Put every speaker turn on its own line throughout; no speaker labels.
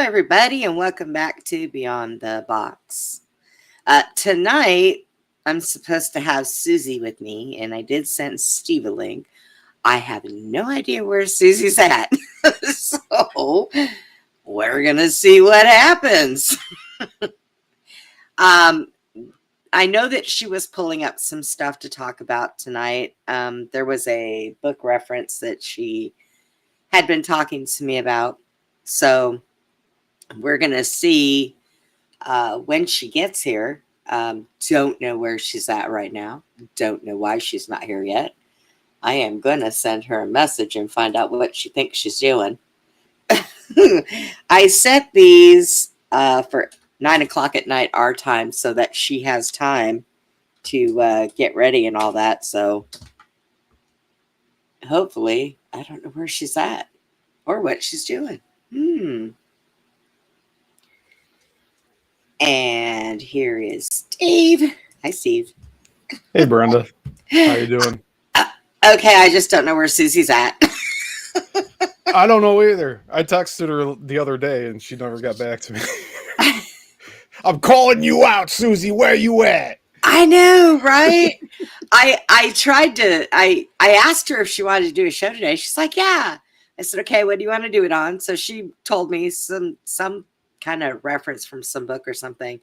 everybody, and welcome back to Beyond the Box. Tonight, I'm supposed to have Suzy with me, and I did send Steve a link. I have no idea where Suzy's at, so we're gonna see what happens. um, I know that she was pulling up some stuff to talk about tonight. There was a book reference that she had been talking to me about, so we're gonna see when she gets here. Don't know where she's at right now. Don't know why she's not here yet. I am going to send her a message and find out what she thinks she's doing. I set these for 9 o'clock at night our time so that she has time to get ready and all that. So hopefully, I don't know where she's at or what she's doing. And here is Steve. Hi, Steve.
Hey, Brenda. How you doing?
Okay, I just don't know where Suzy's at.
I don't know either. I texted her the other day, and she never got back to me. I'm calling you out, Suzy. Where you at?
I know, right? I tried to. I asked her if she wanted to do a show today. She's like, "Yeah." I said, "Okay, what do you want to do it on?" So she told me some kind of reference from some book or something.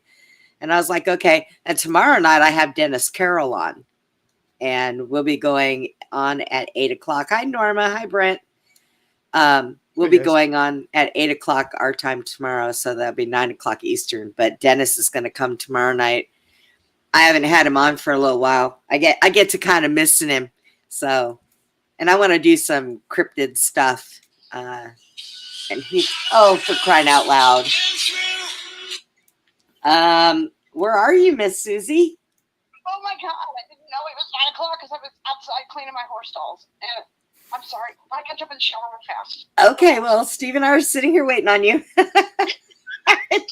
And I was like, okay. And tomorrow night I have Dennis Carroll on. And we'll be going on at 8 o'clock. Hi, Norma. Hi, Brent. We'll be going on at 8 o'clock our time tomorrow. So that'll be 9 o'clock Eastern. But Dennis is going to come tomorrow night. I haven't had him on for a little while. I get to kind of missing him. So, and I want to do some cryptid stuff. And he's, for crying out loud. Where are you, Miss Suzy?
Oh my God, I didn't know it was 9 o'clock because I was outside cleaning my horse stalls. And I'm sorry, I can jump in the shower real fast.
Okay, well, Steve and I are sitting here waiting on you.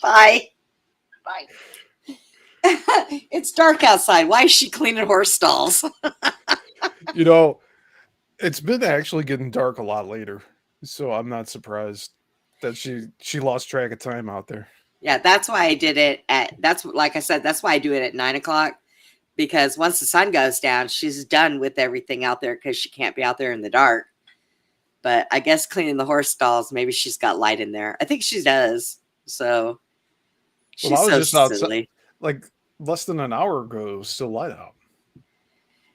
Bye.
Bye.
It's dark outside. Why is she cleaning horse stalls?
You know, it's been actually getting dark a lot later, so I'm not surprised that she lost track of time out there.
Yeah, that's why I did it like I said, that's why I do it at 9 o'clock. Because once the sun goes down, she's done with everything out there because she can't be out there in the dark. But I guess cleaning the horse stalls, maybe she's got light in there. I think she does. So she's
I was
so
just
silly.
outside, like less than an hour ago, it was still light out.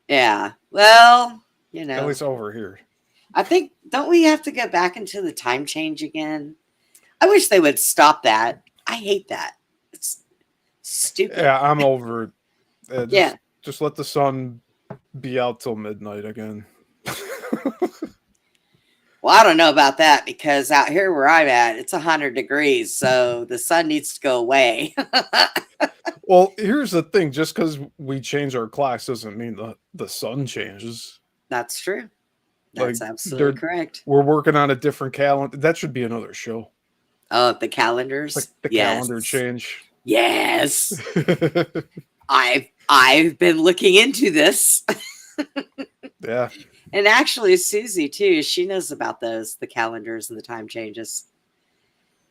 Yeah. Well,
At least over here.
I think, don't we have to get back into the time change again? I wish they would stop that. I hate that. It's stupid.
Yeah, I'm over it.
Yeah.
Just let the sun be out till midnight again.
Well, I don't know about that because out here where I'm at, it's 100 degrees. So the sun needs to go away.
Well, here's the thing. Just because we change our clocks doesn't mean the sun changes.
That's true. That's absolutely correct.
We're working on a different calendar. That should be another show.
Oh, the calendars?
Like the calendar change.
Yes. I've been looking into this.
Yeah.
And actually Suzy too, she knows about the calendars and the time changes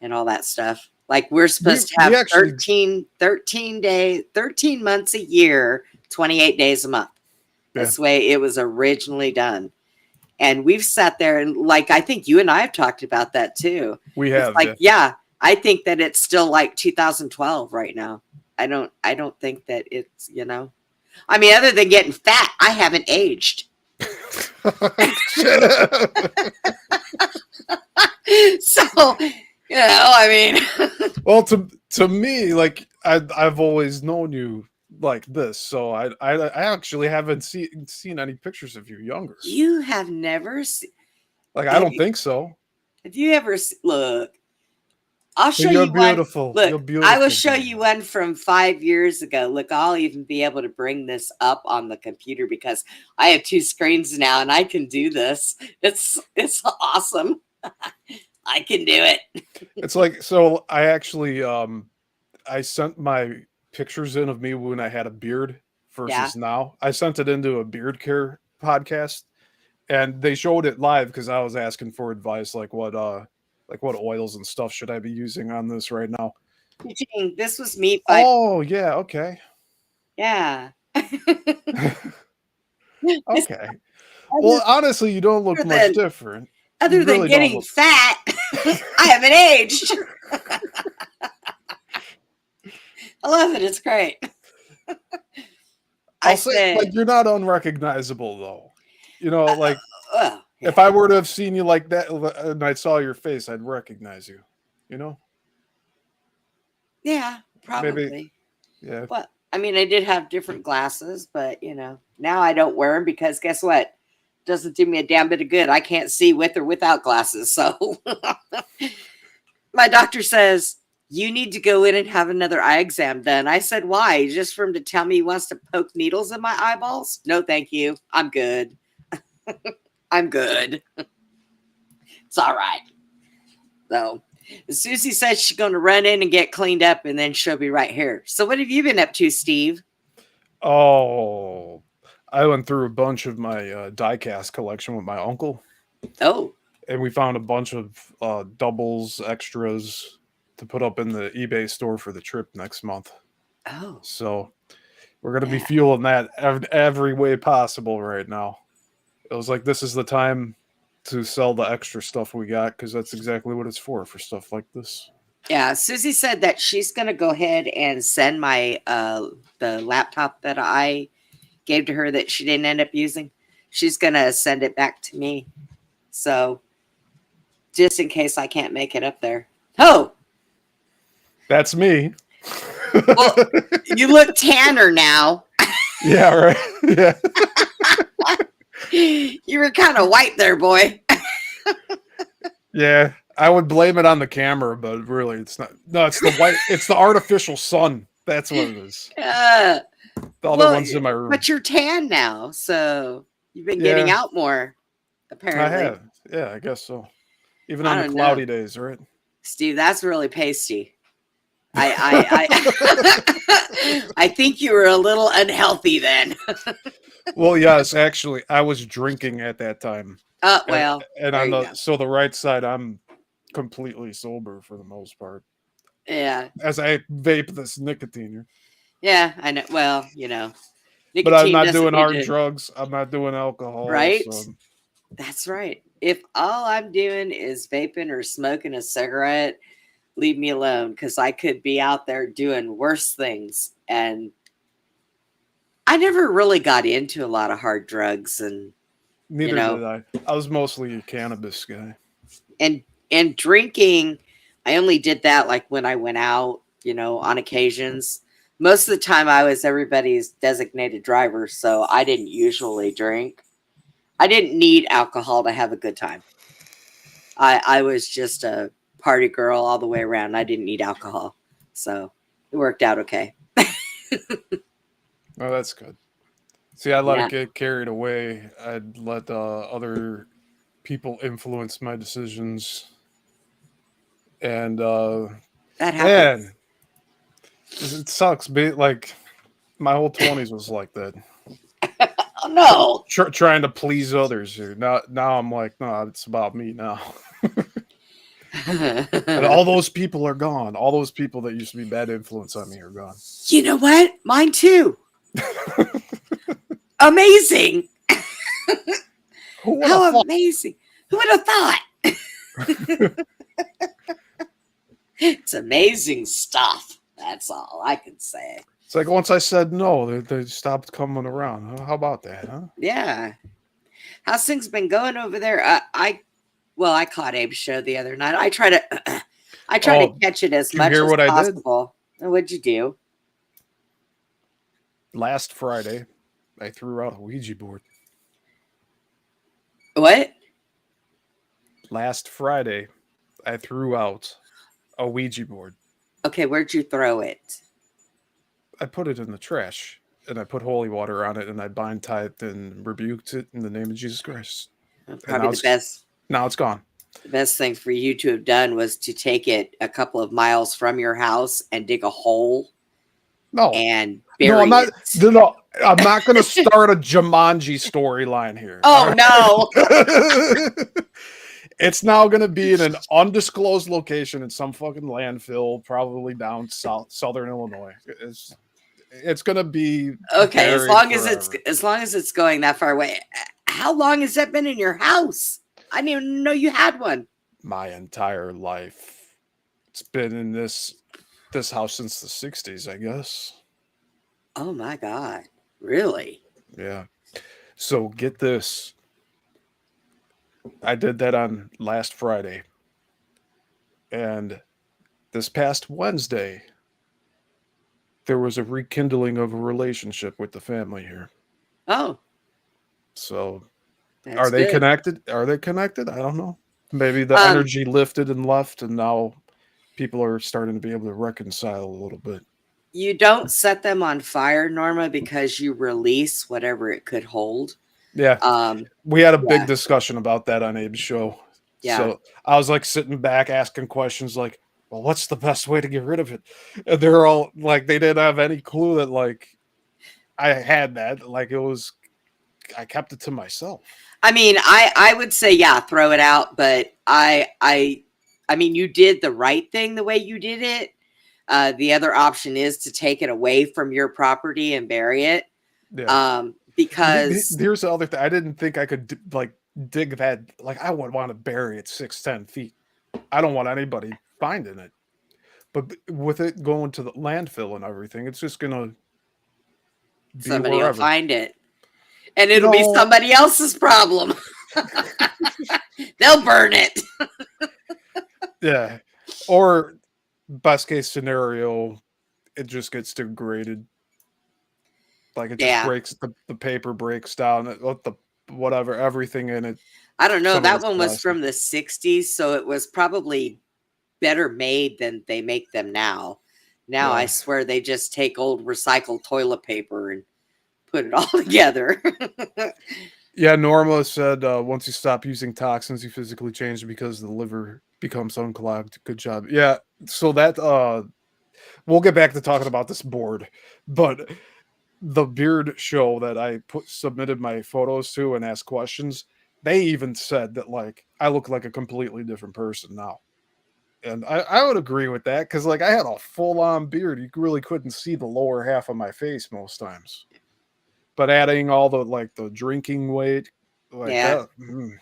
and all that stuff. Like we're supposed to have 13 months a year, 28 days a month. That's the way it was originally done. And we've sat there and like, I think you and I have talked about that too.
We have.
It's like, I think that it's still like 2012 right now. I don't think that it's, I mean, other than getting fat, I haven't aged. So, I mean.
Well, to me, like I've always known you like this, so I actually haven't seen any pictures of you younger.
You have never seen.
Like I don't think so.
Have you ever look? I'll show
you
one.
Beautiful.
Look,
you're beautiful.
I will show you one from 5 years ago. Look, I'll even be able to bring this up on the computer because I have 2 screens now and I can do this. It's awesome. I can do it.
It's like, so I actually, I sent my pictures in of me when I had a beard versus now. I sent it into a beard care podcast and they showed it live because I was asking for advice, like what Like, what oils and stuff should I be using on this right now?
This was meat 5.
Oh, yeah, okay.
Yeah.
Okay. Well, honestly, you don't look
Other
much
than,
different. You
other than
really don't
getting
look.
fat, I haven't aged. I love it. It's great. I
I'll say, like,
said,
you're not unrecognizable, though. You know, like,
oh, yeah.
if I were to have seen you like that and I saw your face, I'd recognize you. You know?
Yeah,
Maybe,
probably.
yeah.
Well, I mean, I did have different glasses, but now I don't wear them because guess what? Doesn't do me a damn bit of good. I can't see with or without glasses. So my doctor says, you need to go in and have another eye exam done. I said, why? Just for him to tell me he wants to poke needles in my eyeballs? No, thank you. I'm good. I'm good. It's all right. So Susie said she's going to run in and get cleaned up and then she'll be right here. So what have you been up to, Steve?
Oh, I went through a bunch of my die-cast collection with my uncle.
Oh.
And we found a bunch of doubles, extras to put up in the eBay store for the trip next month.
Oh.
So we're going to be fueling that every way possible right now. It was like, this is the time to sell the extra stuff we got because that's exactly what it's for stuff like this.
Yeah, Susie said that she's going to go ahead and send my the laptop that I gave to her that she didn't end up using. She's going to send it back to me. So just in case I can't make it up there. Oh,
that's me.
Well, you look tanner now.
Yeah, right. Yeah.
You were kind of white there, boy.
Yeah, I would blame it on the camera, but really, it's not. No, it's the white. It's the artificial sun. That's what it is. The other one's in my room.
But you're tan now, so you've been getting out more. Apparently,
I have. Yeah, I guess so. Even on the cloudy days, right?
Steve, that's really pasty. I think you were a little unhealthy then.
Well, yes, actually, I was drinking at that time.
Well,
and on the right side, I'm completely sober for the most part.
Yeah.
As I vape this nicotine.
Yeah, I know. Well,
but I'm not doing hard drugs. I'm not doing alcohol.
Right.
So.
That's right. If all I'm doing is vaping or smoking a cigarette, leave me alone because I could be out there doing worse things. And I never really got into a lot of hard drugs, and
neither did I. I was mostly a cannabis guy.
And drinking, I only did that like when I went out, on occasions. Most of the time I was everybody's designated driver, so I didn't usually drink. I didn't need alcohol to have a good time. I was just a party girl all the way around. I didn't need alcohol. So it worked out okay.
Oh, that's good. See, I let it get carried away. I'd let other people influence my decisions. And
that happens.
Man, it sucks. Like, my whole 20s was like that.
Oh, no.
Trying to please others here. Now I'm like, no, it's about me now. And all those people are gone. All those people that used to be bad influence on me are gone.
You know what? Mine too. Amazing. How amazing. Who would have thought? It's amazing stuff. That's all I can say.
It's like once I said no, they stopped coming around. How about that, huh?
Yeah. How's things been going over there? I caught Abe's show the other night. I try to catch it as much as possible. What'd you do?
Last Friday, I threw out a Ouija board.
What?
Last Friday, I threw out a Ouija board.
Okay, where'd you throw it?
I put it in the trash, and I put holy water on it, and I bind tithed and rebuked it in the name of Jesus Christ.
Probably the best.
Now it's gone.
The best thing for you to have done was to take it a couple of miles from your house and dig a hole.
No.
And bury
I'm not,
it.
No, I'm not going to start a Jumanji storyline here.
Oh, no.
It's now going to be in an undisclosed location in some fucking landfill, probably down southern Illinois. It's going to be
Okay,
buried forever.
as long as it's going that far away. How long has that been in your house? I didn't even know you had one.
My entire life. It's been in this house since the 60s, I guess.
Oh my God. Really?
Yeah. So get this. I did that on last Friday. And this past Wednesday, there was a rekindling of a relationship with the family here.
Oh,
So
that's
are they
good.
connected? Are they connected? I don't know. Maybe the
Um,
energy lifted and left, and now people are starting to be able to reconcile a little bit.
you don't set them on fire, Norma, because you release whatever it could hold.
Yeah.
Um,
We had a big
yeah,
discussion about that on Abe's show.
yeah.
So I was like sitting back asking questions like, well, what's the best way to get rid of it? And they're all like, they didn't have any clue that like I had that. Like it was, I kept it to myself.
I mean, I would say yeah, throw it out, but I mean, you did the right thing the way you did it. The other option is to take it away from your property and bury it.
Yeah.
Because
Here's the other thing. I didn't think I could like dig that. Like I would want to bury it 6-10 feet. I don't want anybody finding it. But with it going to the landfill and everything, it's just gonna be
somebody will
wherever.
find it, and it'll be
No.
somebody else's problem. They'll burn it.
Yeah. Or best case scenario, it just gets degraded. Like it just
Yeah,
breaks the paper breaks down, the whatever, everything in it.
I don't know.
Some of
That
it's
one was
plastic.
from the '60s, so it was probably better made than they make them now. Now I
Yeah.
swear they just take old recycled toilet paper and put it all together.
Yeah, Norma said once you stop using toxins, you physically change because the liver becomes unclogged. Good job. Yeah, so that we'll get back to talking about this board, but the beard show that I submitted my photos to and asked questions, they even said that like I look like a completely different person now. And I would agree with that because like I had a full on beard. You really couldn't see the lower half of my face most times. But adding all the like the drinking weight, like
Yeah.
that,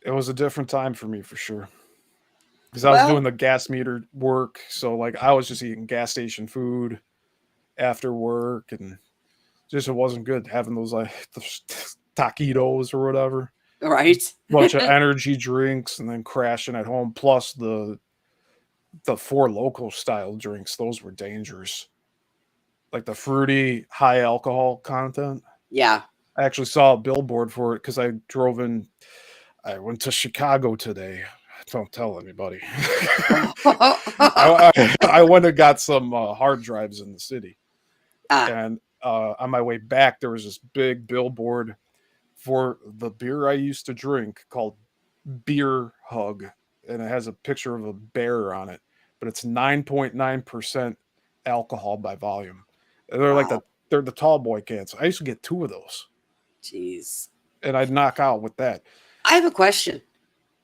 it was a different time for me for sure. Because I was doing
Well,
the gas meter work, so like I was just eating gas station food after work, and just it wasn't good having those like the taquitos or whatever,
right.
bunch of energy drinks, and then crashing at home. Plus the four local style drinks, those were dangerous. Like the fruity high alcohol content.
Yeah.
I actually saw a billboard for it because I drove in. I went to Chicago today. Don't tell anybody. I went and got some hard drives in the city,
Ah,
and on my way back, there was this big billboard for the beer I used to drink called Beer Hug, and it has a picture of a bear on it, but it's 9.9% alcohol by volume. And they're like
wow.
they're the tall boy cans. I used to get 2 of those,
Jeez.
and I'd knock out with that.
I have a question.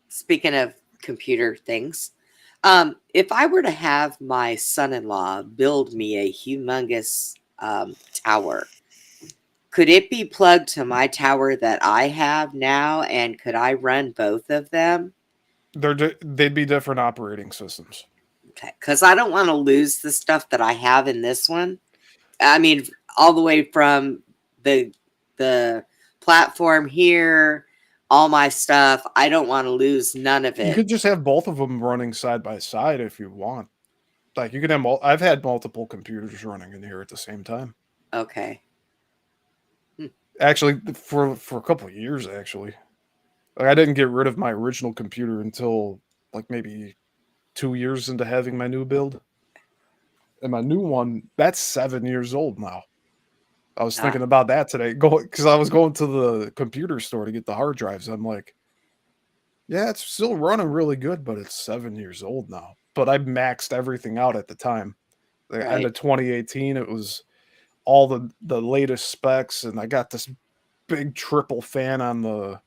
Speaking of computer things, if I were to have my son-in-law build me a humongous tower, could it be plugged to my tower that I have now, and could I run both of them?
They'd be different operating systems.
Okay, because I don't want to lose the stuff that I have in this one. I mean, all the way from the the platform here, all my stuff. I don't want to lose none of
You
it.
could just have both of them running side by side if you want. Like you can have. I've had multiple computers running in here at the same time.
Okay.
Actually, for a couple of years, actually, like I didn't get rid of my original computer until like maybe 2 years into having my new build, and my new one that's 7 years old now. I was
Ah,
thinking about that today, go because I was going to the computer store to get the hard drives. I'm like, yeah, it's still running really good, but it's 7 years old now. But I maxed everything out at the time. The end
right.
of 2018, it was all the latest specs, and I got this big triple fan on the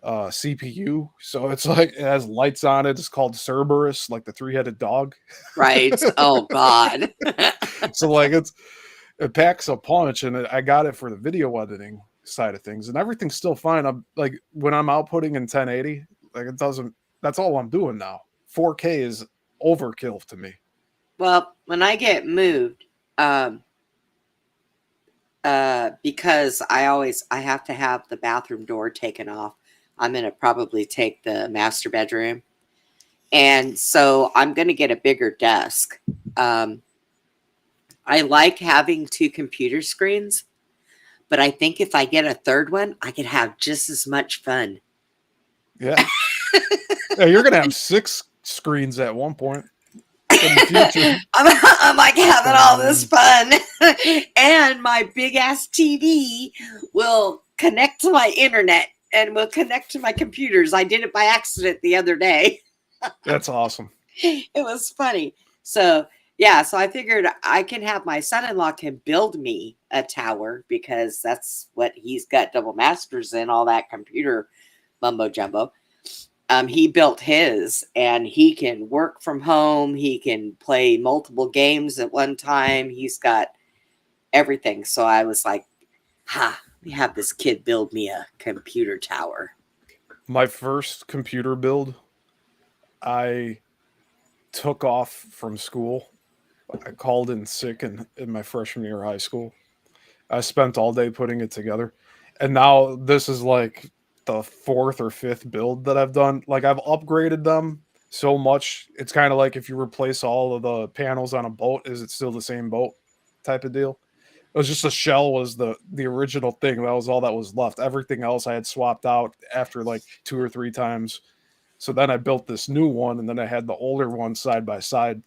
CPU. So it's like it has lights on it. It's called Cerberus, like the three-headed dog.
Right. Oh God.
So like it packs a punch, and I got it for the video editing side of things, and everything's still fine. I'm like when I'm outputting in 1080, like it doesn't. That's all I'm doing now. 4K is overkill to me.
Well, when I get moved, um, because I have to have the bathroom door taken off. I'm gonna probably take the master bedroom, and so I'm gonna get a bigger desk. Um, I like having two computer screens, but I think if I get a third one, I could have just as much fun.
Yeah, yeah, you're gonna have 6 screens at one point in the future.
I'm like having all this fun, and my big ass TV will connect to my internet and will connect to my computers. I did it by accident the other day.
That's awesome.
It was funny. So yeah, so I figured I can have my son-in-law can build me a tower because that's what he's got double masters in, all that computer mumbo jumbo. He built his, and he can work from home. He can play multiple games at one time. He's got everything. So I was like, let me have this kid build me a computer tower.
My first computer build, I took off from school. I called in sick in my freshman year of high school. I spent all day putting it together. And now this is like the fourth or fifth build that I've done. Like I've upgraded them so much. It's kind of like if you replace all of the panels on a boat, is it still the same boat type of deal? It was just a shell was the original thing. That was all that was left. Everything else I had swapped out after like 2 or 3 times. So then I built this new one, and then I had the older one side by side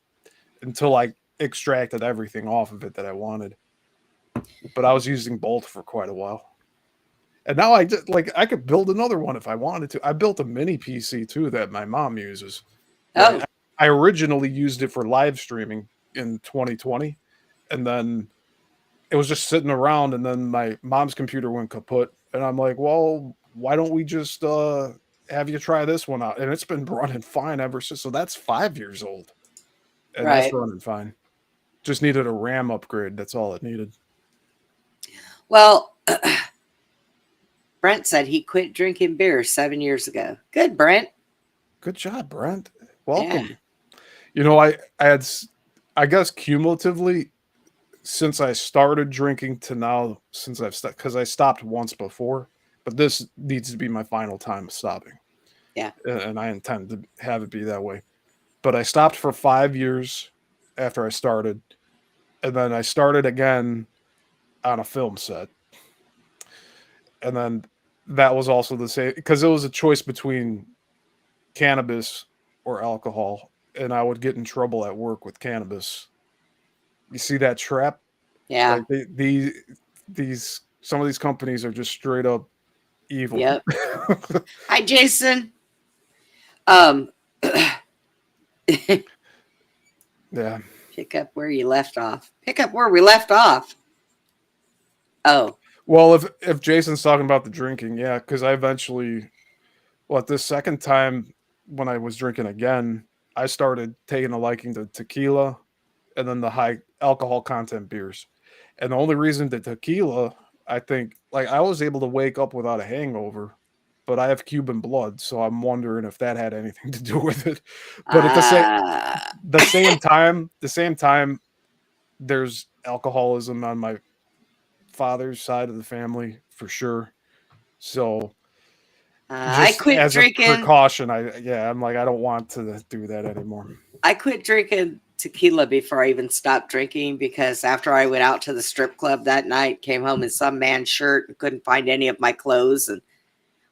until I extracted everything off of it that I wanted. But I was using both for quite a while. And now I just, like I could build another one if I wanted to. I built a mini PC too that my mom uses. Right?
Oh,
I originally used it for live streaming in 2020, and then it was just sitting around. And then my mom's computer went kaput, and I'm like, well, why don't we just have you try this one out? And it's been running fine ever since. So that's 5 years old, and that's
right.
running fine. Just needed a RAM upgrade. That's all it needed.
Well, Brent said he quit drinking beer 7 years ago. Good, Brent.
Good job, Brent.
Yeah.
Welcome. You know, I had, I guess cumulatively, since I started drinking to now, since I've stopped, because I stopped once before, but this needs to be my final time stopping.
Yeah.
And I intend to have it be that way. But I stopped for 5 years after I started, and then I started again on a film set. And then that was also the same, because it was a choice between cannabis or alcohol, and I would get in trouble at work with cannabis. You see that trap?
Yeah.
Like these some of these companies are just straight up evil.
Yep. Hi, Jason. Um,
Yeah.
pick up where you left off. Pick up where we left off. Oh,
Well, if Jason's talking about the drinking, yeah, because I eventually, this second time when I was drinking again, I started taking a liking to tequila and then the high alcohol content beers. And the only reason that tequila, I think, like I was able to wake up without a hangover, but I have Cuban blood, so I'm wondering if that had anything to do with it. But at
uh,
the same time, there's alcoholism on my father's side of the family for sure. So
I
just
quit
as a
drinking.
precaution, I'm like I don't want to do that anymore.
I quit drinking tequila before I even stopped drinking because after I went out to the strip club that night, came home in some man's shirt and couldn't find any of my clothes, and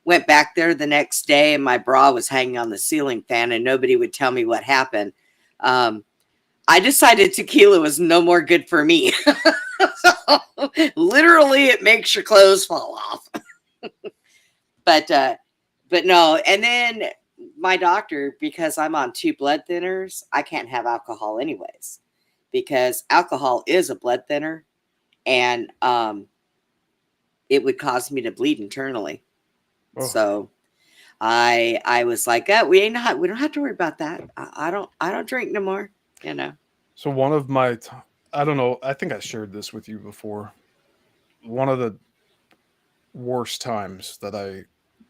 went back there the next day and my bra was hanging on the ceiling fan and nobody would tell me what happened. I decided tequila was no more good for me. So, literally, it makes your clothes fall off. But no. And then my doctor, because I'm on 2 blood thinners, I can't have alcohol anyways, because alcohol is a blood thinner, and it would cause me to bleed internally.
Oh,
So I was like, we don't have to worry about that. I don't drink no more. You know.
So one of my, I don't know, I think I shared this with you before. One of the worst times that I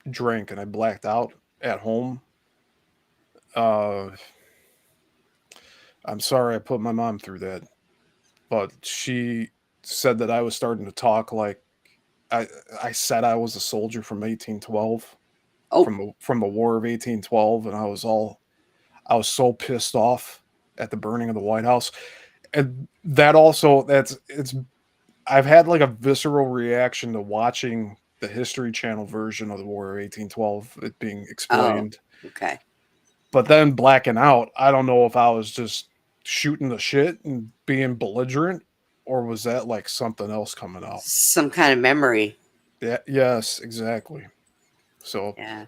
drank and I blacked out at home. Uh, I'm sorry I put my mom through that, but she said that I was starting to talk like I I said I was a soldier from 1812,
Oh,
from the War of 1812, and I was so pissed off at the burning of the White House, and that also that's it's I've had like a visceral reaction to watching the History Channel version of the War of 1812, it being
oh,
explained.
okay.
But then blacking out, I don't know if I was just shooting the shit and being belligerent, or was that like something else coming out?
Some kind of memory.
Yeah, yes, exactly. So
Yeah,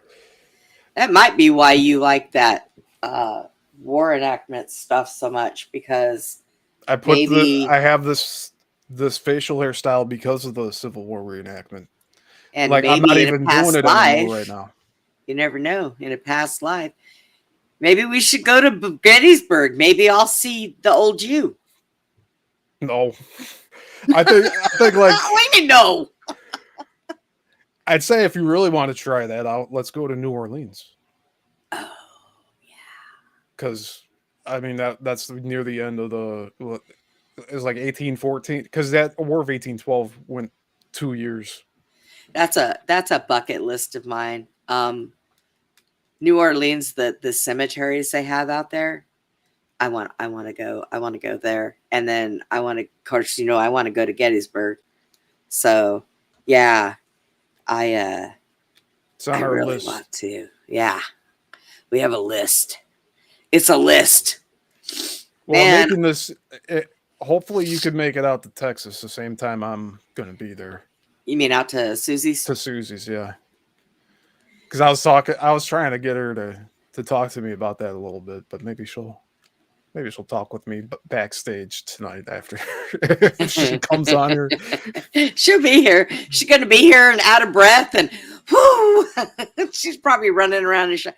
that might be why you like that uh, war enactment stuff so much because maybe
I have this facial hairstyle because of the Civil War reenactment.
and
Like I'm not
maybe in a
even doing
past
it anymore right
life,
now.
you never know. In a past life, maybe we should go to Gettysburg. Maybe I'll see the old you.
No. I think like
What do you mean no?
I'd say if you really want to try that out, let's go to New Orleans.
Oh,
Because I mean that's near the end of the it's like 1814 because that War of 1812 went 2 years.
that's a bucket list of mine. New Orleans, the cemeteries they have out there. I want to go there, and then I want to, of course, I want to go to Gettysburg. So, yeah, I
It's
I
on our
really
list.
want to. Yeah, we have a list. It's a list,
Well, I'm
man.
making this. Hopefully, you could make it out to Texas the same time I'm going to be there
You mean out to Susie's?
to Susie's. Yeah, because I was trying to get her to talk to me about that a little bit, but maybe she'll talk with me backstage tonight after she comes on here.
She'll be here. She's going to be here and out of breath, and whoo, she's probably running around and.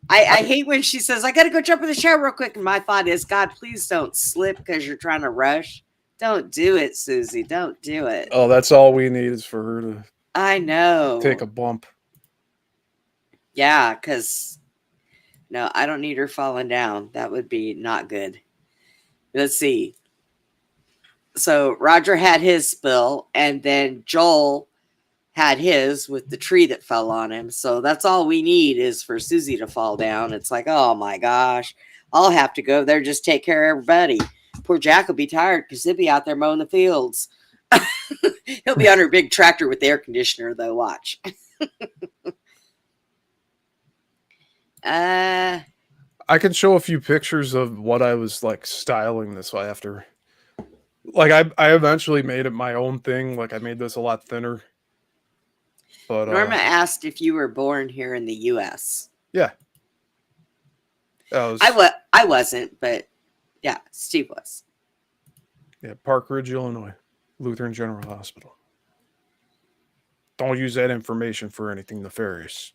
I
I,
hate when she says, I got to go jump in the shower real quick. And my thought is, God, please don't slip because you're trying to rush. Don't do it, Susie. Don't do it.
oh, that's all we need is for her to
I
take
know.
a bump.
Yeah, because no, I don't need her falling down. That would be not good. Let's see. So Roger had his spill, and then Joel had his with the tree that fell on him. So that's all we need is for Susie to fall down. It's like, oh my gosh, I'll have to go there, just take care of everybody. Poor Jack will be tired because he'll be out there mowing the fields. He'll be on her big tractor with the air conditioner, though. Watch. uh,
I can show a few pictures of what I was like styling this after. Like I eventually made it my own thing. Like I made this a lot thinner. But
Norma asked if you were born here in the U.S.
yeah, that was
I wasn't, but yeah, Steve was.
yeah, Park Ridge, Illinois, Lutheran General Hospital. Don't use that information for anything nefarious.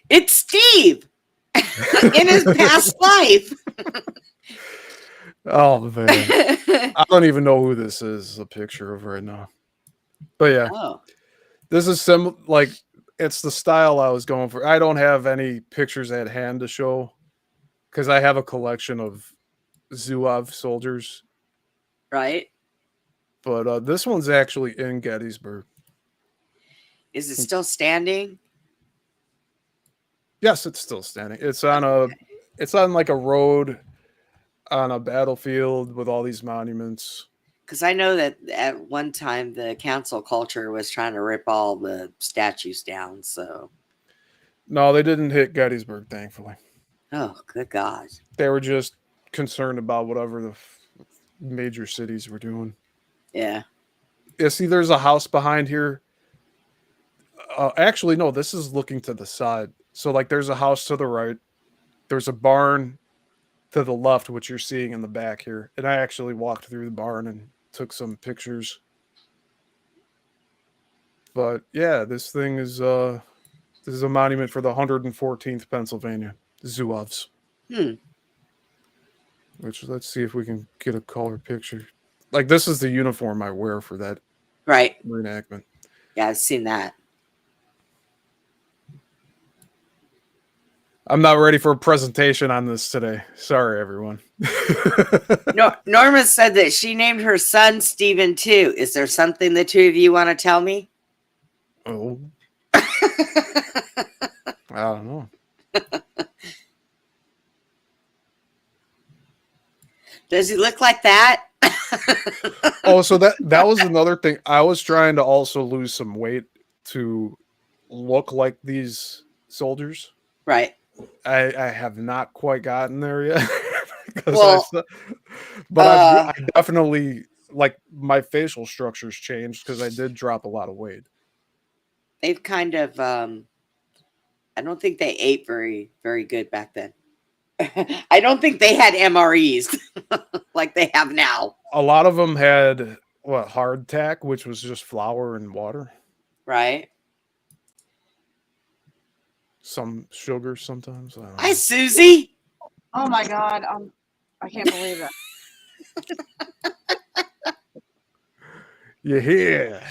It's Steve in his past life.
Oh man, I don't even know who this is. A picture of right now, but yeah,
Oh,
this is like it's the style I was going for. I don't have any pictures at hand to show because I have a collection of Zouave soldiers,
right.
but this one's actually in Gettysburg.
Is it still standing?
Yes, it's still standing.
Okay.
It's on like a road on a battlefield with all these monuments.
Because I know that at one time the council culture was trying to rip all the statues down. So,
No, they didn't hit Gettysburg, thankfully.
oh, good God.
They were just concerned about whatever the major cities were doing.
Yeah.
Yeah, see, there's a house behind here. Actually, no, this is looking to the side. So, like, there's a house to the right. There's a barn to the left, which you're seeing in the back here. And I actually walked through the barn and took some pictures. But yeah, this thing is this is a monument for the 114th Pennsylvania Zouaves.
Hmm.
Which let's see if we can get a color picture. Like this is the uniform I wear for that
Right.
reenactment.
Yeah, I've seen that.
I'm not ready for a presentation on this today. Sorry, everyone.
No, Norma said that she named her son Stephen too. Is there something the two of you want to tell me?
Oh, I don't know.
Does he look like that?
Oh, so that was another thing. I was trying to also lose some weight to look like these soldiers.
Right.
I have not quite gotten there yet.
Well,
But I definitely like my facial structure's changed because I did drop a lot of weight.
they've kind of I don't think they ate very good back then. I don't think they had MREs like they have now.
A lot of them had what hardtack, which was just flour and water.
Right.
Some sugar sometimes. I don't
Hi,
know.
Suzy.
Oh my God. I can't believe it.
You here?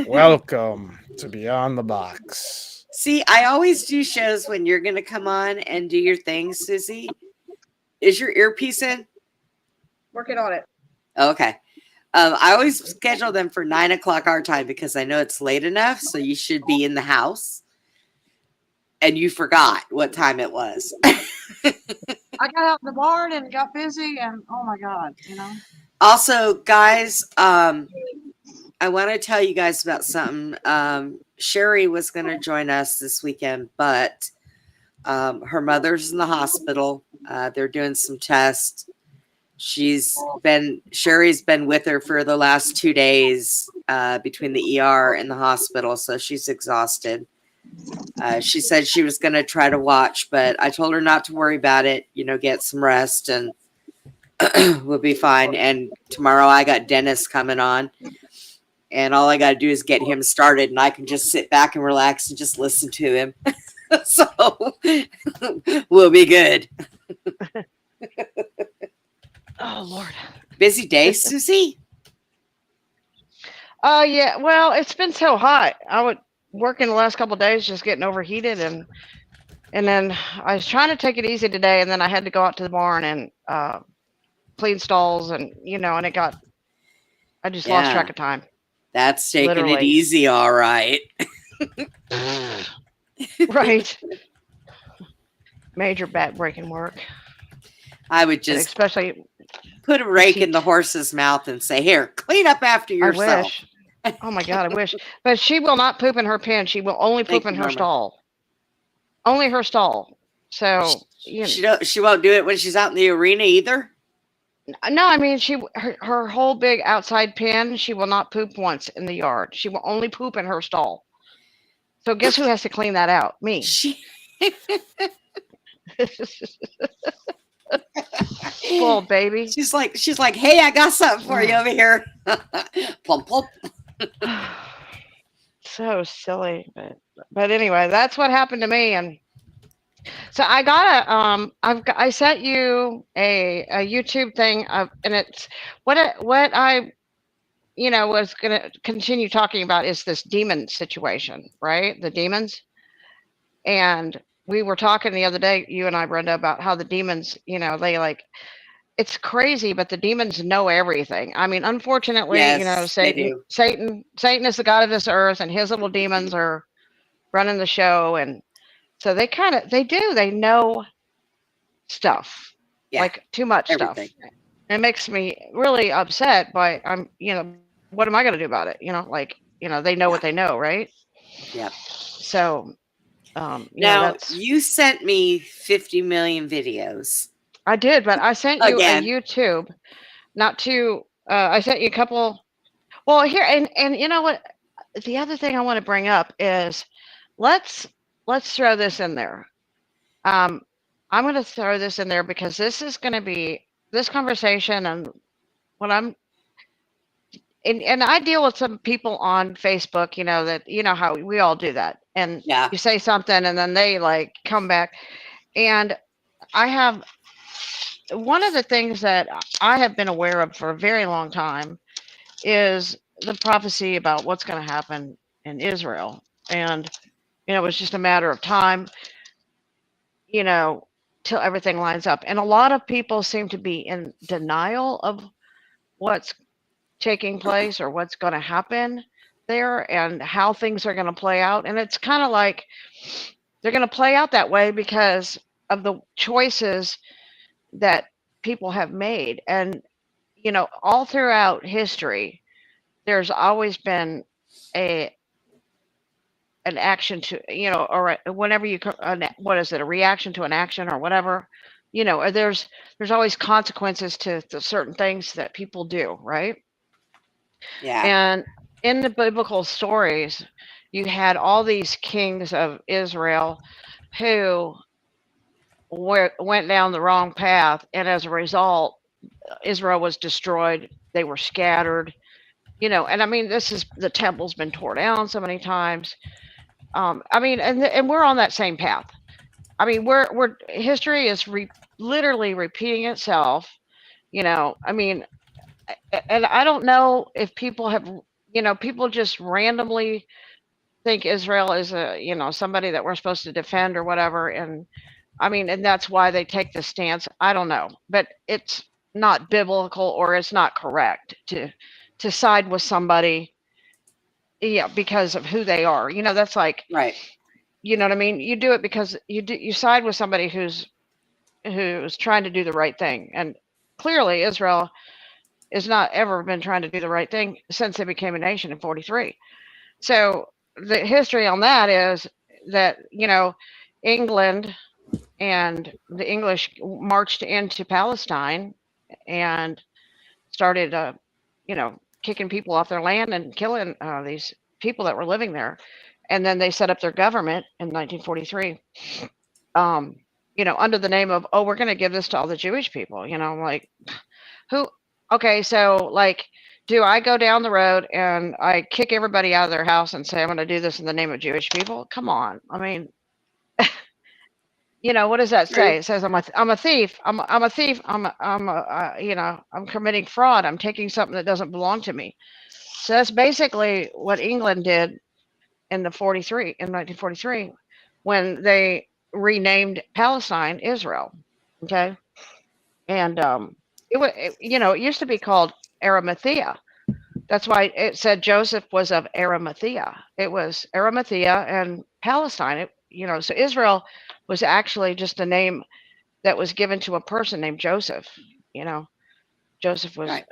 Welcome to Beyond the Box.
See, I always do shows when you're going to come on and do your thing, Suzy. Is your earpiece in?
Working on it.
Okay. I always schedule them for 9 o'clock our time because I know it's late enough, so you should be in the house. And you forgot what time it was.
I got out in the barn and got busy, and oh my God,
Also, guys, I want to tell you guys about something. Sherry was going to join us this weekend, but her mother's in the hospital. They're doing some tests. Sherry's been with her for the last 2 days between the ER and the hospital, so she's exhausted. She said she was going to try to watch, but I told her not to worry about it. Get some rest and we'll be fine. And tomorrow I got Dennis coming on, and all I got to do is get him started, and I can just sit back and relax and just listen to him. So we'll be good.
Oh Lord.
Busy day, Suzy?
Yeah. Well, it's been so hot. I would working the last couple of days, just getting overheated, and then I was trying to take it easy today, and then I had to go out to the barn and clean stalls, and and I just lost track
Yeah,
of time.
that's taking it
Literally.
easy, all right.
Right. Major back breaking work,
I would
and
just
especially
put a rake in the horse's mouth and say, "Here, clean up after
I
yourself."
wish. Oh my God, I wish. But she will not poop in her pen. She will only poop
Thank
in
you,
her
Norma.
stall. Only her stall. So
She won't do it when she's out in the arena either.
no, I mean her whole big outside pen. She will not poop once in the yard. She will only poop in her stall. So guess who has to clean that out? Me.
She
Spoiled baby.
she's like, "Hey, I got something for you over here." Plump plump.
So silly, but anyway, that's what happened to me, and so I got I sent you a YouTube thing of, and it's what I was gonna continue talking about is this demon situation, right? The demons, and we were talking the other day, you and I, Brenda, about how the demons, they like it's crazy, but the demons know everything. I mean, unfortunately,
Yes, they do.
Satan is the god of this earth, and his little demons are running the show, and so they know stuff,
Yeah,
like too much stuff.
everything.
It makes me really upset, but what am I going to do about it? They know what
Yeah,
they know, right?
yeah.
So,
Now
that's
you sent me 50 million videos
I did, but I sent you a
again.
YouTube, not to. I sent you a couple. Well, here and you know what? The other thing I want to bring up is let's let's throw this in there. Um, I'm going to throw this in there because this is going to be this conversation and what I'm and I deal with some people on Facebook, that how we all do that. And
Yeah.
you say something and then they like come back. And I have one of the things that I have been aware of for a very long time is the prophecy about what's going to happen in Israel. And it was just a matter of time, you know, till everything lines up. And a lot of people seem to be in denial of what's taking place or what's going to happen there and how things are going to play out. And it's kind of like they're going to play out that way because of the choices that people have made. And, all throughout history, there's always been a an action to, or whenever what is it, a reaction to an action or whatever, or there's always consequences to certain things that people do, right?
Yeah.
And in the biblical stories, you had all these kings of Israel who went down the wrong path, and as a result, Israel was destroyed. They were scattered, and I mean, this is the temple's been torn down so many times. I mean, and we're on that same path. I mean, we're history is literally repeating itself. I mean, and I don't know if people have, people just randomly think Israel is somebody that we're supposed to defend or whatever, and I mean, and that's why they take the stance. I don't know, but it's not biblical or it's not correct to side with somebody, yeah, because of who they are. That's like,
Right.
you know what I mean. You do it because you side with somebody who's trying to do the right thing, and clearly Israel has not ever been trying to do the right thing since they became a nation in 43. So the history on that is that, England and the English marched into Palestine and started, kicking people off their land and killing these people that were living there. And then they set up their government in 1943, um, under the name of, oh, we're going to give this to all the Jewish people. Like, who? Okay, so like, do I go down the road and I kick everybody out of their house and say I'm going to do this in the name of Jewish people? Come on. I mean, what does that say?
True.
It says I'm a thief. I'm a thief. I'm committing fraud. I'm taking something that doesn't belong to me. So that's basically what England did in 1943 when they renamed Palestine Israel. Okay, and it used to be called Arimathea. That's why it said Joseph was of Arimathea. It was Arimathea and Palestine. So Israel was actually just a name that was given to a person named Joseph. You know, Joseph was,
Right.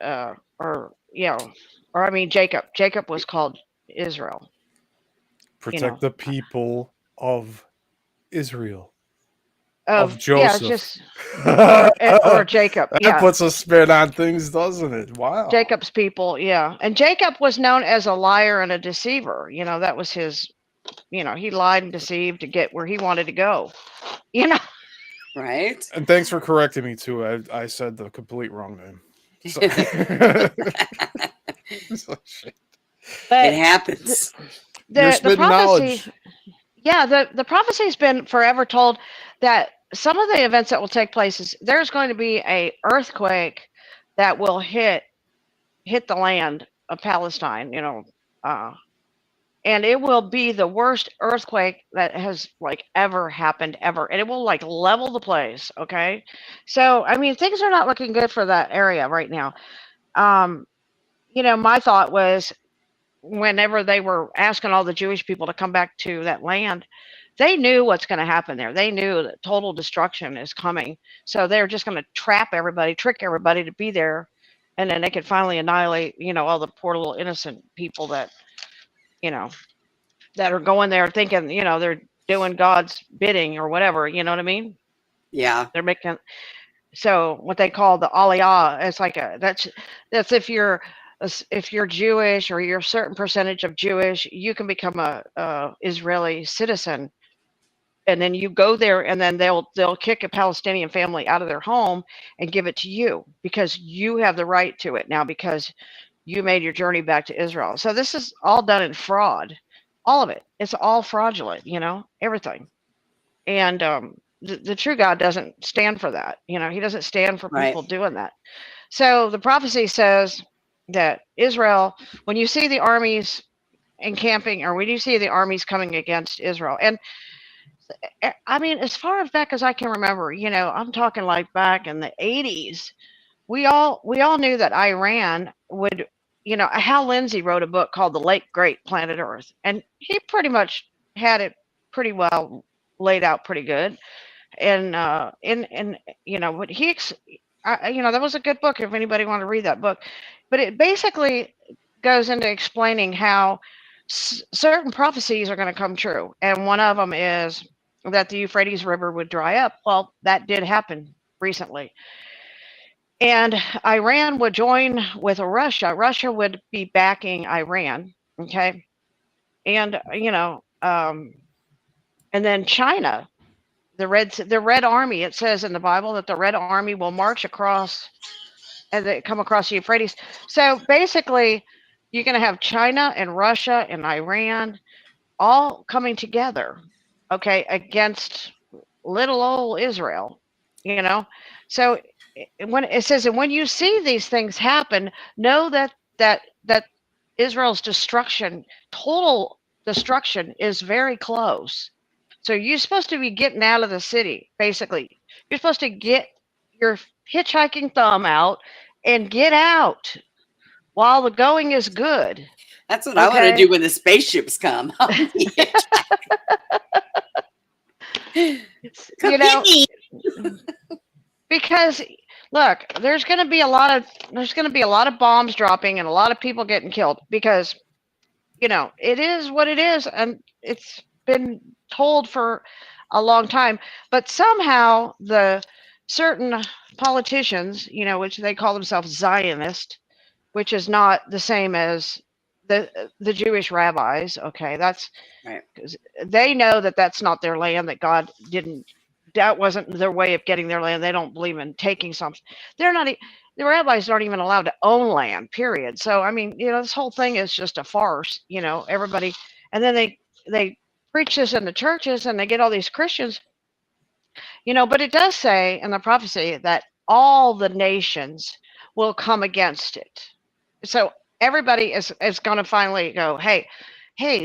or I mean Jacob. Jacob was called Israel. You know,
Protect the people of Israel. Of
yeah,
Joseph.
just or
That
Jacob. Yeah,
puts a spin on things, doesn't it? Wow.
Jacob's people. Yeah, and Jacob was known as a liar and a deceiver. That was his. He lied and deceived to get where he wanted to go. You know.
Right.
And thanks for correcting me too. I said the complete wrong name. So, so shit.
It
But
happens.
You're
the
spitting
prophecy,
knowledge.
yeah, the prophecy's been forever told that some of the events that will take place is there's going to be a earthquake that will hit the land of Palestine, uh, and it will be the worst earthquake that has like ever happened ever, and it will like level the place. Okay, so I mean things are not looking good for that area right now. Um, my thought was whenever they were asking all the Jewish people to come back to that land, they knew what's going to happen there. They knew that total destruction is coming. So they're just going to trap everybody, trick everybody to be there. And then they could finally annihilate, all the poor little innocent people you know, that are going there thinking, they're doing God's bidding or whatever. You know what I mean?
Yeah.
They're making, so what they call the aliyah, it's like that's if you're Jewish or you're a certain percentage of Jewish, you can become a Israeli citizen, and then you go there, and then they'll kick a Palestinian family out of their home and give it to you because you have the right to it now because you made your journey back to Israel. So this is all done in fraud. All of it. It's all fraudulent, everything. And the true God doesn't stand for that. He doesn't stand for
Right.
people doing that. So the prophecy says that Israel, when you see the armies encamping, or when you see the armies coming against Israel, and I mean, as far back as I can remember, I'm talking like back in the 80s, we all knew that Iran would, Hal Lindsey wrote a book called The Late Great Planet Earth, and he pretty much had it pretty well laid out pretty good. And what that was a good book if anybody wanted to read that book. But it basically goes into explaining how certain prophecies are going to come true, and one of them is that the Euphrates River would dry up. Well, that did happen recently. And Iran would join with Russia. Russia would be backing Iran, okay? And and then China, the Red Army. It says in the Bible that the Red Army will march across and they come across the Euphrates. So basically, you're going to have China and Russia and Iran all coming together, okay, against little old Israel, you know. So when it says, and when you see these things happen, know that Israel's destruction, total destruction, is very close. So you're supposed to be getting out of the city, basically. You're supposed to get your hitchhiking thumb out and get out while the going is good.
That's what I want to
Okay.
do when the spaceships come. Come
You
get
know,
me.
because look, there's going to be a lot of bombs dropping and a lot of people getting killed because it is what it is, and it's been told for a long time. But somehow the certain politicians, which they call themselves Zionist, which is not the same as the Jewish rabbis. Okay, that's
Right.
because they know that that's not their land. That God didn't. That wasn't their way of getting their land. They don't believe in taking something. They're not. The rabbis aren't even allowed to own land. Period. So I mean, this whole thing is just a farce. Everybody, and then they preach this in the churches, and they get all these Christians. But it does say in the prophecy that all the nations will come against it. So everybody is going to finally go, hey,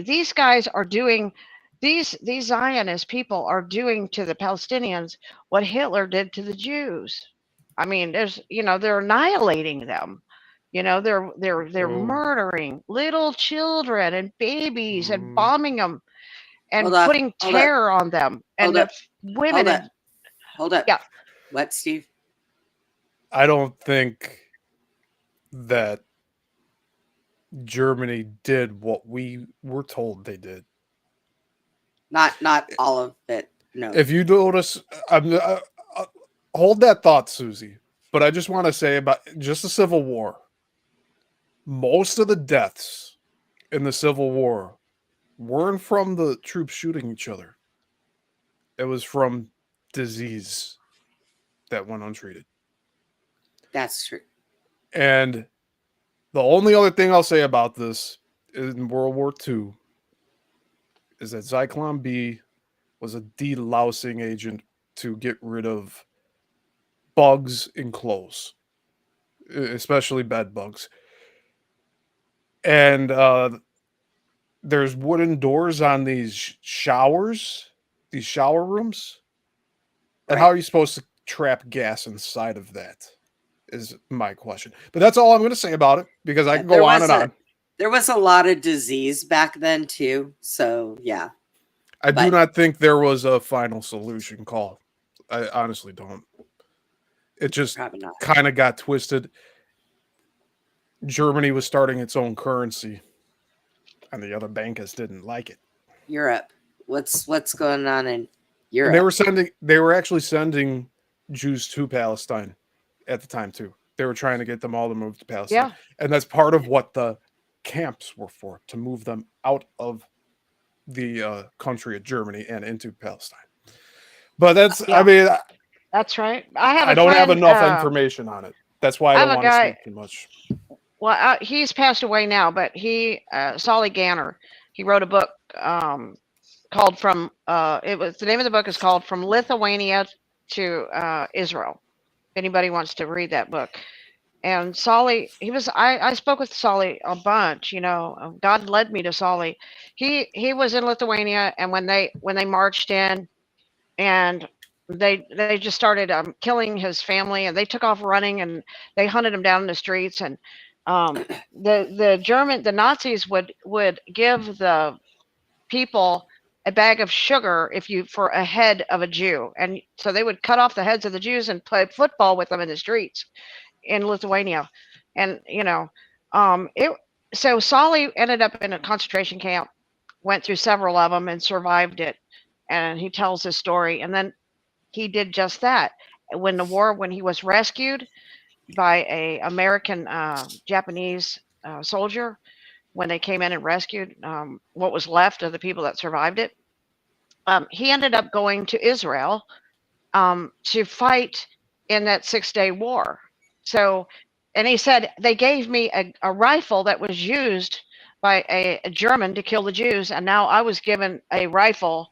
these guys are doing these Zionist people are doing to the Palestinians what Hitler did to the Jews. I mean, they're annihilating them. They're
Oh,
murdering little children and babies and
mm,
bombing them
Hold
and
up.
putting
Hold up.
terror on them
Hold
and the
up.
women
Hold up.
and
Hold up.
yeah.
What, Steve?
I don't think that Germany did what we were told they did.
Not all of it. No.
If you notice, hold that thought, Susie. But I just want to say about just the Civil War. Most of the deaths in the Civil War weren't from the troops shooting each other. It was from disease that went untreated.
That's true.
And the only other thing I'll say about this in World War II is that Zyklon B was a delousing agent to get rid of bugs in clothes, especially bed bugs. And there's wooden doors on these showers, these shower rooms. And how
Right.
are you supposed to trap gas inside of that? Is my question. But that's all I'm going to say about it because I can
There
go on
was
and on.
there was a lot of disease back then too. So yeah.
I do
But
not think there was a final solution call. I honestly don't. It just
probably not.
kind of got twisted. Germany was starting its own currency, and the other bankers didn't like it.
Europe. What's going on in
And
Europe?
they were actually sending Jews to Palestine at the time too. They were trying to get them all to move to Palestine.
Yeah.
And that's part of what the camps were for, to move them out of the country of Germany and into Palestine. But
Yeah, that's right. I have
I
a
don't have
friend.
enough information on it. That's why I
I have
don't
a
want to
guy.
speak too much.
well, he's passed away now, but Solly Ganner, he wrote a book called the name of the book is called From Lithuania to Israel. If anybody wants to read that book. And Solly, I spoke with Solly a bunch, God led me to Solly. He was in Lithuania, and when they marched in, and they just started killing his family, and they took off running, and they hunted him down in the streets. And the Nazis would give the people a bag of sugar for a head of a Jew, and so they would cut off the heads of the Jews and play football with them in the streets in Lithuania. And it so Solly ended up in a concentration camp, went through several of them and survived it, and he tells his story. And then he did just that when he was rescued by a American Japanese soldier, when they came in and rescued what was left of the people that survived it. He ended up going to Israel to fight in that 6-day war. So, and he said, they gave me a rifle that was used by a German to kill the Jews, and now I was given a rifle,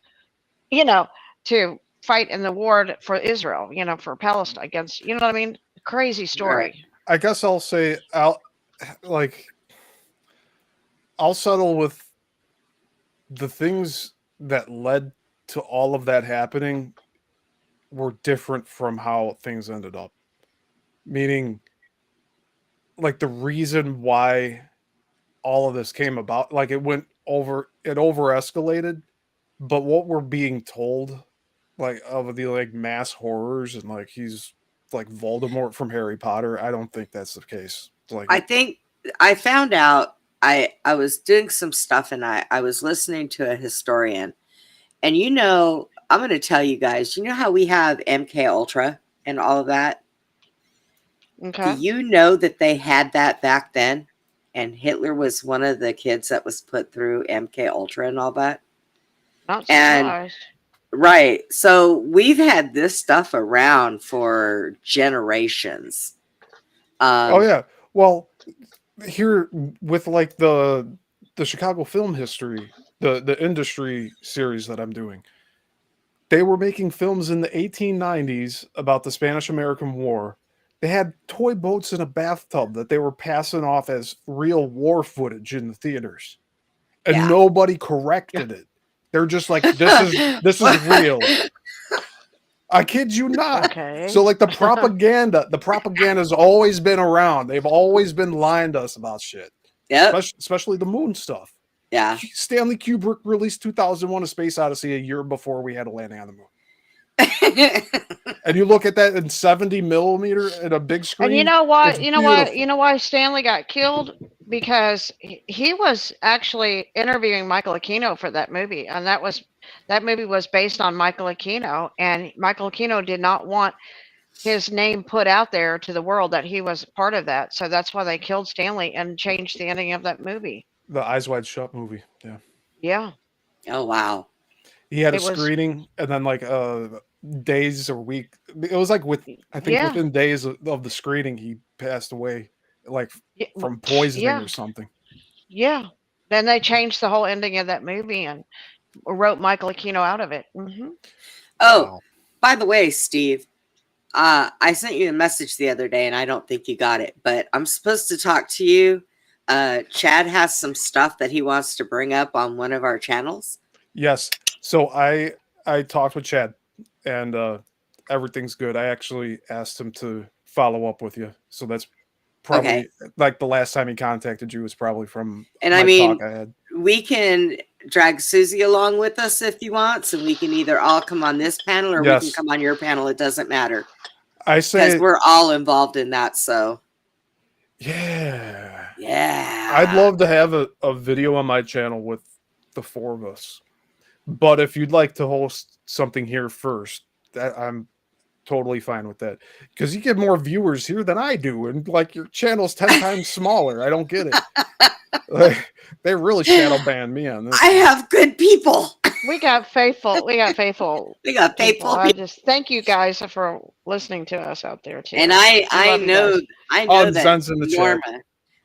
to fight in the war for Israel, for Palestine against, you know what I mean? Crazy story.
Right.
I guess I'll say I'll settle with the things that led to all of that happening were different from how things ended up. Meaning, like, the reason why all of this came about, like, it over escalated, but what we're being told, like, of the, like, mass horrors, and, like, he's like Voldemort from Harry Potter, I don't think that's the case. Like,
I think I found out, I was doing some stuff, and I was listening to a historian, and I'm going to tell you guys, how we have MK Ultra and all of that?
Okay.
Do you know that they had that back then? And Hitler was one of the kids that was put through MK Ultra and all that.
Not
And
surprised.
right. So we've had this stuff around for generations.
oh yeah. Well, here with, like, the Chicago film history, the industry series that I'm doing, they were making films in the 1890s about the Spanish-American War. They had toy boats in a bathtub that they were passing off as real war footage in the theaters, and
Yeah.
nobody corrected it. They're just like, this is real. I kid you not.
Okay.
So, like, the propaganda's always been around. They've always been lying to us about shit.
Yep.
Especially the moon stuff.
Yeah.
Stanley Kubrick released 2001: A Space Odyssey a year before we had a landing on the moon. And you look at that in 70 millimeter at a big screen.
And you know why?
it's
You know why?
beautiful.
You know why Stanley got killed? Because he was actually interviewing Michael Aquino for that movie, and that movie was based on Michael Aquino, and Michael Aquino did not want his name put out there to the world that he was part of that. So that's why they killed Stanley and changed the ending of that movie.
The Eyes Wide Shut movie. Yeah.
Yeah.
Oh, wow.
He had a
It was-
screening, and then, like, days or week. It was like
Yeah.
within days of the screening, he passed away, like,
Yeah,
from poisoning
yeah.
or something.
Yeah. Then they changed the whole ending of that movie and wrote Michael Aquino out of it. Mm-hmm.
Oh,
Wow.
by the way, Steve, I sent you a message the other day, and I don't think you got it, but I'm supposed to talk to you. Chad has some stuff that he wants to bring up on one of our channels.
Yes. So I talked with Chad, and everything's good. I actually asked him to follow up with you, so that's probably
Okay.
like the last time he contacted you was probably from
And
my
I mean,
talk I had.
we can drag Suzy along with us if you want, so we can either all come on this panel or we
Yes.
can come on your panel. It doesn't matter
I
because
say,
we're all involved in that. So
yeah.
yeah,
I'd love to have a video on my channel with the four of us. But if you'd like to host something here first, I'm totally fine with that. Because you get more viewers here than I do, and, like, your channel's 10 times smaller. I don't get it. Like, they really shadow banned me on this.
I have good people.
We got faithful.
We got
people.
faithful
I
people.
just thank you guys for listening to us out there too.
And
We
I
love you
know
guys.
I know that
Zen's in the chat.
Norma.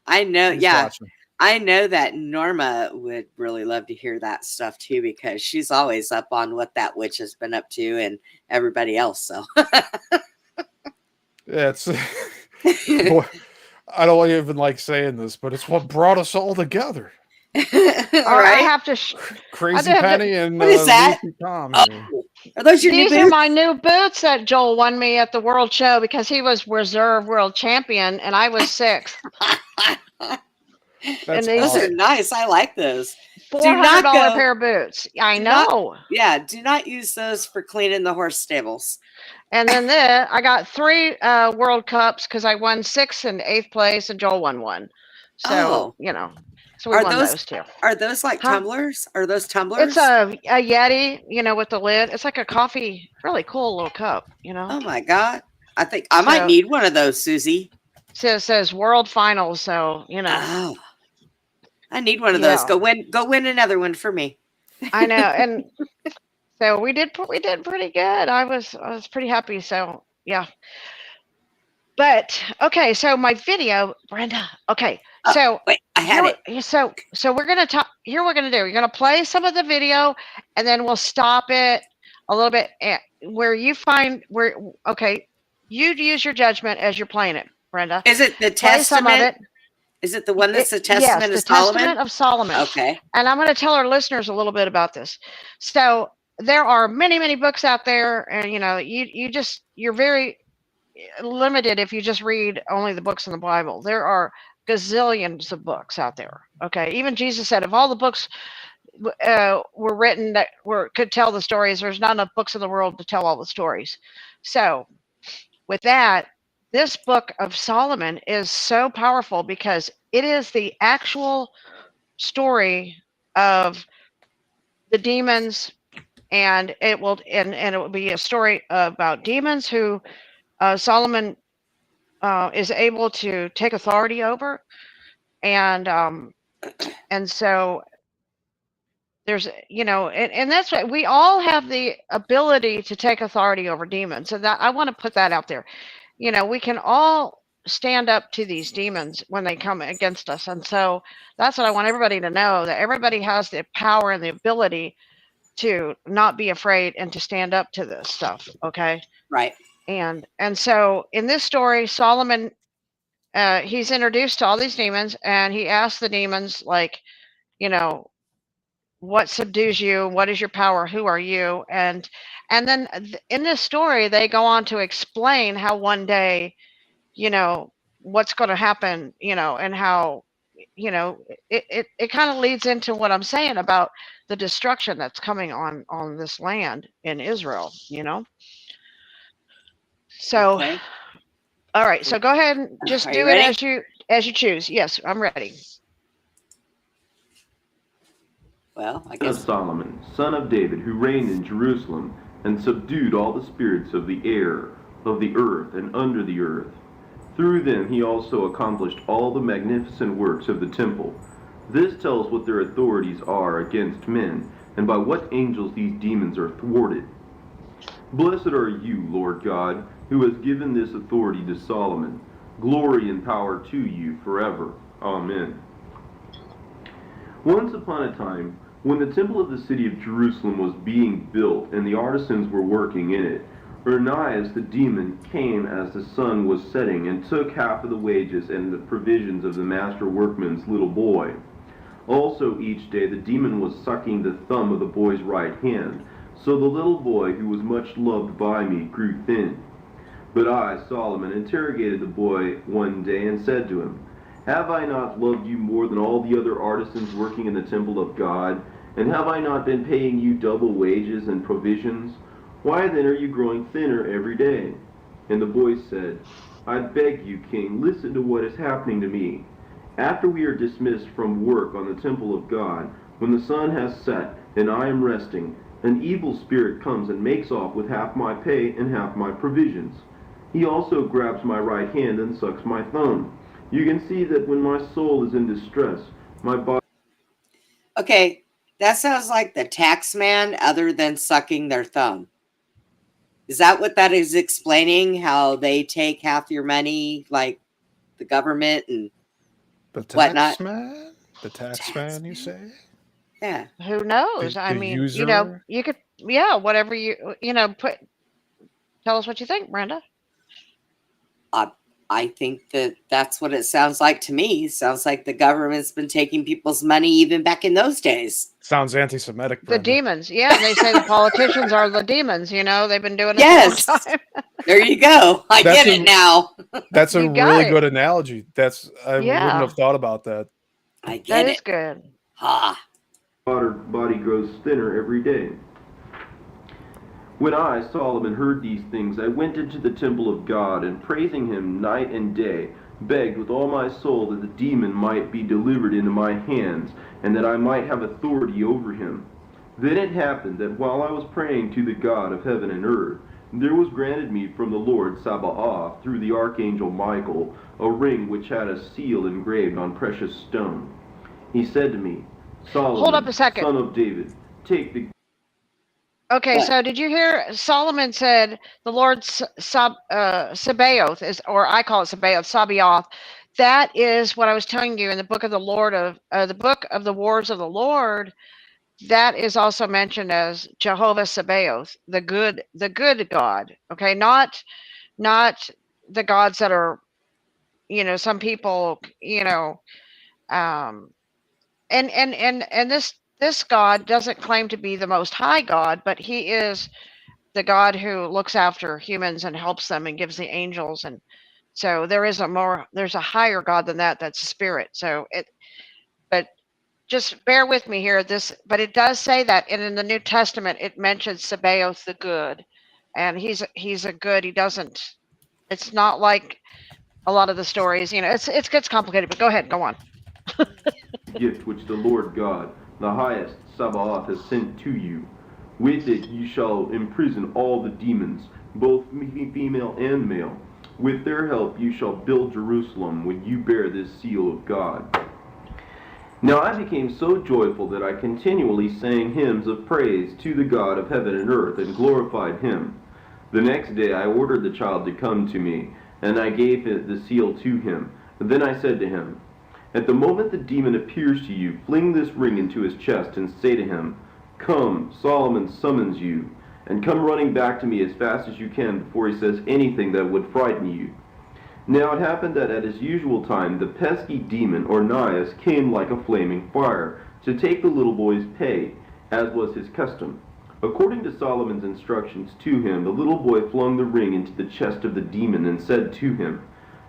I know.
He's
Yeah.
watching.
I know that Norma would really love to hear that stuff too, because she's always up on what that witch has been up to and everybody else. So,
Yeah, it's boy, I don't even like saying this, but it's what brought us all together.
All right. I
right?
have to.
Crazy
have to-
Penny and
What is that?
Lucy Tom
Oh,
here.
are those your new
These are
boots?
my new boots that Joel won me at the World Show because he was reserve world champion and I was sixth.
That's
and these
Those are
awesome.
nice. I like those.
$400
not go-
pair of boots. I
do not-
know.
Yeah, do not use those for cleaning the horse stables.
And then I got 3 World Cups because I won 6th and 8th place, and Joel won 1. So
Oh.
so we
Are
won
those-
those 2.
Are those like
Huh?
tumblers? Are those tumblers?
It's a Yeti, with the lid. It's like a coffee, really cool little cup.
Oh my God! I think I might
So-
need one of those, Susie.
So it says World Finals. So
Oh, I need one of those.
Yeah.
Go win another one for me.
I know, and so we did pretty good. I was pretty happy. So yeah. But okay, so my video, Brenda. Okay,
Oh,
so
wait, I had it.
So we're gonna talk. Here, we're gonna do. We're gonna play some of the video, and then we'll stop it a little bit where you find where. Okay, you use your judgment as you're playing it, Brenda.
Is it the
Play some of
Testament?
it.
Is it the one that's the
Yes,
Testament
the
of Solomon?
Testament of Solomon.
Okay.
And I'm going to tell our listeners a little bit about this. So there are many, many books out there, and you're very limited if you just read only the books in the Bible. There are gazillions of books out there. Okay, even Jesus said, if all the books were written that could tell the stories, there's not enough books in the world to tell all the stories. So with that, this book of Solomon is so powerful because it is the actual story of the demons, and it will be a story about demons who Solomon is able to take authority over, and so there's and that's what we all have, the ability to take authority over demons. So that I want to put that out there. We can all stand up to these demons when they come against us. And so that's what I want everybody to know, that everybody has the power and the ability to not be afraid and to stand up to this stuff. Okay.
Right.
And so in this story, Solomon, he's introduced to all these demons, and he asks the demons, like, what subdues you? What is your power? Who are you? And then in this story, they go on to explain how one day, what's going to happen, and how, it kind of leads into what I'm saying about the destruction that's coming on this land in Israel, So,
Okay.
all right. So go ahead and just
Are
do
you
it
ready?
as you choose. Yes, I'm ready.
Well, I
Of
guess.
Solomon, son of David, who reigned in Jerusalem, and subdued all the spirits of the air, of the earth, and under the earth. Through them he also accomplished all the magnificent works of the temple. This tells what their authorities are against men, and by what angels these demons are thwarted. Blessed are you, Lord God, who has given this authority to Solomon. Glory and power to you forever. Amen. Once upon a time, when the temple of the city of Jerusalem was being built and the artisans were working in it, Onias the demon came as the sun was setting and took half of the wages and the provisions of the master workman's little boy. Also each day the demon was sucking the thumb of the boy's right hand, so the little boy, who was much loved by me, grew thin. But I, Solomon, interrogated the boy one day and said to him, have I not loved you more than all the other artisans working in the temple of God? And have I not been paying you double wages and provisions? Why then are you growing thinner every day? And the boy said, I beg you, king, listen to what is happening to me. After we are dismissed from work on the temple of God, when the sun has set and I am resting, an evil spirit comes and makes off with half my pay and half my provisions. He also grabs my right hand and sucks my thumb. You can see that when my soul is in distress, my body...
Okay, that sounds like the tax man other than sucking their thumb. Is that what that is explaining? How they take half your money, like the government, and
The
whatnot.
tax man? The tax man, you say?
Yeah.
Who knows? I
The
mean, you know,
user?
you could, yeah, whatever you know, tell us what you think, Brenda.
I think that that's what it sounds like to me. Sounds like the government's been taking people's money even back in those days.
Sounds anti-Semitic,
The
Brenda.
demons, yeah, they say the politicians are the demons. You know, they've been doing it
Yes.
a long time.
There you go. I
That's
get it now.
That's a
You got
really
it.
good analogy. I wouldn't
Yeah,
have thought about that.
I
that
get
is
it.
good.
Ha.
Our body grows thinner every day. When I, Solomon, heard these things, I went into the temple of God, and praising him night and day, begged with all my soul that the demon might be delivered into my hands, and that I might have authority over him. Then it happened that while I was praying to the God of heaven and earth, there was granted me from the Lord Sabaoth, through the archangel Michael, a ring which had a seal engraved on precious stone. He said to me,
Hold up
Solomon,
a second.
son of David, take the
Okay,
What?
so did you hear Solomon said the Lord Sabaoth is, or I call it Sabaoth. That is what I was telling you in the book of the Lord of the book of the Wars of the Lord. That is also mentioned as Jehovah Sabaoth, the good God. Okay, not the gods that are, you know, some people, you know, um, and this God doesn't claim to be the most high God, but he is the God who looks after humans and helps them and gives the angels. And so there's a higher God than that. That's a spirit. So but just bear with me here. But it does say that, and in the New Testament, it mentions Sabaoth the good, and he's a good. He doesn't. It's not like a lot of the stories. You know, it gets complicated. But go ahead, go on.
gift which the Lord God, the highest Sabaoth, has sent to you. With it you shall imprison all the demons, both female and male. With their help you shall build Jerusalem when you bear this seal of God. Now I became so joyful that I continually sang hymns of praise to the God of heaven and earth, and glorified him. The next day I ordered the child to come to me, and I gave the seal to him. Then I said to him, At the moment the demon appears to you, fling this ring into his chest, and say to him, Come, Solomon summons you, and come running back to me as fast as you can before he says anything that would frighten you. Now it happened that at his usual time the pesky demon, Ornias, came like a flaming fire, to take the little boy's pay, as was his custom. According to Solomon's instructions to him, the little boy flung the ring into the chest of the demon, and said to him,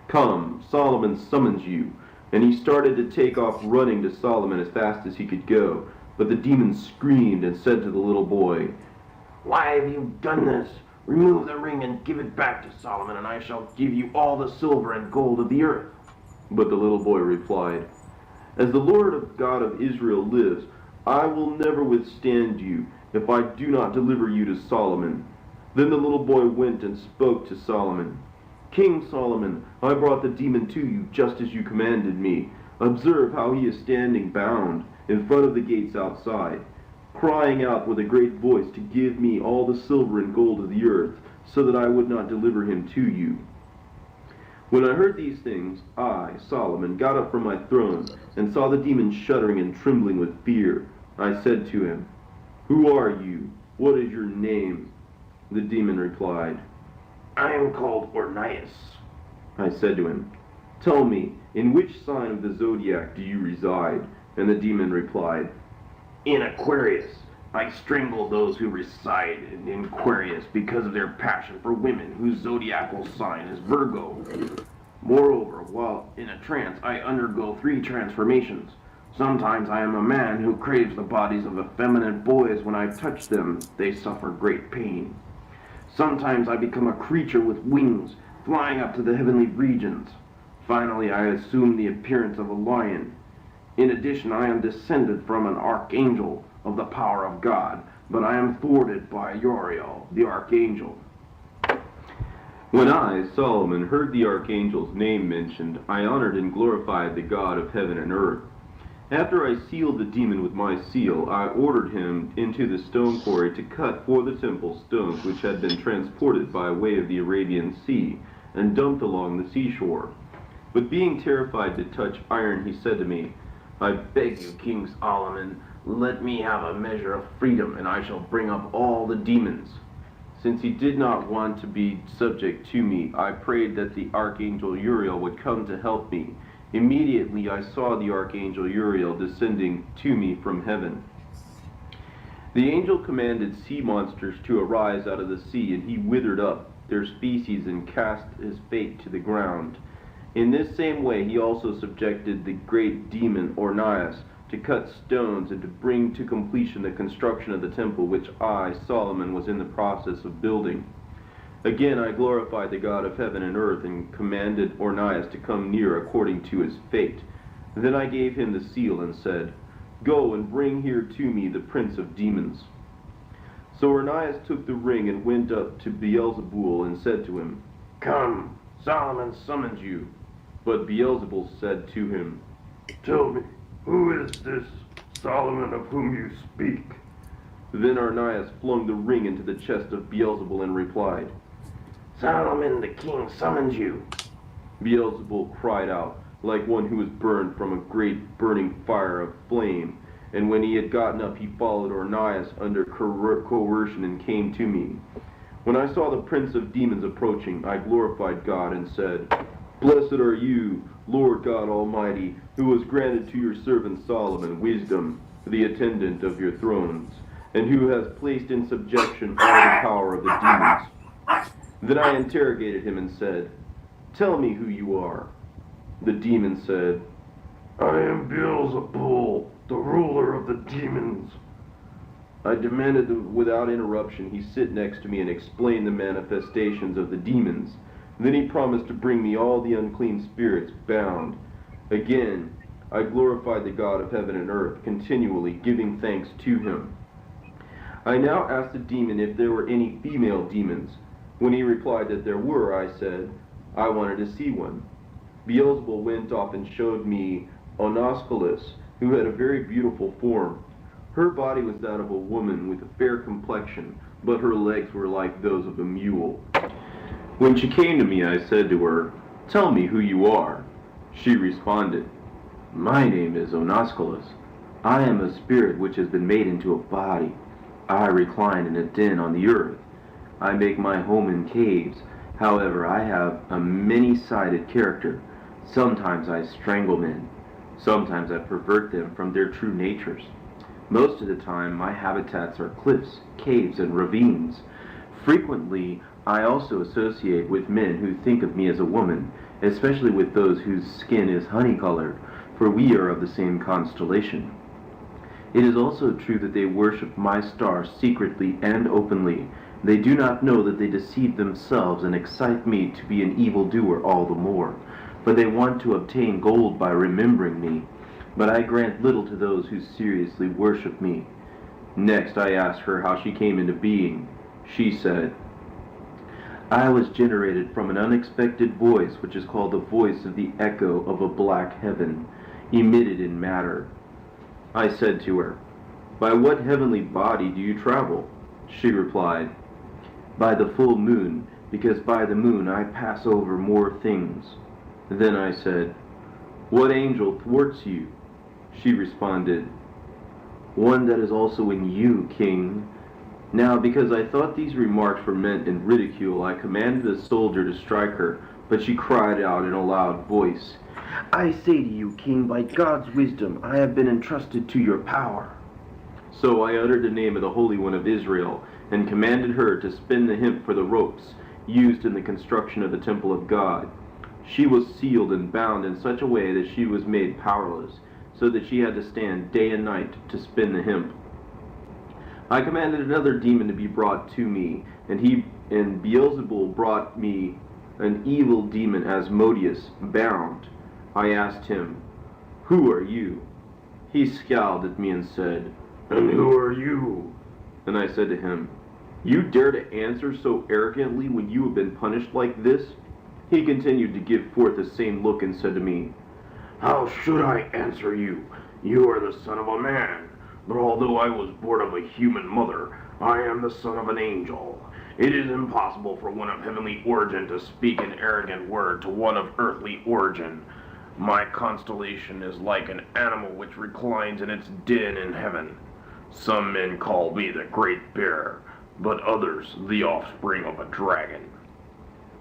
Come, Solomon summons you. And he started to take off running to Solomon as fast as he could go. But the demon screamed and said to the little boy, Why have you done this? Remove the ring and give it back to Solomon, and I shall give you all the silver and gold of the earth. But the little boy replied, As the Lord God of Israel lives, I will never withstand you if I do not deliver you to Solomon. Then the little boy went and spoke to Solomon. King Solomon, I brought the demon to you just as you commanded me. Observe how he is standing bound in front of the gates outside, crying out with a great voice to give me all the silver and gold of the earth, so that I would not deliver him to you. When I heard these things, I, Solomon, got up from my throne, and saw the demon shuddering and trembling with fear. I said to him, Who are you? What is your name? The demon replied, I am called Ornias. I said to him, Tell me, in which sign of the zodiac do you reside? And the demon replied, In Aquarius. I strangle those who reside in Aquarius because of their passion for women, whose zodiacal sign is Virgo. Moreover, while in a trance, I undergo 3 transformations. Sometimes I am a man who craves the bodies of effeminate boys. When I touch them, they suffer great pain. Sometimes I become a creature with wings, flying up to the heavenly regions. Finally, I assume the appearance of a lion. In addition, I am descended from an archangel of the power of God, but I am thwarted by Uriel, the archangel. When I, Solomon, heard the archangel's name mentioned, I honored and glorified the God of heaven and earth. After I sealed the demon with my seal, I ordered him into the stone quarry to cut for the temple stones which had been transported by way of the Arabian Sea and dumped along the seashore. But being terrified to touch iron, he said to me, I beg you, King Solomon, let me have a measure of freedom, and I shall bring up all the demons. Since he did not want to be subject to me, I prayed that the archangel Uriel would come to help me. Immediately I saw the archangel Uriel descending to me from heaven. The angel commanded sea monsters to arise out of the sea, and he withered up their species and cast his fate to the ground. In this same way he also subjected the great demon Ornias to cut stones and to bring to completion the construction of the temple which I, Solomon, was in the process of building. Again I glorified the God of heaven and earth and commanded Ornias to come near according to his fate. Then I gave him the seal and said, Go and bring here to me the prince of demons. So Ornias took the ring and went up to Beelzebul and said to him, Come, Solomon summons you. But Beelzebul said to him,
Tell me, who is this Solomon of whom you speak?
Then Ornias flung the ring into the chest of Beelzebul and replied,
Solomon the king summons you.
Beelzebul cried out, like one who was burned from a great burning fire of flame. And when he had gotten up, he followed Ornias under coercion and came to me. When I saw the prince of demons approaching, I glorified God and said, Blessed are you, Lord God Almighty, who has granted to your servant Solomon wisdom, the attendant of your thrones, and who has placed in subjection all the power of the demons. Then I interrogated him and said, Tell me who you are. The demon said,
I am Beelzebul, the ruler of the demons.
I demanded that without interruption he sit next to me and explain the manifestations of the demons. Then he promised to bring me all the unclean spirits bound. Again, I glorified the God of heaven and earth, continually giving thanks to him. I now asked the demon if there were any female demons. When he replied that there were, I said, I wanted to see one. Beelzebul went off and showed me Onospolis, who had a very beautiful form. Her body was that of a woman with a fair complexion, but her legs were like those of a mule. When she came to me, I said to her, Tell me who you are. She responded, My name is Onospolis. I am a spirit which has been made into a body. I recline in a den on the earth. I make my home in caves. However, I have a many-sided character. Sometimes I strangle men. Sometimes I pervert them from their true natures. Most of the time, my habitats are cliffs, caves, and ravines. Frequently, I also associate with men who think of me as a woman, especially with those whose skin is honey-colored, for we are of the same constellation. It is also true that they worship my star secretly and openly. They do not know that they deceive themselves and excite me to be an evildoer all the more, for they want to obtain gold by remembering me. But I grant little to those who seriously worship me. Next I asked her how she came into being. She said, I was generated from an unexpected voice which is called the voice of the echo of a black heaven, emitted in matter. I said to her, By what heavenly body do you travel? She replied, By the full moon, because by the moon I pass over more things. Then I said, What angel thwarts you? She responded, One that is also in you, King. Now, because I thought these remarks were meant in ridicule, I commanded a soldier to strike her, but she cried out in a loud voice, I say to you, King, by God's wisdom, I have been entrusted to your power. So I uttered the name of the Holy One of Israel, and commanded her to spin the hemp for the ropes used in the construction of the temple of God. She was sealed and bound in such a way that she was made powerless, so that she had to stand day and night to spin the hemp. I commanded another demon to be brought to me, and Beelzebul brought me an evil demon Asmodeus, bound. I asked him, Who are you? He scowled at me and said,
And who are you?
And I said to him, You dare to answer so arrogantly when you have been punished like this? He continued to give forth the same look and said to me,
How should I answer you? You are the son of a man. But although I was born of a human mother, I am the son of an angel. It is impossible for one of heavenly origin to speak an arrogant word to one of earthly origin. My constellation is like an animal which reclines in its den in heaven. Some men call me the Great Bear, but others the offspring of a dragon.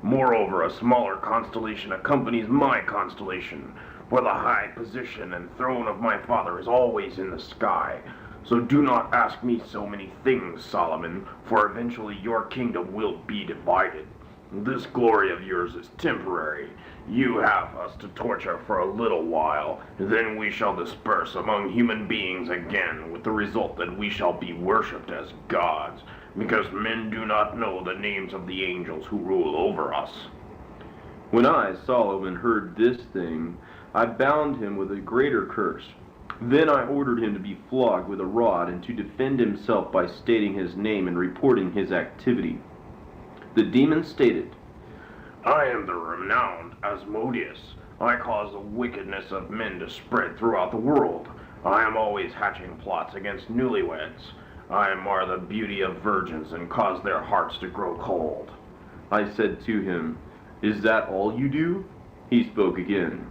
Moreover, a smaller constellation accompanies my constellation, for the high position and throne of my father is always in the sky. So do not ask me so many things, Solomon, for eventually your kingdom will be divided. This glory of yours is temporary. You have us to torture for a little while, then we shall disperse among human beings again, with the result that we shall be worshipped as gods, because men do not know the names of the angels who rule over us.
When I, Solomon, heard this thing, I bound him with a greater curse. Then I ordered him to be flogged with a rod and to defend himself by stating his name and reporting his activity. The demon stated,
I am the renowned Asmodeus. I cause the wickedness of men to spread throughout the world. I am always hatching plots against newlyweds. I mar the beauty of virgins and cause their hearts to grow cold.
I said to him, Is that all you do? He spoke again.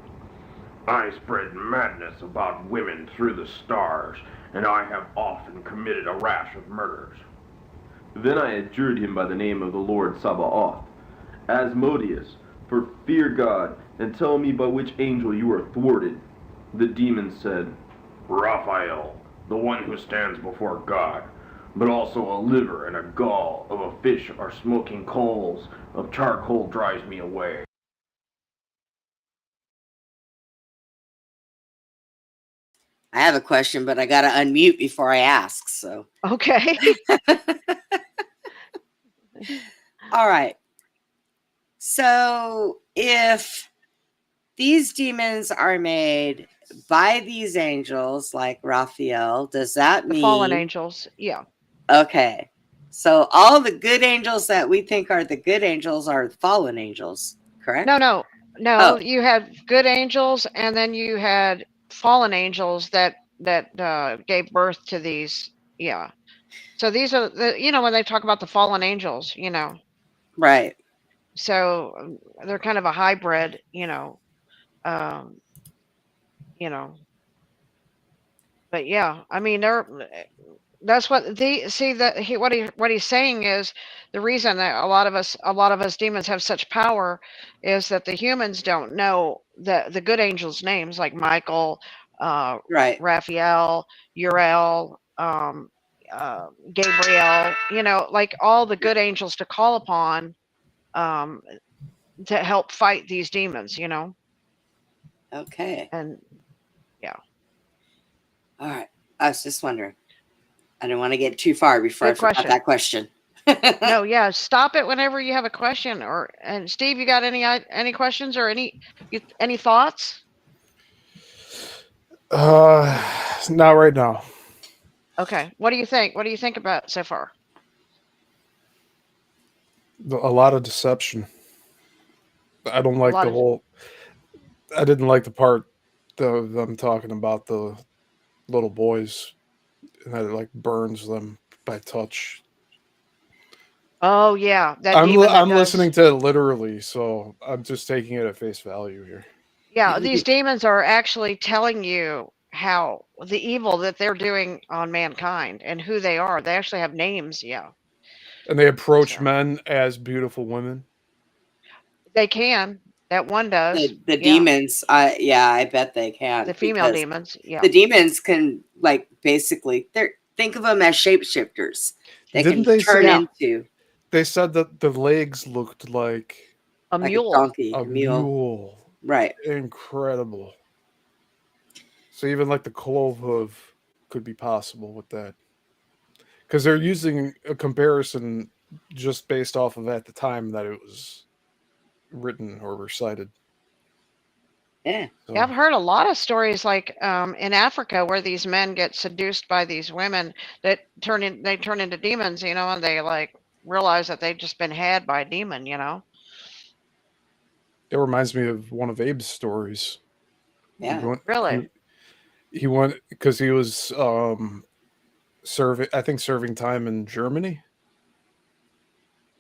I spread madness about women through the stars, and I have often committed a rash of murders.
Then I adjured him by the name of the Lord Sabaoth, Asmodeus, for fear God, and tell me by which angel you are thwarted. The demon said,
Raphael, the one who stands before God, but also a liver and a gall of a fish are smoking coals of charcoal drives me away.
I have a question, but I got to unmute before I ask. So,
Okay.
all right. So, if these demons are made by these angels, like Raphael, does that
The fallen
mean
angels. Yeah.
okay? So, all the good angels that we think are the good angels are the fallen angels, correct?
No.
Oh,
You had good angels, and then you had fallen angels that gave birth to these. Yeah. So these are when they talk about the fallen angels.
right.
So they're kind of a hybrid. Um, you know. But yeah, I mean that's what the see that what he's saying is the reason that a lot of us demons have such power is that the humans don't know the good angels names like Michael, uh
Right.
Raphael, Uriel, Gabriel, like all the
Yeah.
good angels to call upon um to help fight these demons,
Okay.
and yeah.
All right. I was just wondering. I didn't want to get too far before I
Good
forgot
question.
that question.
No, yeah, stop it whenever you have a question. And Steve, you got any questions or any thoughts?
Not right now.
Okay, what do you think? What do you think about so far?
A lot of deception. I don't
A
like
lot
the
of
whole. I didn't like the part of them talking about the little boys and that it like burns them by touch.
Oh yeah, that demon that
I'm
does.
listening to it literally, so I'm just taking it at face value here.
Yeah, these demons are actually telling you how the evil that they're doing on mankind and who they are. They actually have names. Yeah,
And they approach
so
men as beautiful women.
they can. That one does.
The
Yeah,
demons, I bet they
the
can,
female
because
demons. Yeah.
the demons can, like, basically think of them as shapeshifters. They
Didn't
can
they
turn
say
Yeah,
into
they said that the legs looked like
a
like a
mule.
donkey,
a
a mule.
mule?
Right.
Incredible. So even like the clove hoof could be possible with that. Because they're using a comparison just based off of at the time that it was written or recited.
Yeah.
Yeah, I've
So
heard a lot of stories like in Africa where these men get seduced by these women that turn into demons, and they like realize that they've just been had by a demon.
it reminds me of one of Abe's stories. He
Yeah.
went
Really?
he went because he was serving, I think, serving time in Germany,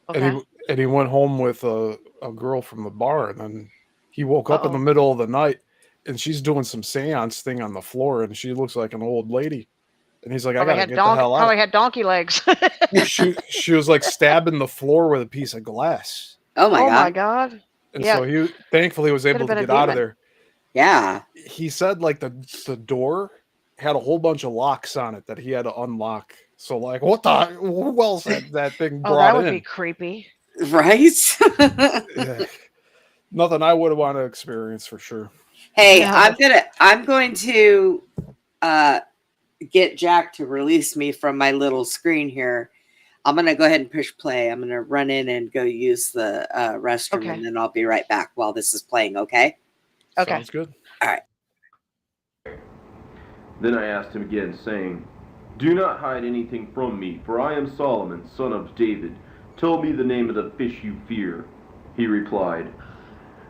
Okay.
And he went home with a girl from the bar, and then he woke up in the
Uh-oh.
middle of the night, and she's doing some seance thing on the floor, and she looks like an old lady. And he's like, I gotta get the hell out.
Probably had donkey legs.
She was like stabbing the floor with a piece of glass,
Oh my
Oh my
God.
God.
and
Yeah,
so he thankfully was
could
able
have
to
been a
get out of
demon.
there.
Yeah.
He said like the door had a whole bunch of locks on it that he had to unlock. So like, what the who else had that thing
Oh, that
brought
would be
in?
creepy.
Right.
Yeah, nothing I would want to experience for sure.
Hey,
No.
I'm going to uh get Jack to release me from my little screen here. I'm gonna go ahead and push play. I'm gonna run in and go use the restroom,
Okay.
and then I'll be right back while this is playing. Okay.
Okay.
Sounds good.
All right.
Then I asked him again, saying, Do not hide anything from me, for I am Solomon, son of David. Tell me the name of the fish you fear. He replied,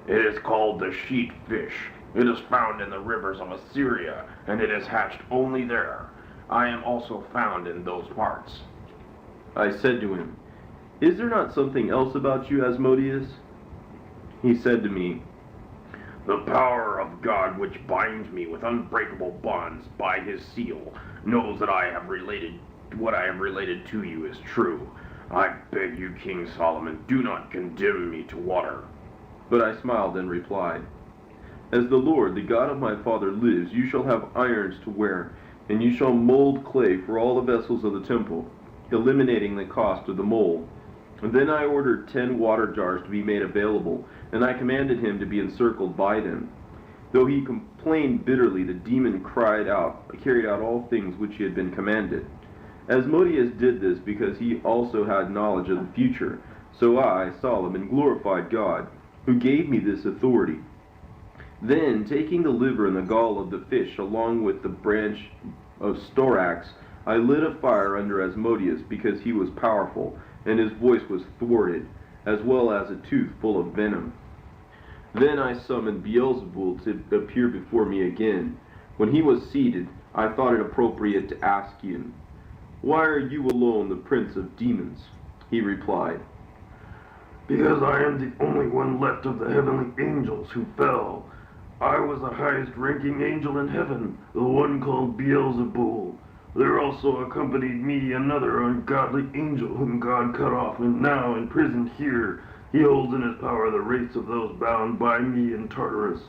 It is called the sheet fish. It is found in the rivers of Assyria, and it is hatched only there. I am also found in those parts.
I said to him, Is there not something else about you, Asmodeus? He said to me,
The power of God which binds me with unbreakable bonds by his seal knows that what I have related to you is true. I beg you, King Solomon, do not condemn me to water.
But I smiled and replied, As the Lord, the God of my father, lives, you shall have irons to wear, and you shall mold clay for all the vessels of the temple, eliminating the cost of the mold. And then I ordered 10 water jars to be made available, and I commanded him to be encircled by them. Though he complained bitterly, the demon carried out all things which he had been commanded. Asmodeus did this because he also had knowledge of the future. So I, Solomon, glorified God, who gave me this authority. Then, taking the liver and the gall of the fish, along with the branch of storax, I lit a fire under Asmodeus because he was powerful, and his voice was thwarted, as well as a tooth full of venom. Then I summoned Beelzebul to appear before me again. When he was seated, I thought it appropriate to ask him, Why are you alone the prince of demons? He replied,
Because I am the only one left of the heavenly angels who fell. I was the highest ranking angel in heaven, the one called Beelzebul. There also accompanied me another ungodly angel whom God cut off, and now imprisoned here, he holds in his power the race of those bound by me in Tartarus.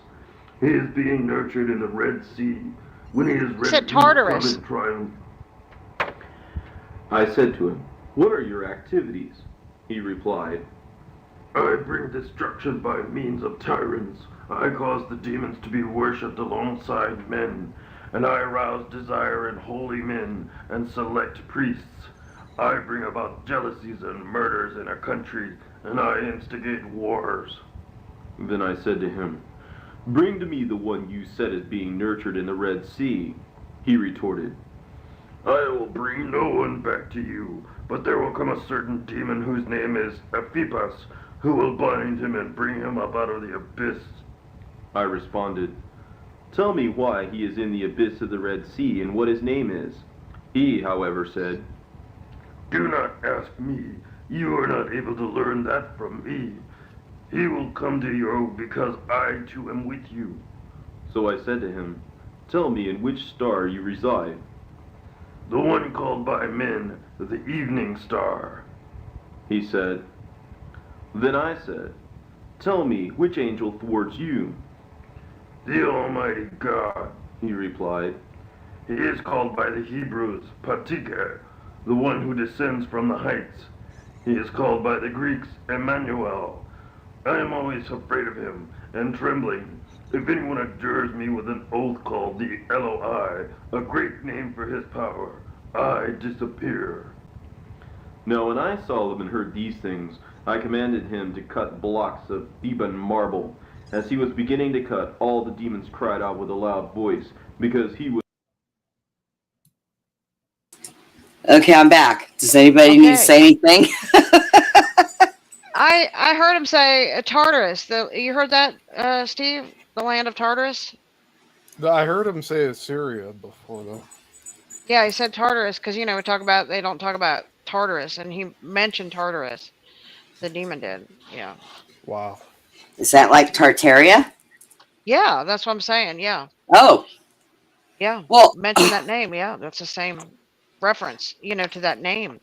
He is being nurtured in the Red Sea. When he is ready,
said
he will come
Tartarus.
in triumph.
I said to him, What are your activities? He replied,
I bring destruction by means of tyrants. I cause the demons to be worshipped alongside men, and I arouse desire in holy men and select priests. I bring about jealousies and murders in a country, and I instigate wars.
Then I said to him, Bring to me the one you said is being nurtured in the Red Sea. He retorted,
I will bring no one back to you, but there will come a certain demon whose name is Ephipas, who will bind him and bring him up out of the abyss.
I responded, Tell me why he is in the abyss of the Red Sea and what his name is. He, however, said,
Do not ask me. You are not able to learn that from me. He will come to you because I too am with you.
So I said to him, Tell me in which star you reside.
The one called by men the evening star.
He said. Then I said, Tell me which angel thwarts you.
The Almighty God,
He replied.
He is called by the Hebrews Patikeh, the one who descends from the heights. He is called by the Greeks Emmanuel. I am always afraid of him and trembling. If anyone adjures me with an oath called the Eloi, a great name for his power, I disappear.
Now when I, Solomon, heard these things, I commanded him to cut blocks of Theban marble. As he was beginning to cut, all the demons cried out with a loud voice, because he was...
Okay, I'm back. Does anybody need to
Okay.
say anything?
I heard him say Tartarus. You heard that, Steve? The land of Tartarus?
I heard him say Assyria before, though.
Yeah, he said Tartarus because, we they don't talk about Tartarus, and he mentioned Tartarus. The demon did. Yeah.
Wow.
Is that like Tartaria?
Yeah, that's what I'm saying. Yeah.
Oh,
Yeah.
well,
Mention that name. Yeah, that's the same reference, to that name.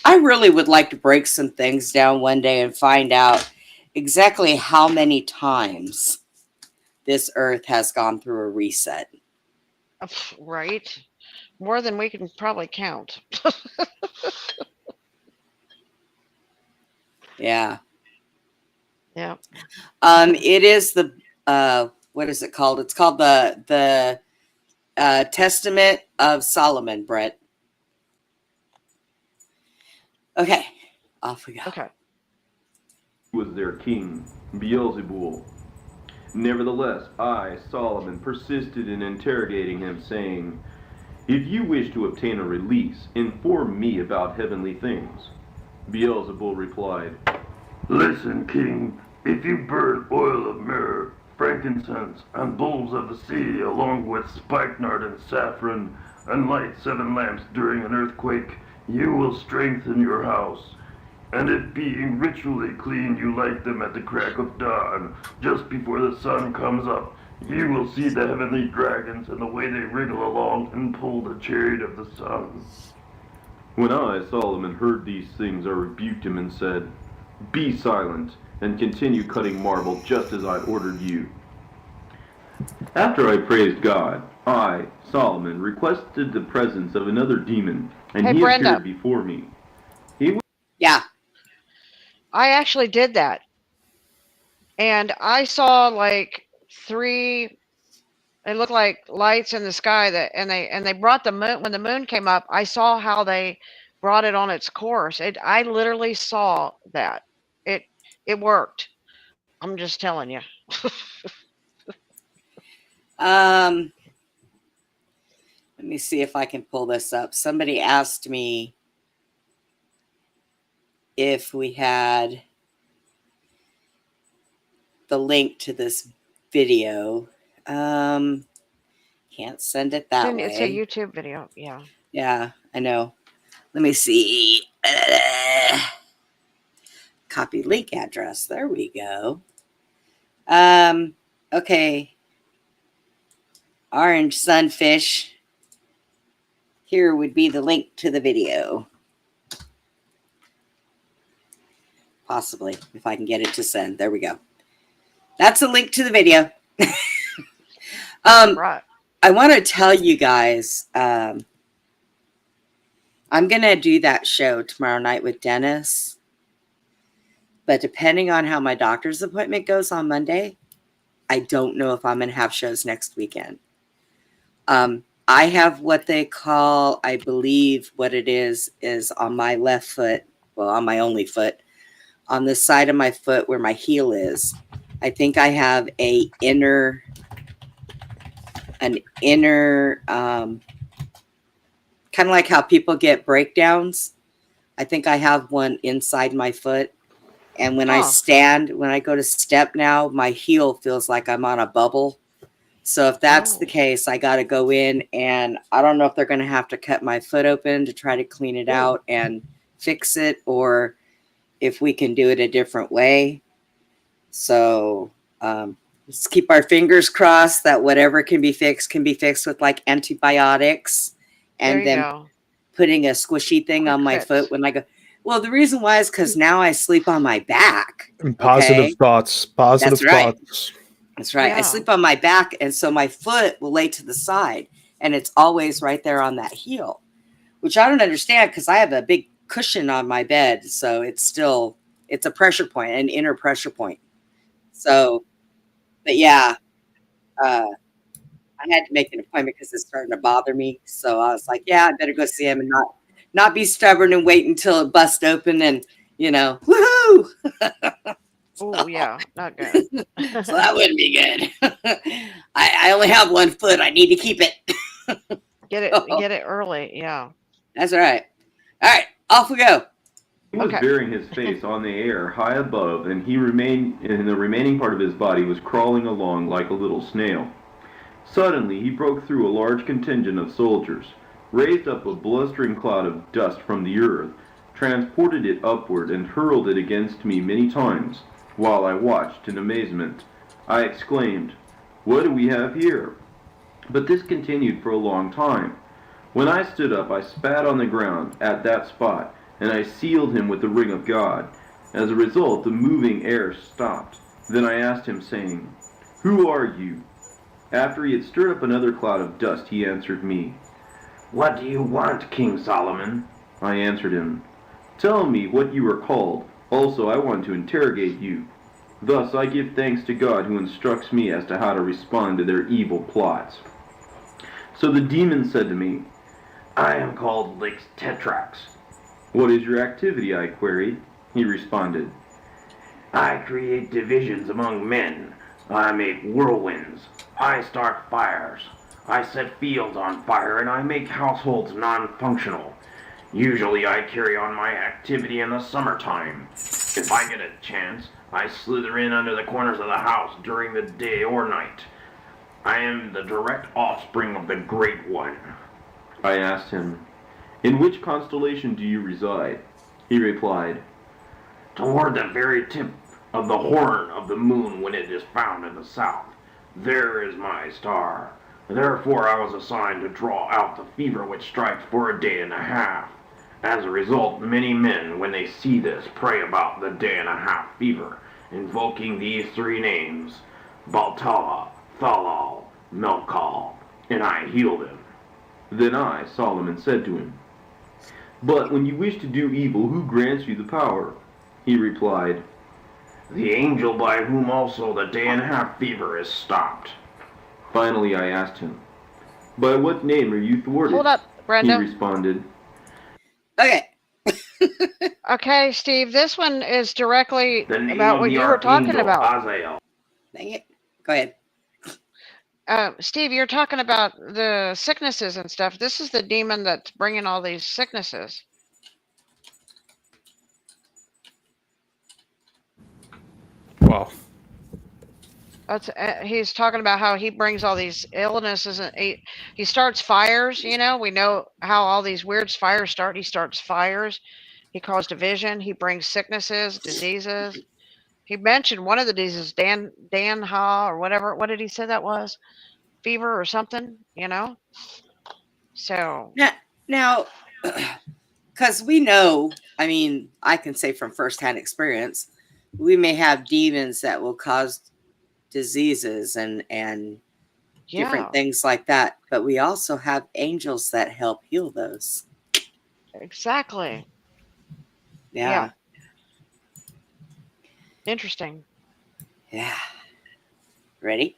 I really would like to break some things down one day and find out exactly how many times this earth has gone through a reset.
Right? More than we can probably count.
Yeah.
Yeah.
It is the what is it called? It's called the Testament of Solomon, Brett. Okay, off we go.
Okay.
Was their king, Beelzebul. Nevertheless, I, Solomon, persisted in interrogating him, saying, "If you wish to obtain a release, inform me about heavenly things." Beelzebul replied, "Listen, king, if you burn oil of myrrh, frankincense, and bulbs of the sea, along with spikenard and saffron, and light 7 lamps during an earthquake, you will strengthen your house. And if being ritually clean you light them at the crack of dawn, just before the sun comes up, you will see the heavenly dragons and the way they wriggle along and pull the chariot of the sun." When I, Solomon, heard these things, I rebuked him and said, "Be silent, and continue cutting marble just as I ordered you." After I praised God, I, Solomon, requested the presence of another demon, and
Hey,
he
Brenda.
appeared before me.
Yeah.
I actually did that. And I saw like 3, it looked like lights in the sky and they brought the moon. When the moon came up, I saw how they brought it on its course. I literally saw that. It it worked. I'm just telling you.
Let me see if I can pull this up. Somebody asked me if we had the link to this video. Can't send it that way.
It's a YouTube video. Yeah.
Yeah, I know. Let me see. Copy link address. There we go. Okay. Orange sunfish. Here would be the link to the video. Possibly, if I can get it to send. There we go. That's a link to the video.
Right.
I want to tell you guys, I'm going to do that show tomorrow night with Dennis. But depending on how my doctor's appointment goes on Monday, I don't know if I'm going to have shows next weekend. I have what they call, I believe what it is on my left foot, well, on my only foot, on the side of my foot where my heel is. I think I have an inner, kind of like how people get breakdowns. I think I have one inside my foot. And when I go to step now, my heel feels like I'm on a bubble. So if that's the case, I got to go in, and I don't know if they're going to have to cut my foot open to try to clean it out and fix it, or if we can do it a different way. So let's keep our fingers crossed that whatever can be fixed with like antibiotics, and then putting a squishy thing on my foot when I go. Well, the reason why is because now I sleep on my back.
And positive thoughts. Positive thoughts.
That's right. Yeah. I sleep on my back, and so my foot will lay to the side, and it's always right there on that heel, which I don't understand because I have a big cushion on my bed, so it's a pressure point, an inner pressure point. So, but yeah, I had to make an appointment because it's starting to bother me. So I was like, yeah, I better go see him and not be stubborn and wait until it busts open and, woohoo!
Oh, yeah, not good.
So that wouldn't be good. I only have one foot. I need to keep it.
Get it early. Yeah.
That's right. All right, off we go.
He was burying his face on the air high above, and the remaining part of his body was crawling along like a little snail. Suddenly, he broke through a large contingent of soldiers, raised up a blustering cloud of dust from the earth, transported it upward, and hurled it against me many times. While I watched in amazement, I exclaimed, "What do we have here?" But this continued for a long time. When I stood up, I spat on the ground at that spot, and I sealed him with the ring of God. As a result, the moving air stopped. Then I asked him, saying, "Who are you?" After he had stirred up another cloud of dust, he answered me.
What do you want, King Solomon?
I answered him, "Tell me what you are called. Also, I want to interrogate you." Thus I give thanks to God who instructs me as to how to respond to their evil plots. So the demon said to me,
I am called Lix Tetrax.
"What is your activity?" I queried. He responded,
I create divisions among men. I make whirlwinds. I start fires. I set fields on fire, and I make households non-functional. Usually I carry on my activity in the summertime. If I get a chance, I slither in under the corners of the house during the day or night. I am the direct offspring of the Great One.
I asked him, "In which constellation do you reside?" He replied,
Toward the very tip of the horn of the moon when it is found in the south. There is my star. Therefore I was assigned to draw out the fever which strikes for a day and a half. As a result, many men, when they see this, pray about the day and a half fever, invoking these three names, Baltala, Thalal, Melkal, and I heal them.
Then I, Solomon, said to him, "But when you wish to do evil, who grants you the power?" He replied,
The angel by whom also the day and a half fever is stopped.
Finally I asked him, "By what name are you thwarted?"
Hold up,
He
Brenda.
responded,
Okay.
Okay, Steve, this one is directly
The name
about
of
what
the
you were talking
archangel
about.
Azael.
Dang it. Go ahead.
Steve, you're talking about the sicknesses and stuff. This is the demon that's bringing all these sicknesses.
Wow.
That's he's talking about how he brings all these illnesses and he starts fires. You know, we know how all these weird fires start. He starts fires. He caused division. He brings sicknesses, diseases. He mentioned one of the diseases, Dan Ha or whatever. What did he say that was? Fever or something. You know. So
Now, because we know, I mean, I can say from firsthand experience, we may have demons that will cause diseases and
yeah,
different things like that, but we also have angels that help heal those.
exactly.
Yeah.
Interesting.
Yeah. Ready?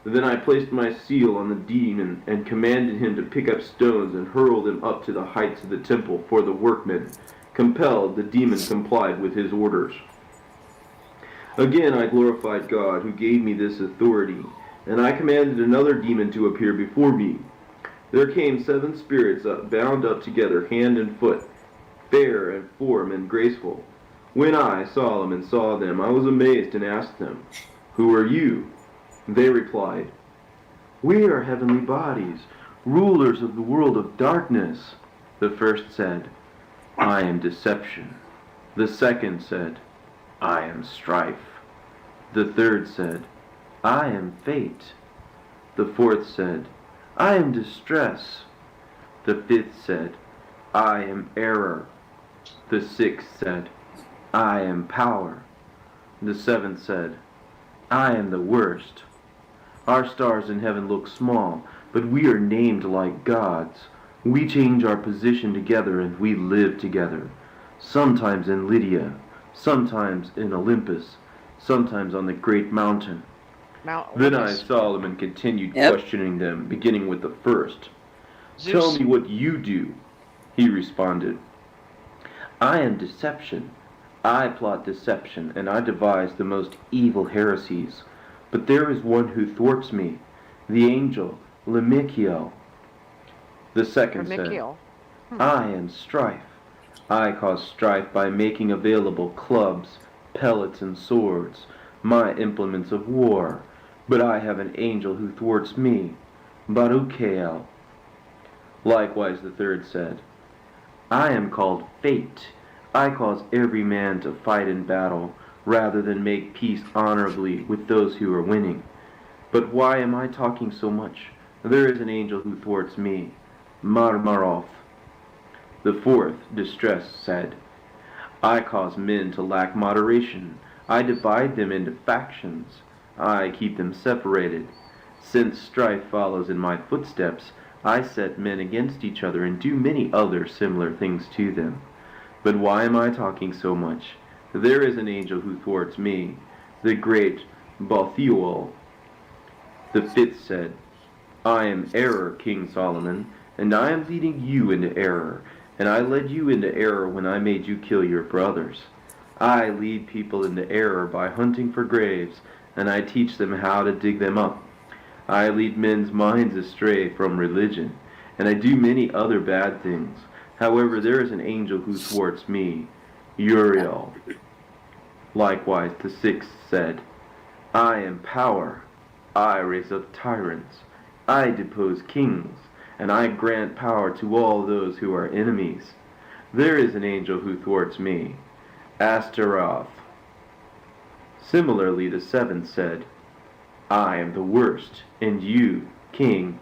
Then I placed my seal on the demon and commanded him to pick up stones and hurl them up to the heights of the temple for the workmen. Compelled, the demon complied with his orders. Again I glorified God who gave me this authority, and I commanded another demon to appear before me. There came 7 spirits bound up together hand and foot, fair in form and graceful. When I, Solomon, saw them, I was amazed and asked them, "Who are you?" They replied, "We are heavenly bodies, rulers of the world of darkness." The first said, "I am deception." The second said, "I am strife." The third said, "I am fate." The fourth said, "I am distress." The fifth said, "I am error." The sixth said, "I am power." The seventh said, "I am the worst." Our stars in heaven look small, but we are named like gods. We change our position together and we live together. Sometimes in Lydia, sometimes in Olympus, sometimes on the great mountain.
Mount
Then I,
Olympus.
Solomon, continued
Yep.
questioning them, beginning with the first.
Zeus.
"Tell me what you do." He responded, "I am deception. I plot deception, and I devise the most evil heresies. But there is one who thwarts me, the angel Lemichiel." The second said,
Michiel.
"I am strife. I cause strife by making available clubs, pellets, and swords, my implements of war. But I have an angel who thwarts me, Baruchael." Likewise the third said, I am called Fate. I cause every man to fight in battle, rather than make peace honorably with those who are winning. But why am I talking so much? There is an angel who thwarts me, Marmaroth. The fourth, Distress, said, I cause men to lack moderation. I divide them into factions. I keep them separated. Since strife follows in my footsteps, I set men against each other and do many other similar things to them. But why am I talking so much? There is an angel who thwarts me, the great Balthuel. The fifth said, I am Error, King Solomon, and I am leading you into error, and I led you into error when I made you kill your brothers. I lead people into error by hunting for graves, and I teach them how to dig them up. I lead men's minds astray from religion, and I do many other bad things. However, there is an angel who thwarts me, Uriel. Likewise, the sixth said, I am power. I raise up tyrants. I depose kings, and I grant power to all those who are enemies. There is an angel who thwarts me, Astaroth. Similarly, the seventh said, I am the worst, and you, king,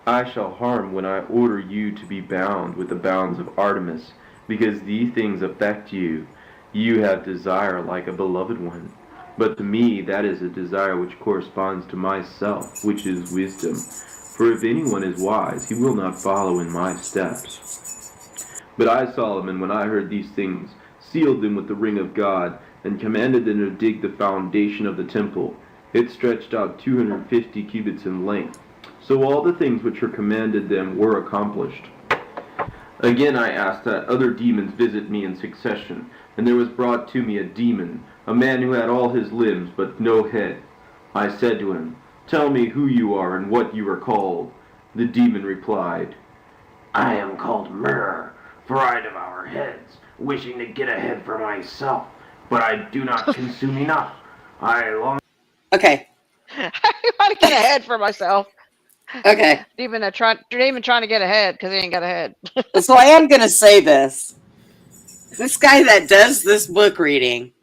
I shall harm when I order you to be bound with the bounds of Artemis, because these things affect you. You have desire like a beloved one. But to me that is a desire which corresponds to myself, which is wisdom. For if anyone is wise, he will not follow in my steps. But I, Solomon, when I heard these things, sealed them with the ring of God, and commanded them to dig the foundation of the temple. It stretched out 250 cubits in length. So all the things which were commanded them were accomplished. Again I asked that other demons visit me in succession, and there was brought to me a demon, a man who had all his limbs but no head. I said to him, Tell me who you are and what you are called. The demon replied,
I am called Myrrh, for I devour heads, wishing to get a head for myself, but I do not consume enough. I long.
Okay.
I want to get ahead for myself.
Okay.
Demon trying to get ahead because he ain't got ahead.
So I am going to say this. This guy that does this book reading,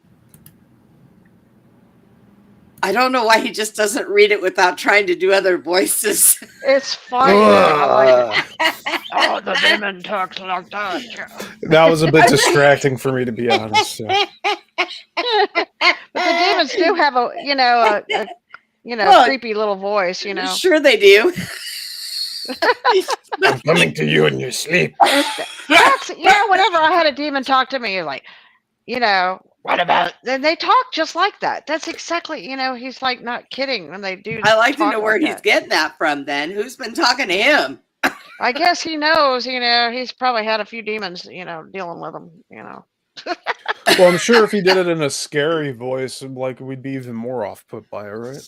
I don't know why he just doesn't read it without trying to do other voices.
It's funny. I like it. Oh, the demon talks like that.
That was a bit distracting for me, to be honest. Yeah.
But the demons do have a
Look,
creepy little voice.
Sure they do.
I'm coming to you in your sleep.
That's whenever I had a demon talk to me, like, what about? Then they talk just like that. That's exactly, he's like not kidding when they do.
I like to know where
like
he's getting that from. Then who's been talking to him?
I guess he knows. He's probably had a few demons, dealing with him.
Well, I'm sure if he did it in a scary voice, like we'd be even more off put by it, right?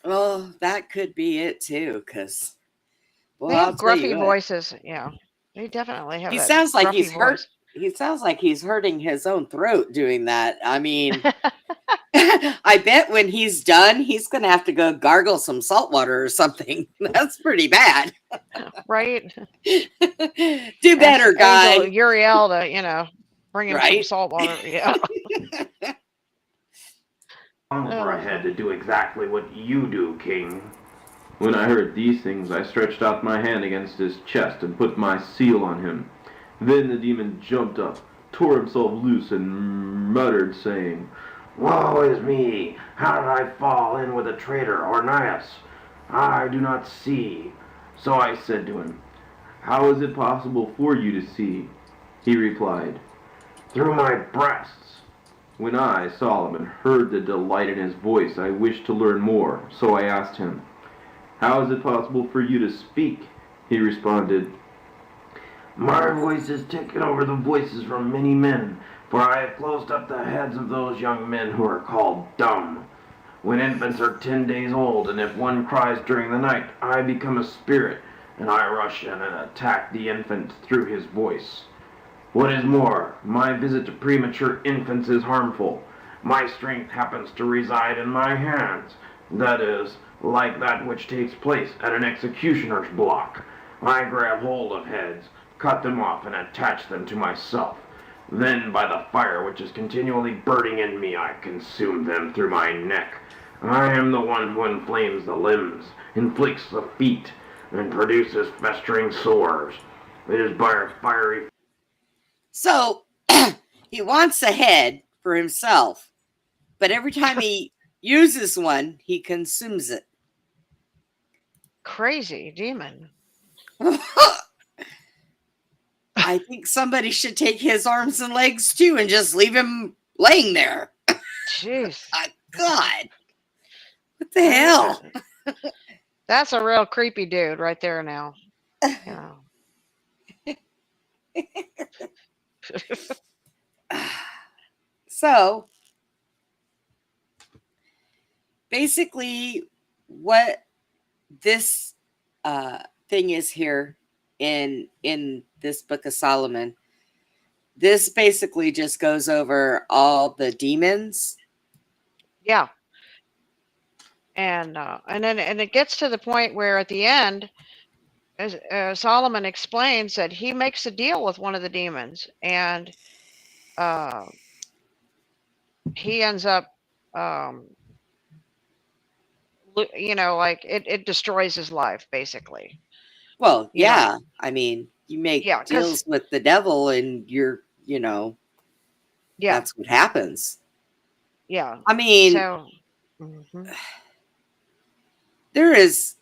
Well, that could be it too, because
They have gruffy voices. Yeah, they definitely have.
He sounds like he's hurt.
Voice.
He sounds like he's hurting his own throat doing that. I mean, I bet when he's done, he's going to have to go gargle some salt water or something. That's pretty bad.
Right.
Do better, guy.
Uriel to, bring him some salt water. Yeah.
For a head to do exactly what you do, King.
When I heard these things, I stretched out my hand against his chest and put my seal on him. Then the demon jumped up, tore himself loose, and muttered, saying,
Woe is me! How did I fall in with a traitor, Ornias? I do not see.
So I said to him, How is it possible for you to see? He replied,
Through my breasts.
When I, Solomon, heard the delight in his voice, I wished to learn more, so I asked him, How is it possible for you to speak? He responded,
My voice has taken over the voices from many men, for I have closed up the heads of those young men who are called dumb. When infants are 10 days old, and if one cries during the night, I become a spirit, and I rush in and attack the infant through his voice. What is more, my visit to premature infants is harmful. My strength happens to reside in my hands, that is, like that which takes place at an executioner's block. I grab hold of heads, cut them off, and attach them to myself. Then, by the fire which is continually burning in me, I consume them through my neck. I am the one who inflames the limbs, inflicts the feet, and produces festering sores. It is by a fiery...
So he wants a head for himself, but every time he uses one, he consumes it.
Crazy demon.
I think somebody should take his arms and legs too and just leave him laying there.
Jeez.
God. What the hell?
That's a real creepy dude right there now. You know.
So basically what this thing is here in this book of Solomon, this basically just goes over all the demons.
Yeah. And then it gets to the point where at the end, as Solomon explains that he makes a deal with one of the demons, and he ends up, like it destroys his life basically.
Well,
You know.
yeah. I mean, you make
Yeah, 'cause-
deals with the devil and you're,
Yeah.
that's what happens.
Yeah.
I mean,
So.
there is,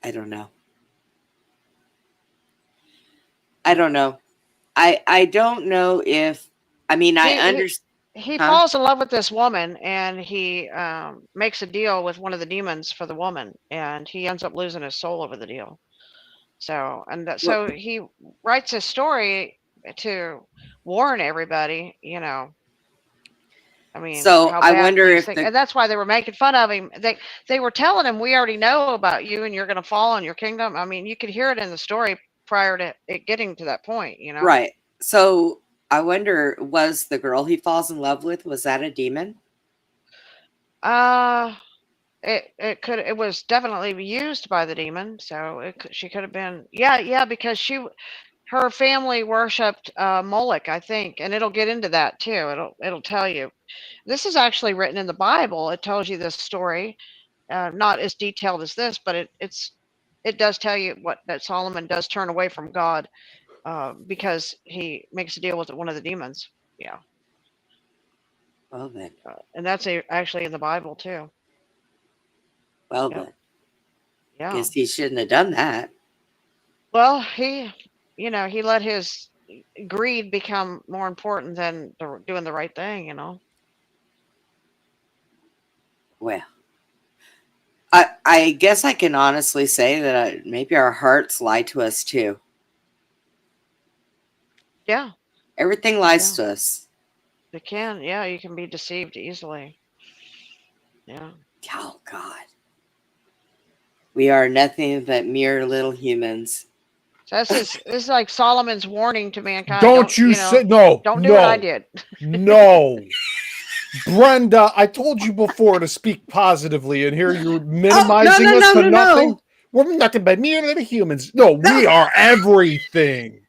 I don't know. I don't know if, I mean, I understand.
He falls in love with this woman, and he makes a deal with one of the demons for the woman, and he ends up losing his soul over the deal. So, so he writes a story to warn everybody, I mean,
so
how
I
bad
wonder
these
if
things, and that's why they were making fun of him. They were telling him, we already know about you, and you're going to fall on your kingdom. I mean, you could hear it in the story prior to it getting to that point,
Right. So I wonder, was the girl he falls in love with, was that a demon?
It was definitely used by the demon, so she could have been, yeah, because her family worshipped Moloch, I think, and it'll get into that too. It'll tell you. This is actually written in the Bible. It tells you this story, not as detailed as this, but it does tell you that Solomon does turn away from God because he makes a deal with one of the demons. Yeah.
Well then.
And that's actually in the Bible too.
Well
Yep.
then.
Yeah.
Guess he shouldn't have done that.
Well, he let his greed become more important than doing the right thing,
Well, I guess I can honestly say that maybe our hearts lie to us too.
Yeah.
Everything lies to us.
It can. Yeah, you can be deceived easily. Yeah.
Oh, God. We are nothing but mere little humans.
So this is like Solomon's warning to mankind.
Don't you say no.
Don't do what I did.
No. Brenda, I told you before to speak positively, and here you're minimizing us to nothing.
No.
We're nothing but mere little humans. No, we are everything.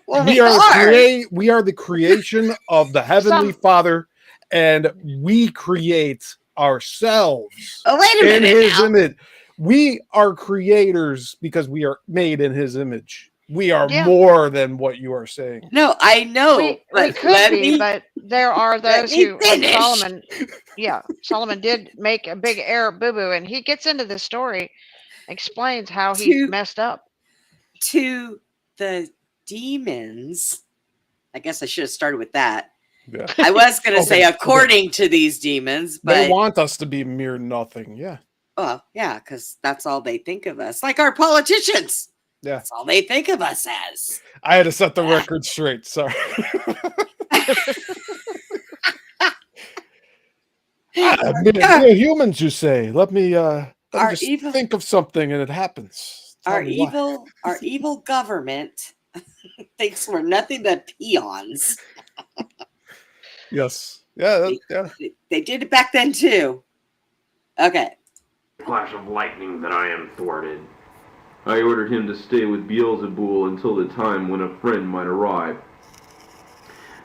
Well,
we are the creation of the Heavenly Father, and we create ourselves in His image. We are creators because we are made in His image. We are more than what you are saying.
No, I know.
We could be, but there are those who, like Solomon. Yeah, Solomon did make a big error, boo-boo, and he gets into this story, explains how he messed up.
To the demons, I guess I should have started with that.
Yeah.
I was going to say according to these demons, but
they want us to be mere nothing. Yeah.
Well, yeah, because that's all they think of us. Like our politicians.
Yeah.
That's all they think of us as.
I had to set the record straight. Sorry. We're humans, you say. Let me just think of something and it happens.
Our evil government thinks we're nothing but peons.
Yes. Yeah.
They did it back then too. Okay.
Flash of lightning that I am thwarted.
I ordered him to stay with Beelzebul until the time when a friend might arrive.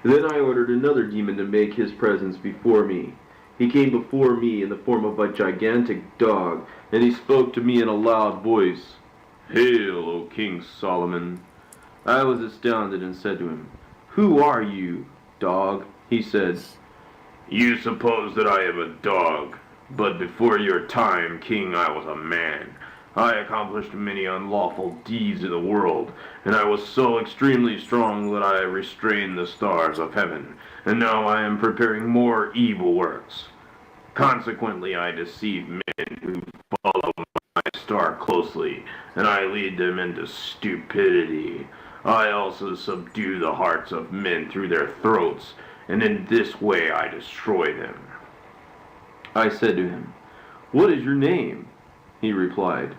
Then I ordered another demon to make his presence before me. He came before me in the form of a gigantic dog, and he spoke to me in a loud voice. Hail, O King Solomon! I was astounded and said to him, Who are you, dog? He said,
You suppose that I am a dog, but before your time, king, I was a man. I accomplished many unlawful deeds in the world, and I was so extremely strong that I restrained the stars of heaven, and now I am preparing more evil works. Consequently, I deceive men who follow my star closely, and I lead them into stupidity. I also subdue the hearts of men through their throats, and in this way I destroy them.
I said to him, What is your name? He replied,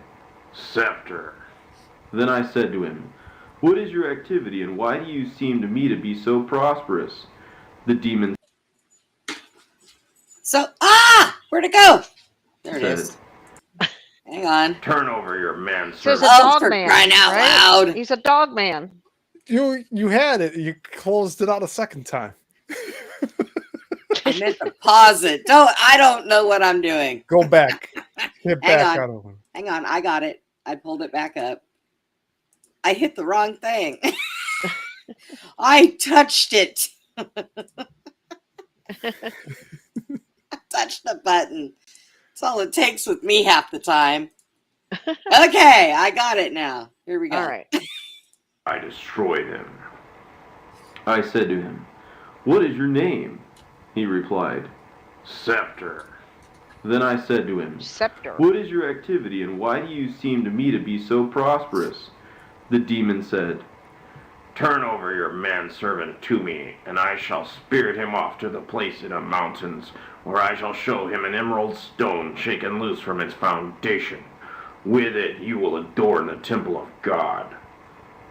Scepter.
Then I said to him, What is your activity, and why do you seem to me to be so prosperous? The demon
So, where'd it go? There it
said,
is. Hang on.
Turn over your
So
manservant.
he's a
Oh,
dog
for
man,
crying out
right?
loud.
He's a dog man.
You had it. You closed it out a second time.
I meant to pause it. I don't know what I'm doing.
Go back. Hit
Hang
back
on.
out of it.
Hang on. I got it. I pulled it back up. I hit the wrong thing. I touched it. I touched the button. That's all it takes with me half the time. Okay, I got it now. Here we go.
All right.
I destroy them.
I said to him, What is your name? He replied,
Scepter.
Then I said to him,
Scepter.
What is your activity, and why do you seem to me to be so prosperous? The demon said,
Turn over your manservant to me, and I shall spirit him off to the place in the mountains, where I shall show him an emerald stone shaken loose from its foundation. With it you will adorn the temple of God.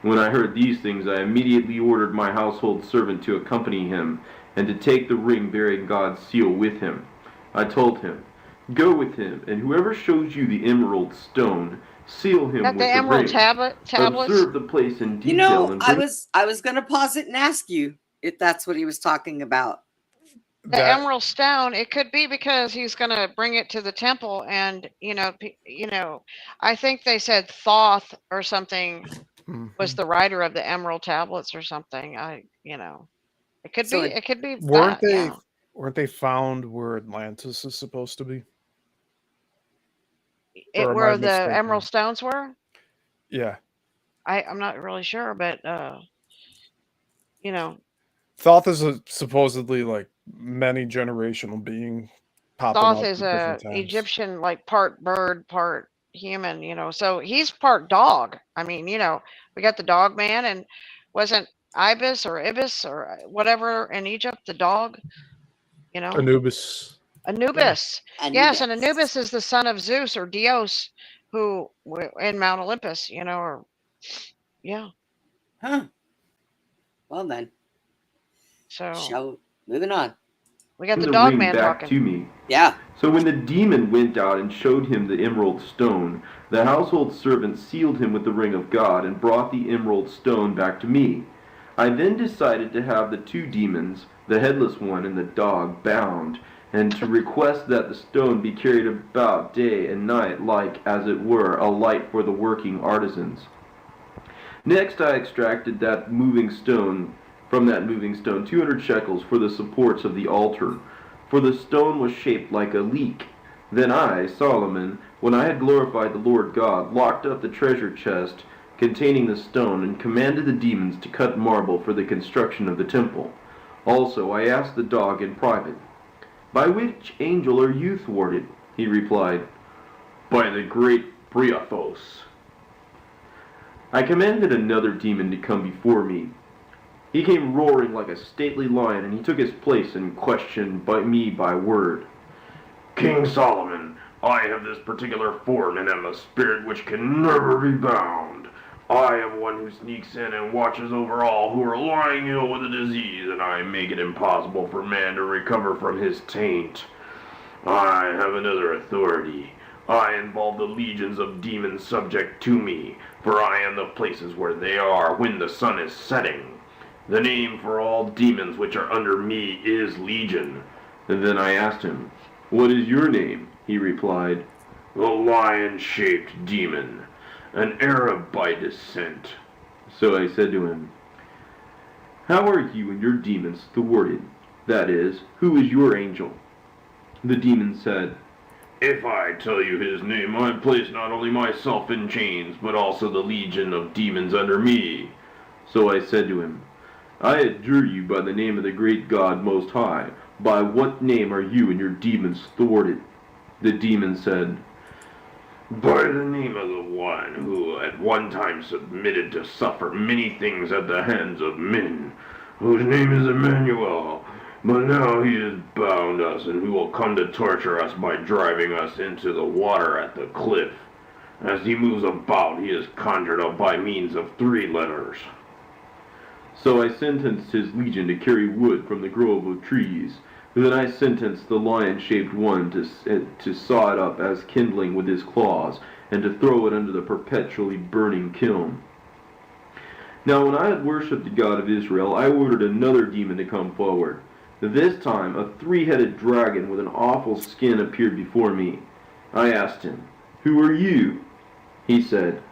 When I heard these things, I immediately ordered my household servant to accompany him, and to take the ring bearing God's seal with him. I told him, Go with him, and whoever shows you the emerald stone, seal him
Got
with
the
the
emerald
ring.
tablets.
Observe the place in detail
You know,
and
I
bring
was gonna pause it and ask you if that's what he was talking about.
The emerald stone. It could be because he's going to bring it to the temple, and I think they said Thoth or something was the writer of the emerald tablets or something. It could
So
be.
it-
It could be.
Weren't
that,
they?
yeah.
Weren't they found where Atlantis is supposed to be?
It
am
where
I
the
mistaken?
emerald stones were?
Yeah.
I'm not really sure, but
Thoth is supposedly like many generational being popping
Thoth
up
is
at
a
different times.
Egyptian, like part bird, part human, so he's part dog. I mean, we got the dog man, and wasn't Ibis or whatever in Egypt the dog,
Anubis.
Anubis.
And
Yes, and Anubis is the son of Zeus or Dios, who in Mount Olympus, or yeah.
Huh. Well then,
So
moving on.
we got the
the
dog
ring
man
back
talking.
to me.
Yeah.
So when the demon went out and showed him the emerald stone, the household servant sealed him with the ring of God and brought the emerald stone back to me. I then decided to have the two demons, the headless one and the dog, bound, and to request that the stone be carried about day and night like, as it were, a light for the working artisans. Next I extracted from that moving stone 200 shekels for the supports of the altar, for the stone was shaped like a leek. Then I, Solomon, when I had glorified the Lord God, locked up the treasure chest containing the stone, and commanded the demons to cut marble for the construction of the temple. Also I asked the dog in private, By which angel are you thwarted? He replied,
By the great Briathos.
I commanded another demon to come before me. He came roaring like a stately lion, and he took his place and questioned me by word.
King Solomon, I have this particular form and am a spirit which can never be bound. I am one who sneaks in and watches over all who are lying ill with a disease, and I make it impossible for man to recover from his taint. I have another authority. I involve the legions of demons subject to me, for I am the places where they are when the sun is setting. The name for all demons which are under me is Legion.
And then I asked him, "What is your name?" He replied,
The lion-shaped demon, an Arab by descent.
So I said to him, "How are you and your demons thwarted? That is, who is your angel?" The demon said,
If I tell you his name, I place not only myself in chains, but also the legion of demons under me.
So I said to him, "I adjure you by the name of the great God Most High, by what name are you and your demons thwarted?" The demon said,
By the name of the one who at one time submitted to suffer many things at the hands of men, whose name is Emmanuel, but now he has bound us, and who will come to torture us by driving us into the water at the cliff. As he moves about, he is conjured up by means of 3 letters.
So I sentenced his legion to carry wood from the grove of trees. Then I sentenced the lion-shaped one to saw it up as kindling with his claws, and to throw it under the perpetually burning kiln. Now when I had worshipped the God of Israel, I ordered another demon to come forward. This time a 3-headed dragon with an awful skin appeared before me. I asked him, "Who are you?" He said,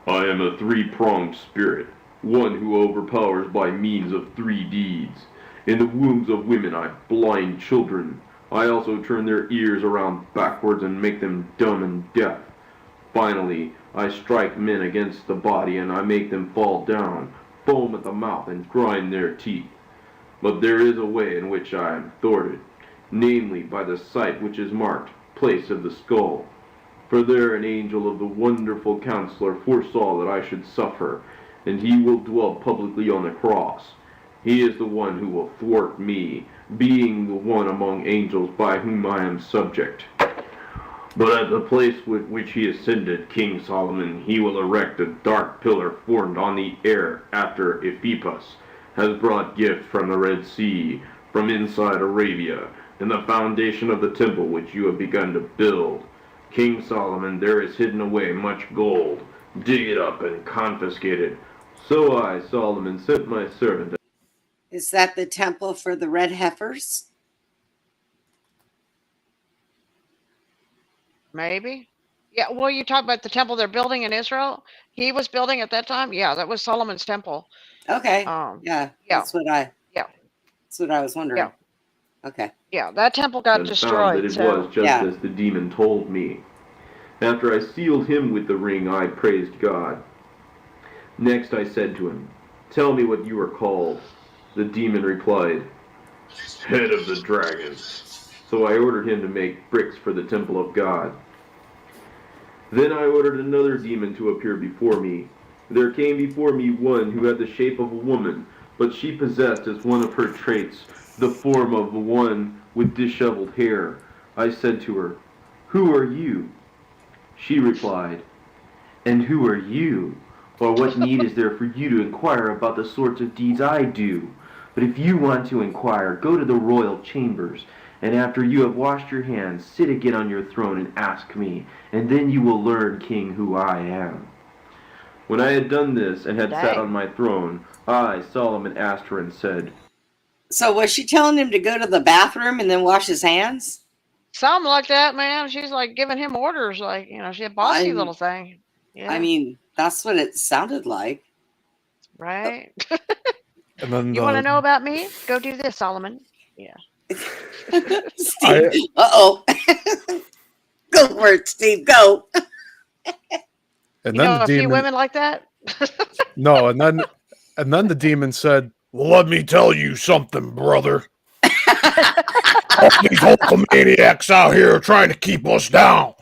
I am a 3-pronged spirit,
"One who overpowers by means of 3 deeds. In the wombs of women I blind children. I also turn their ears around backwards and make them dumb and deaf. Finally, I strike men against the body, and I make them fall down, foam at the mouth, and grind their teeth. But there is a way in which I am thwarted, namely by the site which is marked, place of the skull. For there an angel of the wonderful counselor foresaw that I should suffer, and he will dwell publicly on the cross. He is the one who will thwart me, being the one among angels by whom I am subject.
But at the place with which he ascended, King Solomon, he will erect a dark pillar formed on the air after Ephippus has brought gift from the Red Sea, from inside Arabia, and the foundation of the temple which you have begun to build. King Solomon, there is hidden away much gold. Dig it up and confiscate it."
So I, Solomon, sent my servant.
Is that the temple for the red heifers?
Maybe. Yeah. Well, you talk about the temple they're building in Israel. He was building at that time. Yeah, that was Solomon's temple.
Okay.
Yeah.
Yeah.
Yeah.
That's what I was wondering.
Yeah.
Okay.
Yeah. That temple got
And found that
destroyed.
it
So
was just
Yeah.
as the demon told me. After I sealed him with the ring, I praised God. Next I said to him, "Tell me what you are called." The demon replied,
Head of the dragon.
So I ordered him to make bricks for the temple of God. Then I ordered another demon to appear before me. There came before me one who had the shape of a woman, but she possessed as one of her traits the form of one with disheveled hair. I said to her, "Who are you?" She replied, "And who are you? Or what need is there for you to inquire about the sorts of deeds I do? But if you want to inquire, go to the royal chambers, and after you have washed your hands, sit again on your throne and ask me, and then you will learn, King, who I am." When I had done this and had sat
Dang.
on my throne, I, Solomon, asked her and said,
So was she telling him to go to the bathroom and then wash his hands?
something like that, man. She's like giving him orders, like she's a bossy
I'm-
little thing. Yeah.
I mean, that's what it sounded like.
right.
And then
You want to know about me? Go do this, Solomon.
Steve. Uh-oh. Go for it, Steve. Go.
and
You
then
know
the
a few
demon
women like that.
no, and then the demon said, "Well, let me tell you something, brother. All these hulkamaniacs out here are trying to keep us down."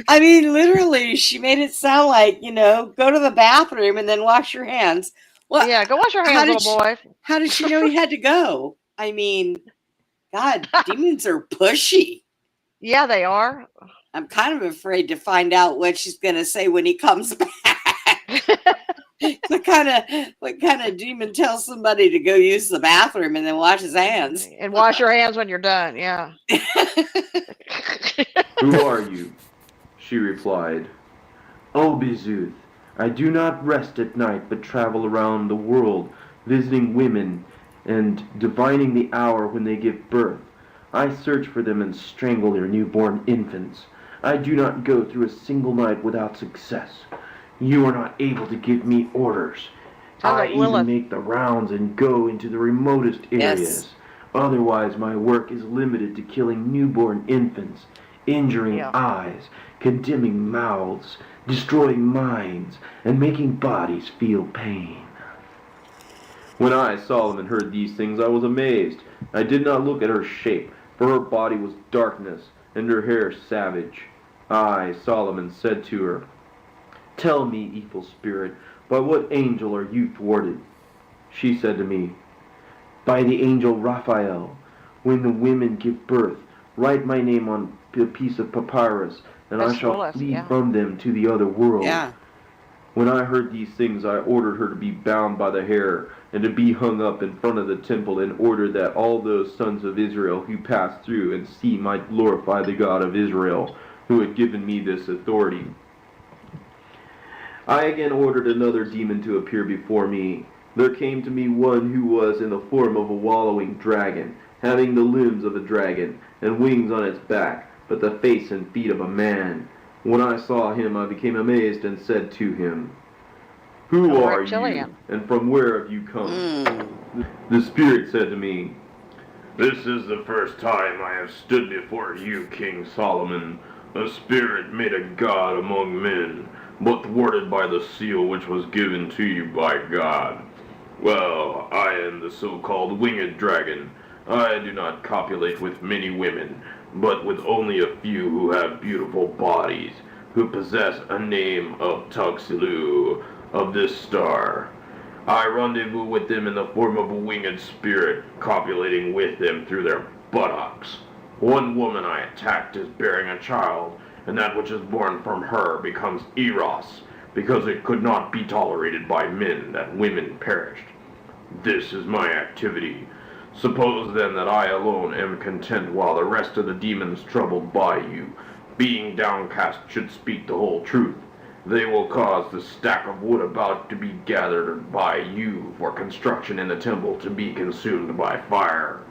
I mean, literally, she made it sound like, go to the bathroom and then wash your hands. Well,
Yeah, go wash your
how
hands,
did
little boy.
how did she know he had to go? I mean, God, demons are pushy.
Yeah, they are.
I'm kind of afraid to find out what she's going to say when he comes back. What kind of demon tells somebody to go use the bathroom and then wash his hands?
And wash your hands when you're done. Yeah.
Who are you? She replied. O Bezuth, I do not rest at night, but travel around the world, visiting women and divining the hour when they give birth. I search for them and strangle their newborn infants. I do not go through a single night without success. You are not able to give me orders.
Sounds
I
like
even
Lilith.
make the rounds and go into the remotest areas.
Yes.
Otherwise, my work is limited to killing newborn infants, injuring
Yeah.
eyes, condemning mouths, destroying minds, and making bodies feel pain. When I, Solomon, heard these things, I was amazed. I did not look at her shape, for her body was darkness, and her hair savage. I, Solomon, said to her, Tell me, evil spirit, by what angel are you thwarted? She said to me, By the angel Raphael. When the women give birth, write my name on a piece of papyrus, and I
That's
shall
Lilith,
flee
yeah.
from them to the other world.
Yeah.
When I heard these things, I ordered her to be bound by the hair, and to be hung up in front of the temple, in order that all those sons of Israel who pass through and see might glorify the God of Israel, who had given me this authority. I again ordered another demon to appear before me. There came to me one who was in the form of a wallowing dragon, having the limbs of a dragon, and wings on its back, but the face and feet of a man. When I saw him, I became amazed and said to him, Who
A
are
reptilian.
you, and from where have you come? The Spirit said to me,
This is the first time I have stood before you, King Solomon, a spirit made a god among men, but thwarted by the seal which was given to you by God. Well, I am the so-called winged dragon. I do not copulate with many women, but with only a few who have beautiful bodies, who possess a name of Tuxelu, of this star. I rendezvous with them in the form of a winged spirit, copulating with them through their buttocks. One woman I attacked is bearing a child, and that which is born from her becomes Eros, because it could not be tolerated by men that women perished. This is my activity. Suppose then that I alone am content while the rest of the demons troubled by you, being downcast, should speak the whole truth. They will cause the stack of wood about to be gathered by you for construction in the temple to be consumed by fire.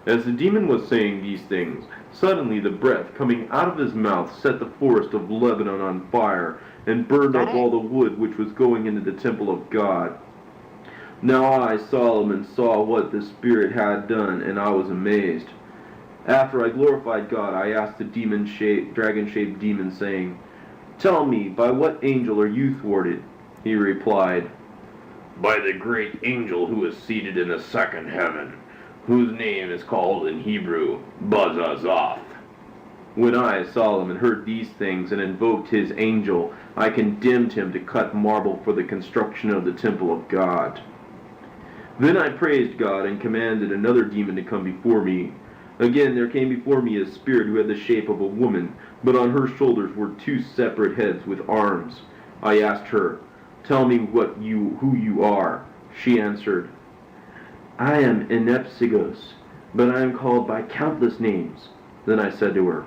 As the demon was saying these things, suddenly the breath coming out of his mouth set the forest of Lebanon on fire, and burned up all the wood which was going into the temple of God. Now I, Solomon, saw what the Spirit had done, and I was amazed. After I glorified God, I asked the dragon-shaped demon, saying, Tell me, by what angel are you thwarted? He replied,
By the great angel who is seated in the second heaven, whose name is called in Hebrew Bazazoth.
When I, Solomon, heard these things and invoked his angel, I condemned him to cut marble for the construction of the temple of God. Then I praised God and commanded another demon to come before me. Again there came before me a spirit who had the shape of a woman, but on her shoulders were two separate heads with arms. I asked her, Tell me who you are. She answered, I am Enepsigos, but I am called by countless names. Then I said to her,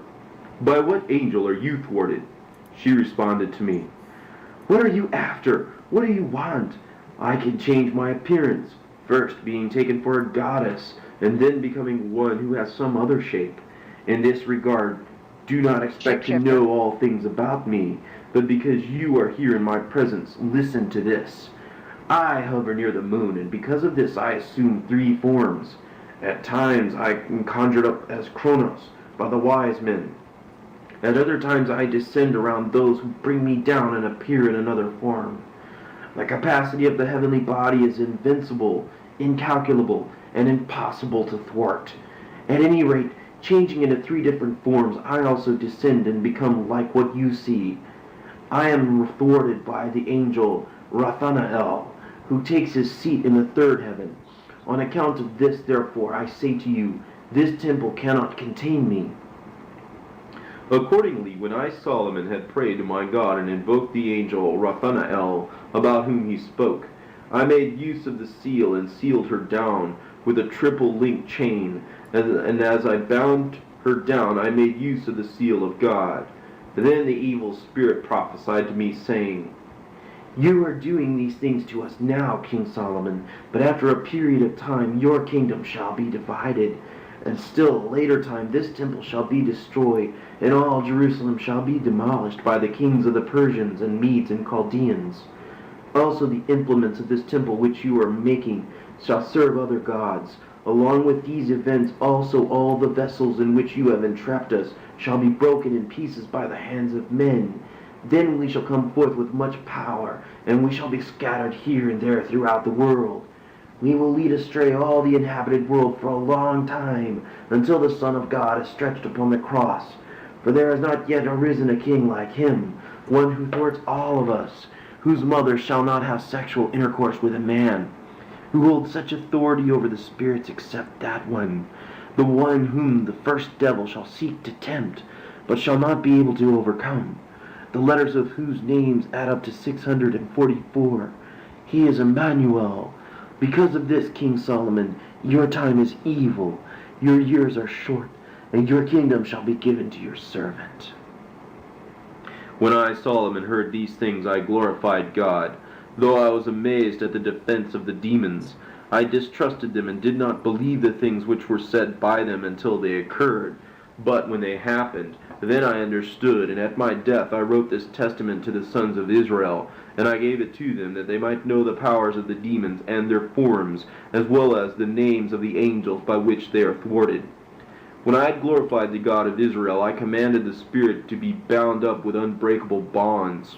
By what angel are you thwarted? She responded to me, What are you after? What do you want? I can change my appearance, first being taken for a goddess, and then becoming one who has some other shape. In this regard, do not expect to know all things about me, but because you are here in my presence, listen to this. I hover near the moon, and because of this I assume three forms. At times I am conjured up as Kronos by the wise men. At other times I descend around those who bring me down and appear in another form. The capacity of the heavenly body is invincible, incalculable, and impossible to thwart. At any rate, changing into three different forms, I also descend and become like what you see. I am thwarted by the angel Rathanael, who takes his seat in the third heaven. On account of this, therefore, I say to you, this temple cannot contain me. Accordingly, when I, Solomon, had prayed to my God and invoked the angel Raphanael, about whom he spoke, I made use of the seal and sealed her down with a triple link chain, and as I bound her down, I made use of the seal of God. Then the evil spirit prophesied to me, saying, "You are doing these things to us now, King Solomon, but after a period of time your kingdom shall be divided, and still a later time this temple shall be destroyed, and all Jerusalem shall be demolished by the kings of the Persians and Medes and Chaldeans. Also the implements of this temple which you are making shall serve other gods. Along with these events also all the vessels in which you have entrapped us shall be broken in pieces by the hands of men. Then we shall come forth with much power, and we shall be scattered here and there throughout the world. We will lead astray all the inhabited world for a long time, until the Son of God is stretched upon the cross. For there has not yet arisen a king like him, one who thwarts all of us, whose mother shall not have sexual intercourse with a man, who holds such authority over the spirits except that one, the one whom the first devil shall seek to tempt, but shall not be able to overcome, the letters of whose names add up to 644. He is Emmanuel. Because of this, King Solomon, your time is evil, your years are short, and your kingdom shall be given to your servant." When I, Solomon, heard these things, I glorified God. Though I was amazed at the defense of the demons, I distrusted them and did not believe the things which were said by them until they occurred. But when they happened, then I understood, and at my death I wrote this testament to the sons of Israel, and I gave it to them, that they might know the powers of the demons and their forms, as well as the names of the angels by which they are thwarted. When I had glorified the God of Israel, I commanded the spirit to be bound up with unbreakable bonds.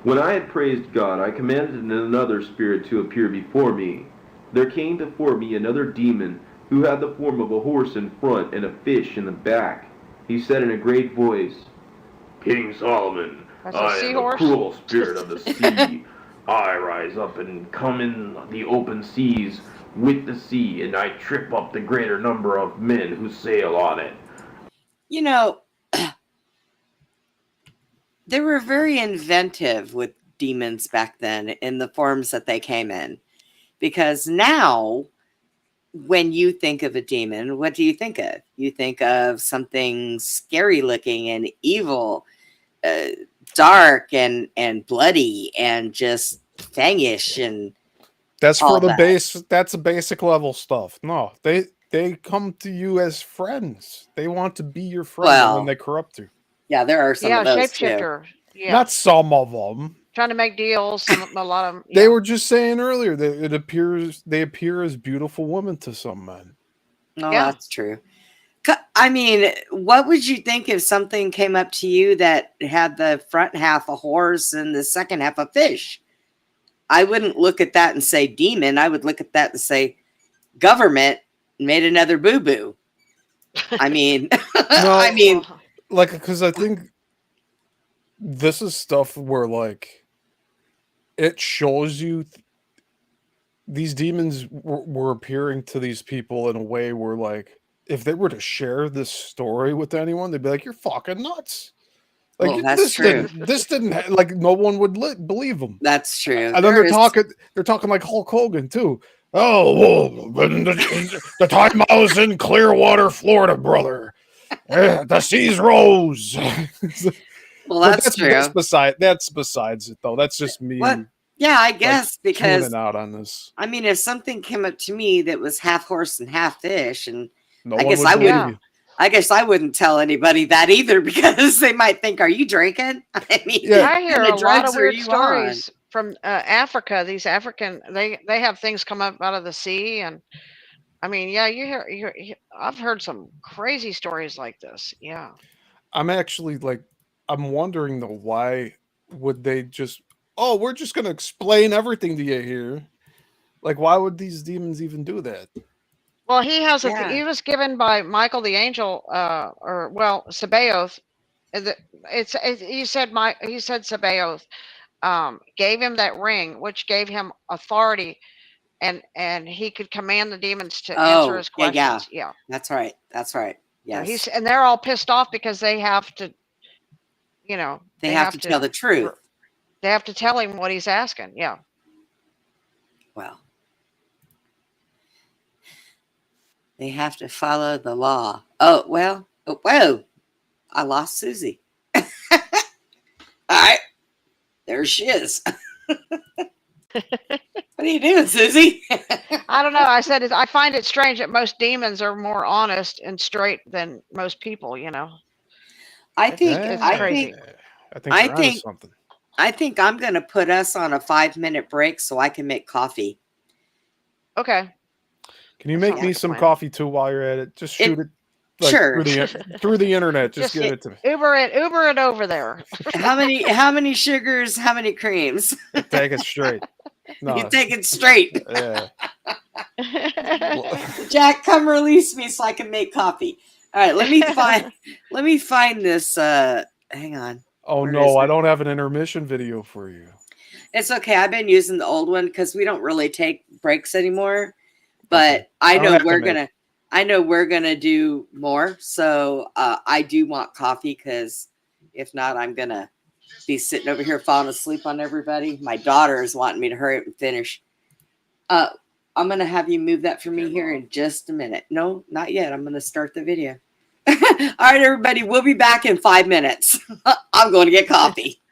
When I had praised God, I commanded another spirit to appear before me. There came before me another demon, who had the form of a horse in front and a fish in the back. He said in a great voice, "King Solomon,
That's a
I am the
seahorse.
cruel spirit of the sea. I rise up and come in the open seas with the sea, and I trip up the greater number of men who sail on it."
You know, they were very inventive with demons back then in the forms that they came in. Because now, when you think of a demon, what do you think of? You think of something scary looking and evil, uh, dark and bloody and just fangish and
That's for
all
the
that.
base. That's the basic level stuff. No, they come to you as friends. They want to be your friend, and then
Well,
they corrupt you.
yeah, there are some
Yeah,
of those too.
shapeshifter. Yeah,
Not some of them.
trying to make deals. A lot of them.
They
Yeah,
were just saying earlier that it appears they appear as beautiful women to some men.
No,
yeah.
that's true. I mean, what would you think if something came up to you that had the front half a horse and the second half a fish? I wouldn't look at that and say demon. I would look at that and say government made another boo boo. I mean, I
No,
mean,
Well,
like because I think this is stuff where like it shows you these demons were appearing to these people in a way where like if they were to share this story with anyone, they'd be like, "You're fucking nuts." Like
well, that's
this
true.
didn't like no one would believe them.
That's true.
And then
There is,
they're talking like Hulk Hogan too. Oh, well, the time I was in Clearwater, Florida, brother, the seas rose.
well,
But
that's
that's
true.
besides it though. That's just
What?
me
Yeah, I
like
guess because
tuning out on this.
I mean, if something came up to me that was half horse and half fish, and
No
I
one
guess
would
I
believe
wouldn't.
yeah.
you.
I guess I wouldn't tell anybody that either because they might think, "Are you drinking?" I mean,
Yeah,
what
I hear
kind
a
of
lot of
drugs are
weird
you on?
stories from Africa. These African, they have things come up out of the sea, and I mean, yeah, I've heard some crazy stories like this. Yeah.
I'm actually like I'm wondering though why would they just oh we're just gonna explain everything to you here. Like why would these demons even do that?
Well, he has
Yeah.
he was given by Michael the angel, or well, Sabaoth. He said Sabaoth gave him that ring, which gave him authority, and he could command the demons to answer
Oh,
his
yeah, yeah.
questions. Yeah.
That's right. That's right.
You know,
Yes.
and they're all pissed off because they have to, you know,
They have to tell the truth.
They have to tell him what he's asking. Yeah.
Well, they have to follow the law. Oh, well. Oh, whoa. I lost Susie. All right. There she is. What are you doing, Susie?
I don't know. I said I find it strange that most demons are more honest and straight than most people, you know.
I think
It's
I
crazy.
think
I think
I
you're onto
think-
something.
I think I'm gonna put us on a 5-minute break so I can make coffee.
Okay.
Can you
That
make
sounds
me
like a
some
plan.
coffee too while you're at it? Just shoot it,
Sure.
through the internet. Just
Just
give it to me.
Uber it over there.
How many sugars, how many creams?
Take it straight. No,
You take it straight.
yeah.
Jack, come release me so I can make coffee. All right, let me find this hang on.
Oh
Where is
no, I
it?
don't have an intermission video for you.
It's okay. I've been using the old one because we don't really take breaks anymore. But
Okay.
I
don't
know
have to
we're
make-
gonna we're gonna do more. So I do want coffee because if not, I'm gonna be sitting over here falling asleep on everybody. My daughter is wanting me to hurry up and finish. I'm gonna have you move that for me here in just a minute. No, not yet. I'm gonna start the video. All right, everybody, we'll be back in 5 minutes. I'm going to get coffee.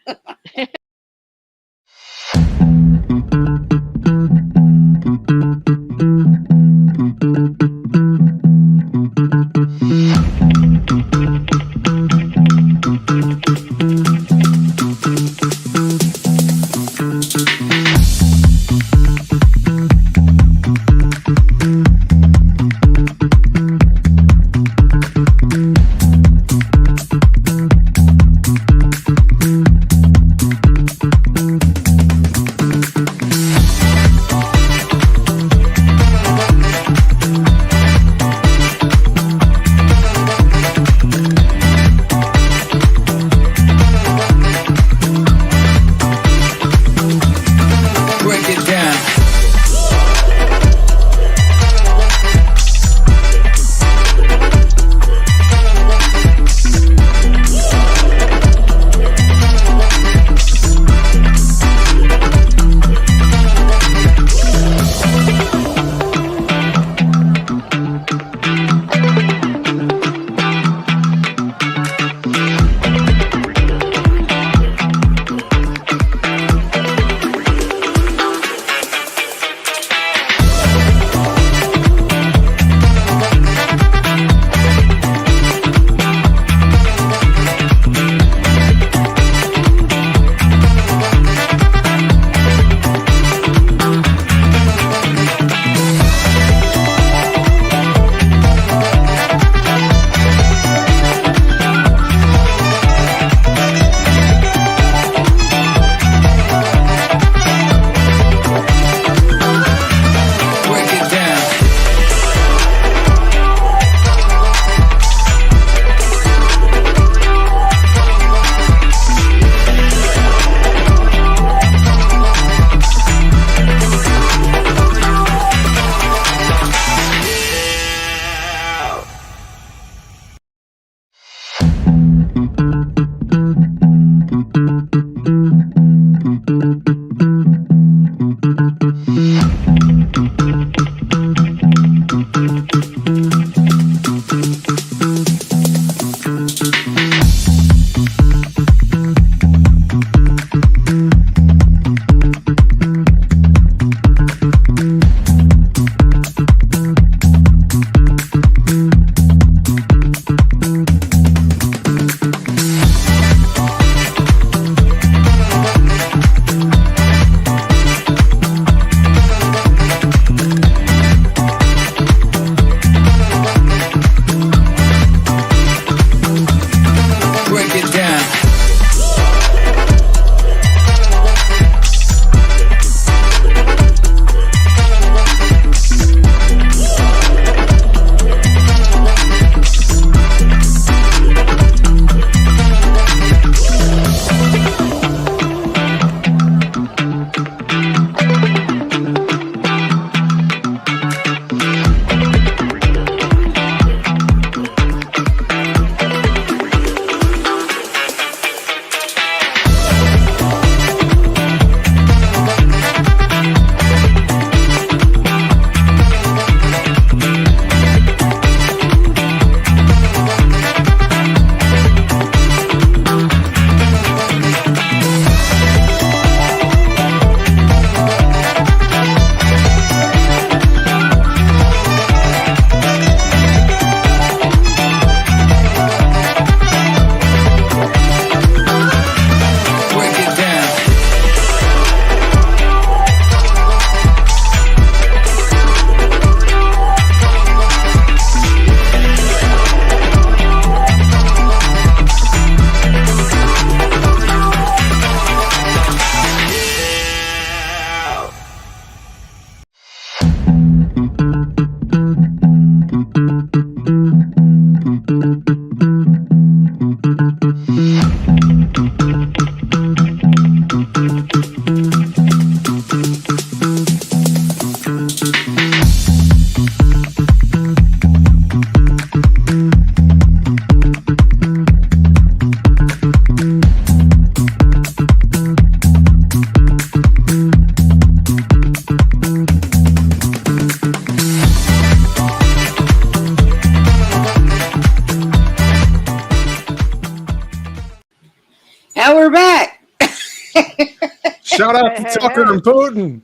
Shout out to Tucker and Putin.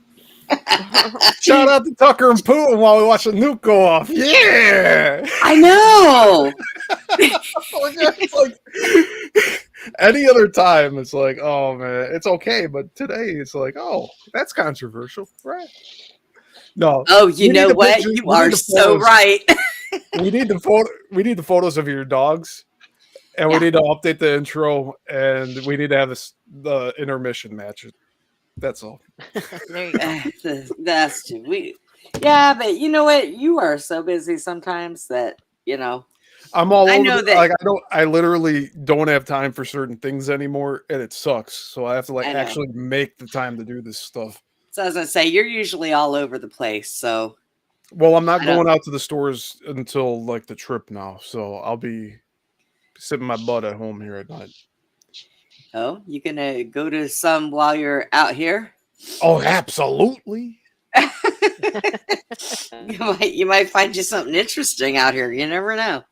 Shout out to Tucker and Putin while we watch the nuke go off. Yeah.
I know.
It's like any other time, it's like, oh man, it's okay. But today, it's like, oh, that's controversial, right? No.
Oh, you
we
know
need the
what?
pictures-
You
we need
are
the
so
photos.
right.
We need the photo. We need the photos of your dogs, and we
Yeah.
need to update the intro, and we need to have the intermission match. That's all.
There you go.
That's true. Yeah, but you know what? You are so busy sometimes that, you know.
I'm all
I
over.
know
the-
that-
like I literally don't have time for certain things anymore, and it sucks. So I have to like
I know.
actually make the time to do this stuff.
So as I say, you're usually all over the place. So
Well, I'm not
I don't-
going out to the stores until like the trip now, so I'll be sitting my butt at home here at night.
oh, you gonna go to some while you're out here?
Oh, absolutely.
You might find you something interesting out here. You never know.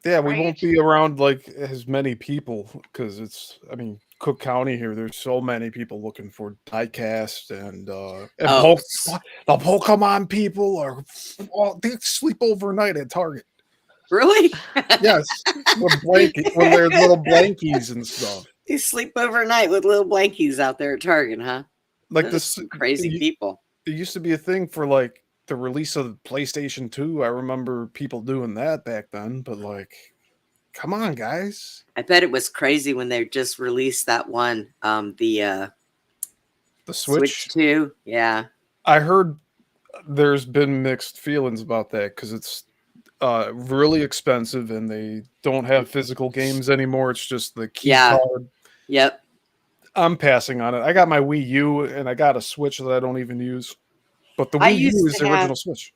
Yeah, we
Right.
won't be around like as many people because I mean, Cook County here. There's so many people looking for diecast and
Oh,
the Pokemon people are they sleep overnight at Target.
really?
Yes, with their little blankies and stuff.
You sleep overnight with little blankies out there at Target, huh?
Like
Those
this
are crazy people.
It used to be a thing for like the release of PlayStation 2. I remember people doing that back then, but like, come on, guys.
I bet it was crazy when they just released that one, the
Switch.
2. Yeah.
I heard there's been mixed feelings about that because it's really expensive and they don't have physical games anymore. It's just the key
Yeah.
card.
Yep.
I'm passing on it. I got my Wii U and I got a Switch that I don't even use. But the
I
Wii U
used
is
to
the
have-
original Switch.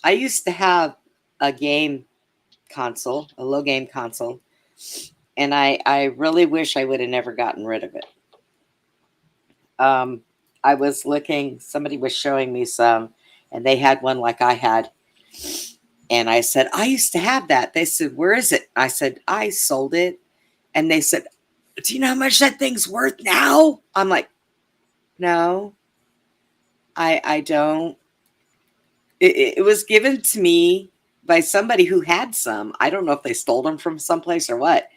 I used to have a game console, a low game console, and I really wish I would have never gotten rid of it. I was looking, somebody was showing me some, and they had one like I had. And I said, I used to have that. They said, where is it? I said, I sold it. And they said, do you know how much that thing's worth now? I'm like, no, I don't. It was given to me by somebody who had some. I don't know if they stole them from someplace or what,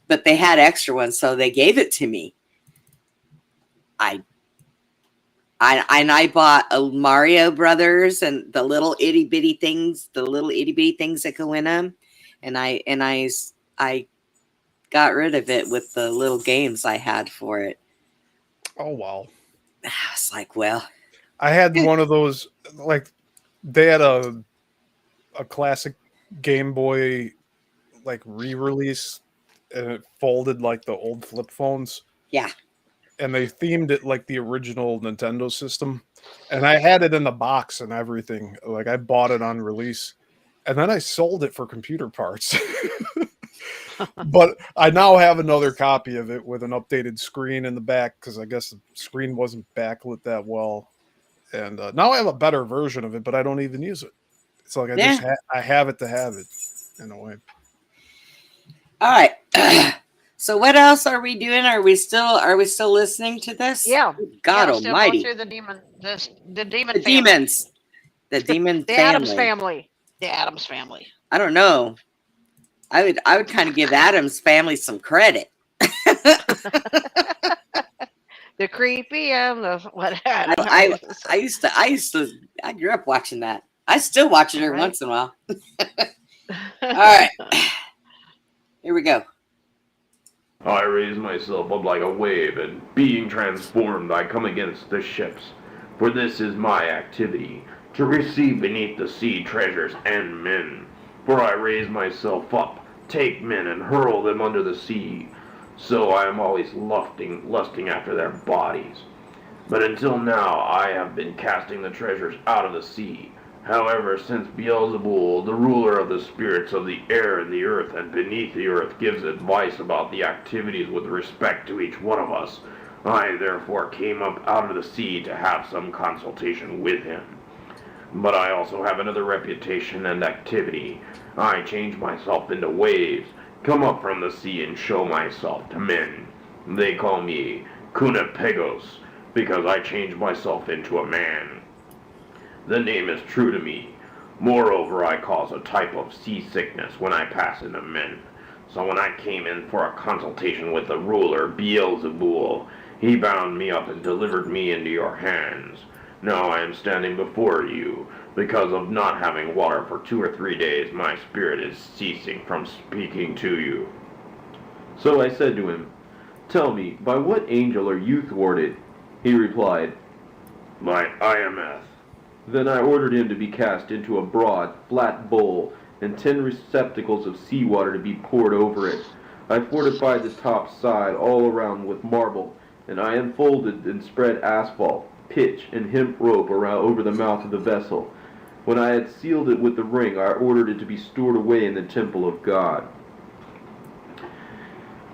but they had extra ones, so they gave it to me. I bought a Mario Brothers and the little itty bitty things, that go in them, and I got rid of it with the little games I had for it.
Oh, wow.
I was like, well,
I had one of those, like, they had a classic Game Boy, like, re-release, and it folded like the old flip phones.
yeah.
And they themed it like the original Nintendo system. And I had it in the box and everything. Like, I bought it on release. And then I sold it for computer parts. But I now have another copy of it with an updated screen in the back because I guess the screen wasn't backlit that well. And now I have a better version of it, but I don't even use it. It's like I have it to have it in a way.
All right. So what else are we doing? Are we still listening to this?
Yeah.
God
Yeah, still going
Almighty.
through the demon
The
family.
demons. The demon
The
family.
Addams family. The Addams family.
I don't know. I would kind of give Addams family some credit.
The creepy and the what?
I grew up watching that. I still watch it every
Right.
once in a while. All right. Here we go.
I raise myself up like a wave, and being transformed, I come against the ships. For this is my activity, to receive beneath the sea treasures and men. For I raise myself up, take men, and hurl them under the sea. So I am always lusting after their bodies. But until now, I have been casting the treasures out of the sea. However, since Beelzebul, the ruler of the spirits of the air and the earth and beneath the earth, gives advice about the activities with respect to each one of us, I therefore came up out of the sea to have some consultation with him. But I also have another reputation and activity. I change myself into waves, come up from the sea and show myself to men. They call me Kunepegos, because I changed myself into a man. The name is true to me. Moreover, I cause a type of seasickness when I pass into men. So when I came in for a consultation with the ruler, Beelzebul, he bound me up and delivered me into your hands. Now I am standing before you. Because of not having water for 2 or 3 days, my spirit is ceasing from speaking to you.
So I said to him, "Tell me, by what angel are you thwarted?" He replied,
My IMF.
Then I ordered him to be cast into a broad, flat bowl, and 10 receptacles of seawater to be poured over it. I fortified the top side all around with marble, and I unfolded and spread asphalt, pitch, and hemp rope around over the mouth of the vessel. When I had sealed it with the ring, I ordered it to be stored away in the temple of God.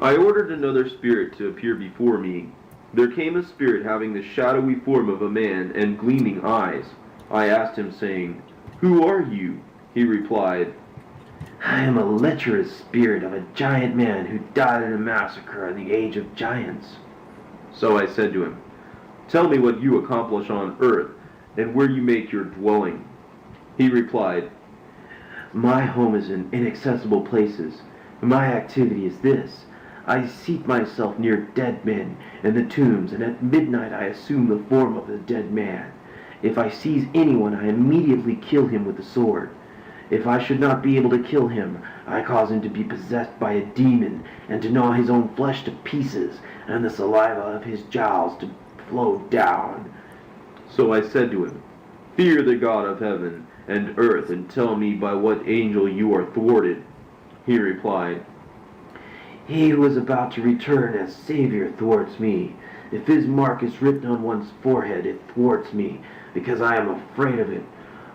I ordered another spirit to appear before me. There came a spirit having the shadowy form of a man and gleaming eyes. I asked him, saying, "Who are you?" He replied, "I am a lecherous spirit of a giant man who died in a massacre in the age of giants." So I said to him, "Tell me what you accomplish on earth, and where you make your dwelling." He replied, "My home is in inaccessible places. My activity is this. I seat myself near dead men in the tombs, and at midnight I assume the form of the dead man. If I seize anyone, I immediately kill him with the sword. If I should not be able to kill him, I cause him to be possessed by a demon, and to gnaw his own flesh to pieces, and the saliva of his jowls to flow down." So I said to him, "Fear the God of heaven and earth, and tell me by what angel you are thwarted." He replied, "He who is about to return as Savior thwarts me. If his mark is written on one's forehead, it thwarts me, because I am afraid of it.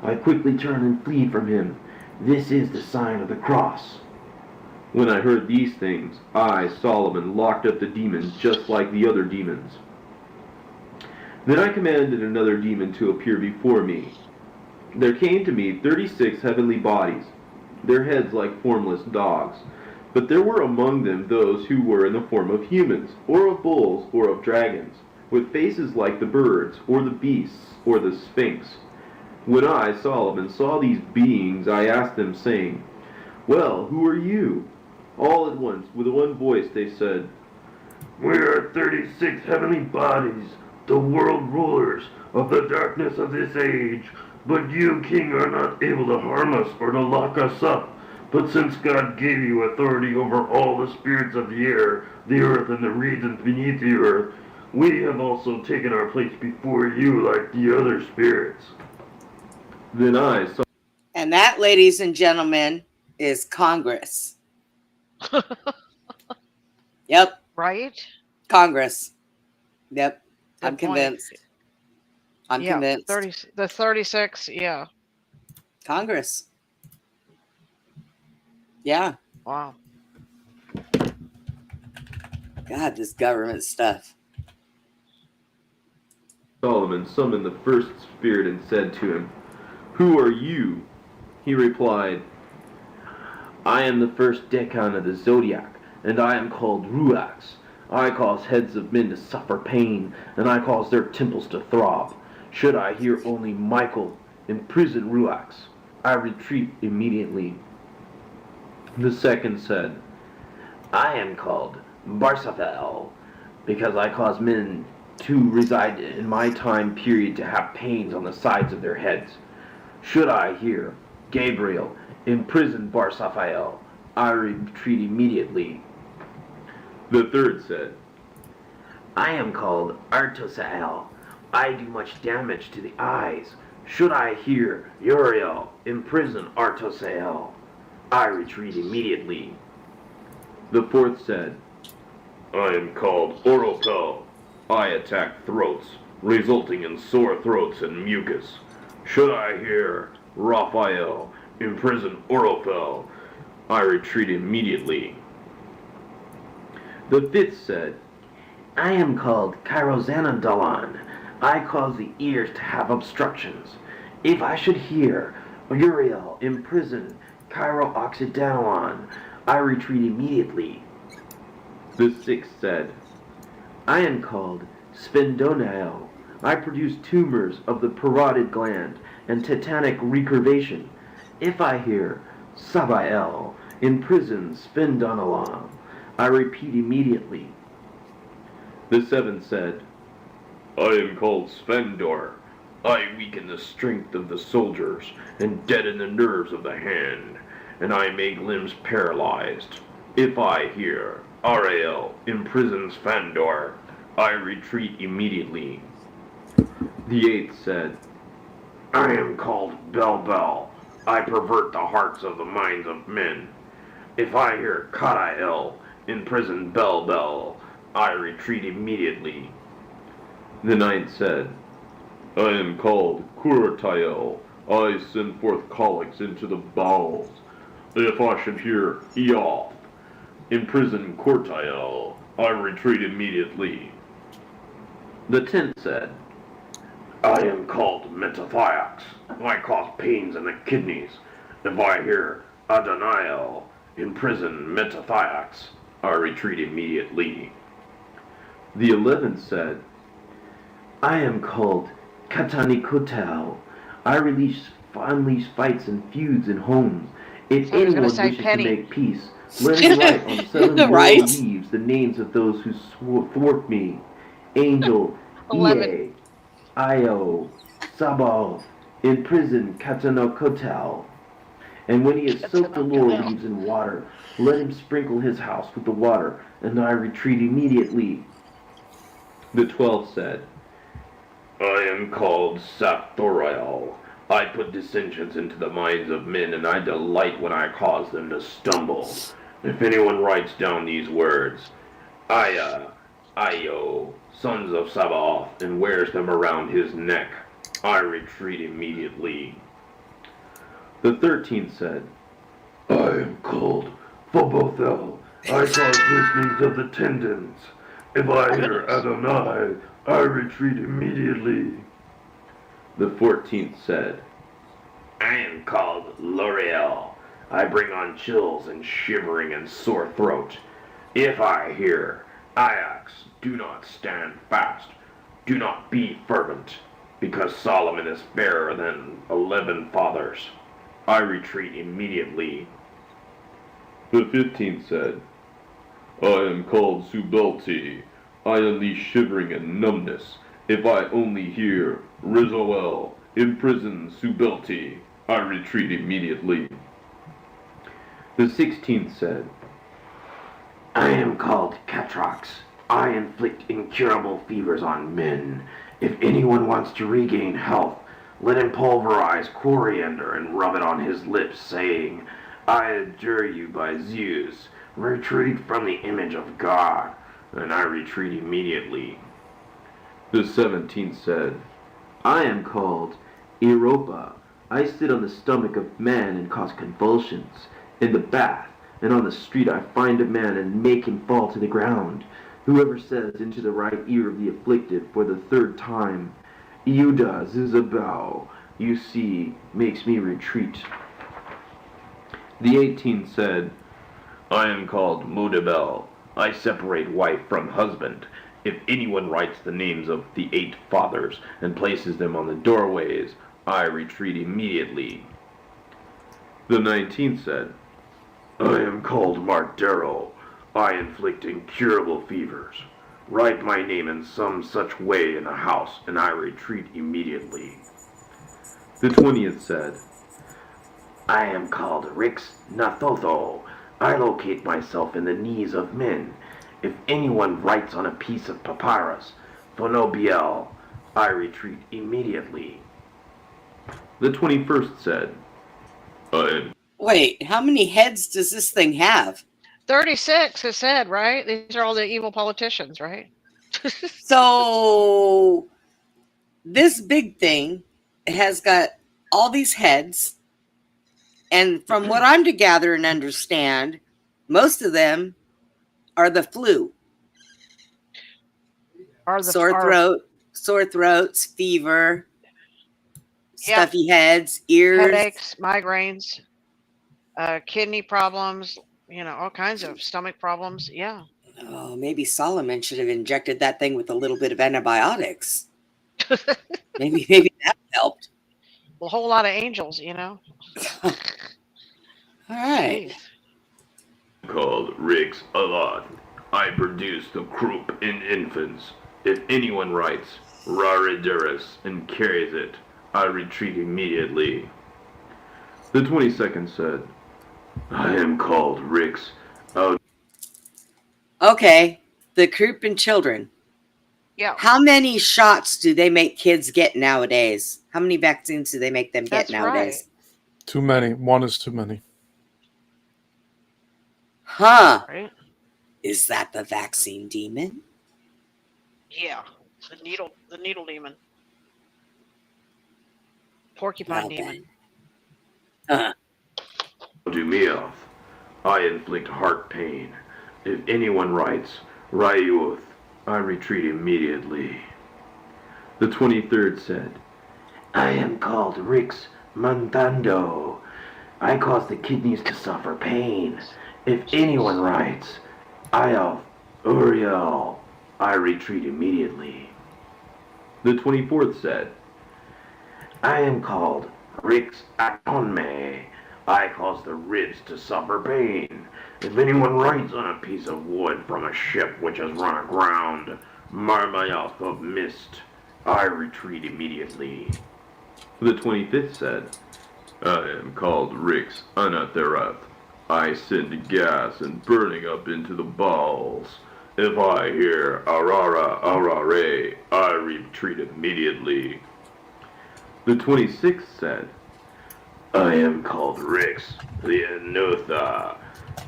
I quickly turn and flee from him. This is the sign of the cross." When I heard these things, I, Solomon, locked up the demons just like the other demons. Then I commanded another demon to appear before me. There came to me 36 heavenly bodies, their heads like formless dogs. But there were among them those who were in the form of humans, or of bulls, or of dragons, with faces like the birds, or the beasts, or the sphinx. When I, Solomon, saw these beings, I asked them, saying, "Well, who are you?" All at once, with one voice, they said,
We are 36 heavenly bodies, the world rulers of the darkness of this age. But you, king, are not able to harm us or to lock us up. But since God gave you authority over all the spirits of the air, the earth, and the regions beneath the earth, we have also taken our place before you like the other spirits.
Then I,
And that, ladies and gentlemen, is Congress. Yep,
Right?
Congress. Yep,
Good
I'm
point.
convinced. I'm
Yeah,
convinced.
the 36, yeah.
Congress. Yeah.
Wow.
God, this government stuff.
Solomon, summoned the first spirit and said to him, "Who are you?" He replied, "I am the first decan of the zodiac, and I am called Ruax. I cause heads of men to suffer pain, and I cause their temples to throb. Should I hear only Michael, imprison Ruax, I retreat immediately." The second said, "I am called Barsafel, because I cause men to reside in my time period to have pains on the sides of their heads. Should I hear Gabriel, imprison Barsaphael, I retreat immediately." The third said, "I am called Artosael. I do much damage to the eyes. Should I hear Uriel, imprison Artosael, I retreat immediately." The fourth said,
I am called Oropel. I attack throats, resulting in sore throats and mucus. Should I hear Raphael, imprison Oropel, I retreat immediately.
The fifth said, "I am called Kairozanadalan. I cause the ears to have obstructions. If I should hear Uriel, imprison Cairo-Occidentalon, I retreat immediately." The sixth said, I am called Spindoniel. I produce tumors of the parotid gland and tetanic recurvation. If I hear Sabael in prison Spindonalam, I repeat immediately. The seventh said, I am called Spendor. I weaken the strength of the soldiers and deaden the nerves of the hand, and I make limbs paralyzed. If I hear Ariel imprisons Fandor, I retreat immediately. The eighth said, I am called Bell Bell. I pervert the hearts of the minds of men. If I hear Karael imprison Bell Bell, I retreat immediately. The ninth said, I am called Kuratael. I send forth colics into the bowels. If I should hear Eoth imprison Cortael, I retreat immediately. The tenth said, I am called Metathiax. I cause pains in the kidneys. If I hear Adoniel imprison Metathiax, I retreat immediately. The 11th said, I am called Katanikotel. I unleash fights and feuds in homes. If
So I was
anyone
gonna say
wishes
Penny.
to make peace, let him write on 7 laurel
Right.
leaves the names of those who thwart me. Angel,
11.
Ea, Io, Sabaoth, in prison Katanokotal. And when he has soaked the laurel leaves in water, let him sprinkle his house with the water, and I retreat immediately. The 12th said, I am called Sathoriel. I put dissensions into the minds of men, and I delight when I cause them to stumble. If anyone writes down these words, Aya, Io, sons of Sabaoth, and wears them around his neck, I retreat immediately. The 13th said, I am called Phobothel. I cause loosenings of the tendons. If I hear Adonai, I retreat immediately. The 14th said, I am called L'Oreal. I bring on chills and shivering and sore throat. If I hear Ajax, do not stand fast. Do not be fervent, because Solomon is fairer than 11 fathers. I retreat immediately. The 15th said, I am called Subelti. I unleash shivering and numbness. If I only hear Rizoel imprison Subelti, I retreat immediately. The 16th said, I am called Catrox. I inflict incurable fevers on men. If anyone wants to regain health, let him pulverize coriander and rub it on his lips, saying, I adjure you by Zeus, retreat from the image of God, and I retreat immediately. The 17th said, I am called Europa. I sit on the stomach of man and cause convulsions. In the bath and on the street I find a man and make him fall to the ground. Whoever says into the right ear of the afflicted for the third time, Iuda Zizabao, you see, makes me retreat. The 18th said, I am called Modebel. I separate wife from husband. If anyone writes the names of the 8 fathers and places them on the doorways, I retreat immediately. The 19th said, I am called Mardero. I inflict incurable fevers. Write my name in some such way in the house, and I retreat immediately. The 20th said, I am called Rix Nathotho. I locate myself in the knees of men. If anyone writes on a piece of papyrus, Thonobiel, I retreat immediately. The 21st said, I am...
Wait, how many heads does this thing have?
36 is said, right? These are all the evil politicians, right?
So this big thing has got all these heads, and from what I'm to gather and understand, most of them are the flu. Sore throats, fever, stuffy heads, ears.
Headaches, migraines, kidney problems, all kinds of stomach problems. Yeah.
Oh, maybe Solomon should have injected that thing with a little bit of antibiotics. Maybe that helped.
A whole lot of angels, you know.
All right.
Jeez.
Called Riggs a lot. I produce the croup in infants. If anyone writes Rariduris and carries it, I retreat immediately. The 22nd said, I am called Riggs.
Okay. The croup in children.
Yeah.
How many shots do they make kids get nowadays? How many vaccines do they make them get
That's
nowadays?
Too many. One is too many.
Huh.
Right.
Is that the vaccine demon?
Yeah. The needle demon. Porcupine
Well,
demon.
then.
Do me off. I inflict heart pain. If anyone writes Ryuth, I retreat immediately. The 23rd said, I am called Rix Montando. I cause the kidneys to suffer pain. If anyone writes Iof Uriel, I retreat immediately. The 24th said, I am called Rix Atonme. I cause the ribs to suffer pain. If anyone writes on a piece of wood from a ship which has run aground, Marmayoth of mist, I retreat immediately. The 25th said, I am called Rix Anatherath. I send gas and burning up into the bowels. If I hear Arara Arare, I retreat immediately. The 26th said, I am called Rix, the Anutha.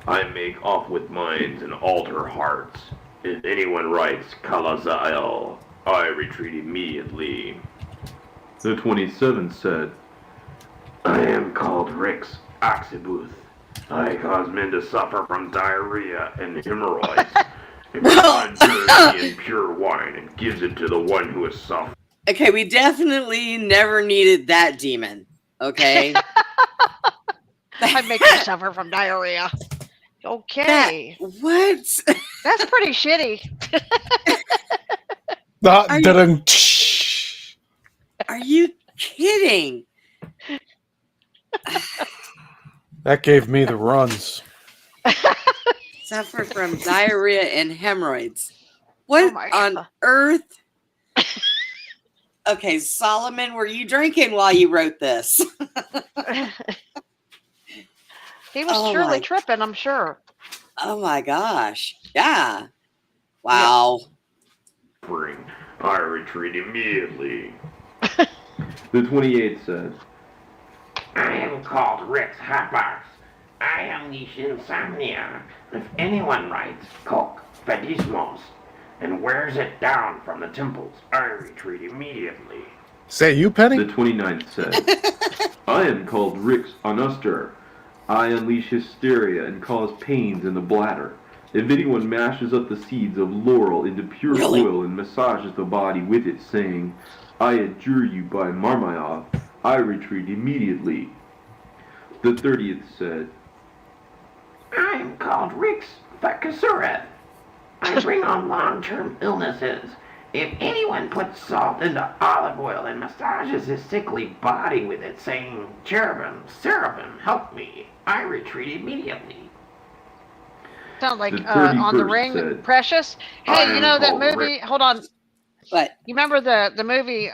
I make off with minds and alter hearts. If anyone writes Kalazael, I retreat immediately. The 27th said, I am called Rix Oxibuth. I cause men to suffer from diarrhea and hemorrhoids. If anyone turns me in pure wine and gives it to the one who has suffered.
Okay, we definitely never needed that demon. Okay.
I make you suffer from diarrhea. Okay.
What?
That's pretty shitty.
Are you-
Dun-dun.
Are you kidding?
That gave me the runs.
Suffer from diarrhea and hemorrhoids. What
my
on
God.
earth? Okay, Solomon, were you drinking while you wrote this?
He was
Oh
surely
my-
tripping, I'm sure.
Oh my gosh. Yeah. Wow.
I retreat immediately. The 28th said, I am called Rex Hapax. I unleash insomnia. If anyone writes Kok Fedismos and wears it down from the temples, I retreat immediately.
Say you, Penny?
The 29th said, I am called Rix Onuster. I unleash hysteria and cause pains in the bladder. If anyone mashes up the seeds of laurel into pure
Really?
oil and massages the body with it, saying, I adjure you by Marmayoth, I retreat immediately. The 30th said, I am called Rix Thakasureth. I bring on long-term illnesses. If anyone puts salt into olive oil and massages his sickly body with it, saying, Cherubim, Seraphim, help me, I retreat immediately.
Sound like
The
on the
31st
ring,
said,
Precious.
I
Hey, you
am
know that
called
movie? Hold on.
But
You remember the movie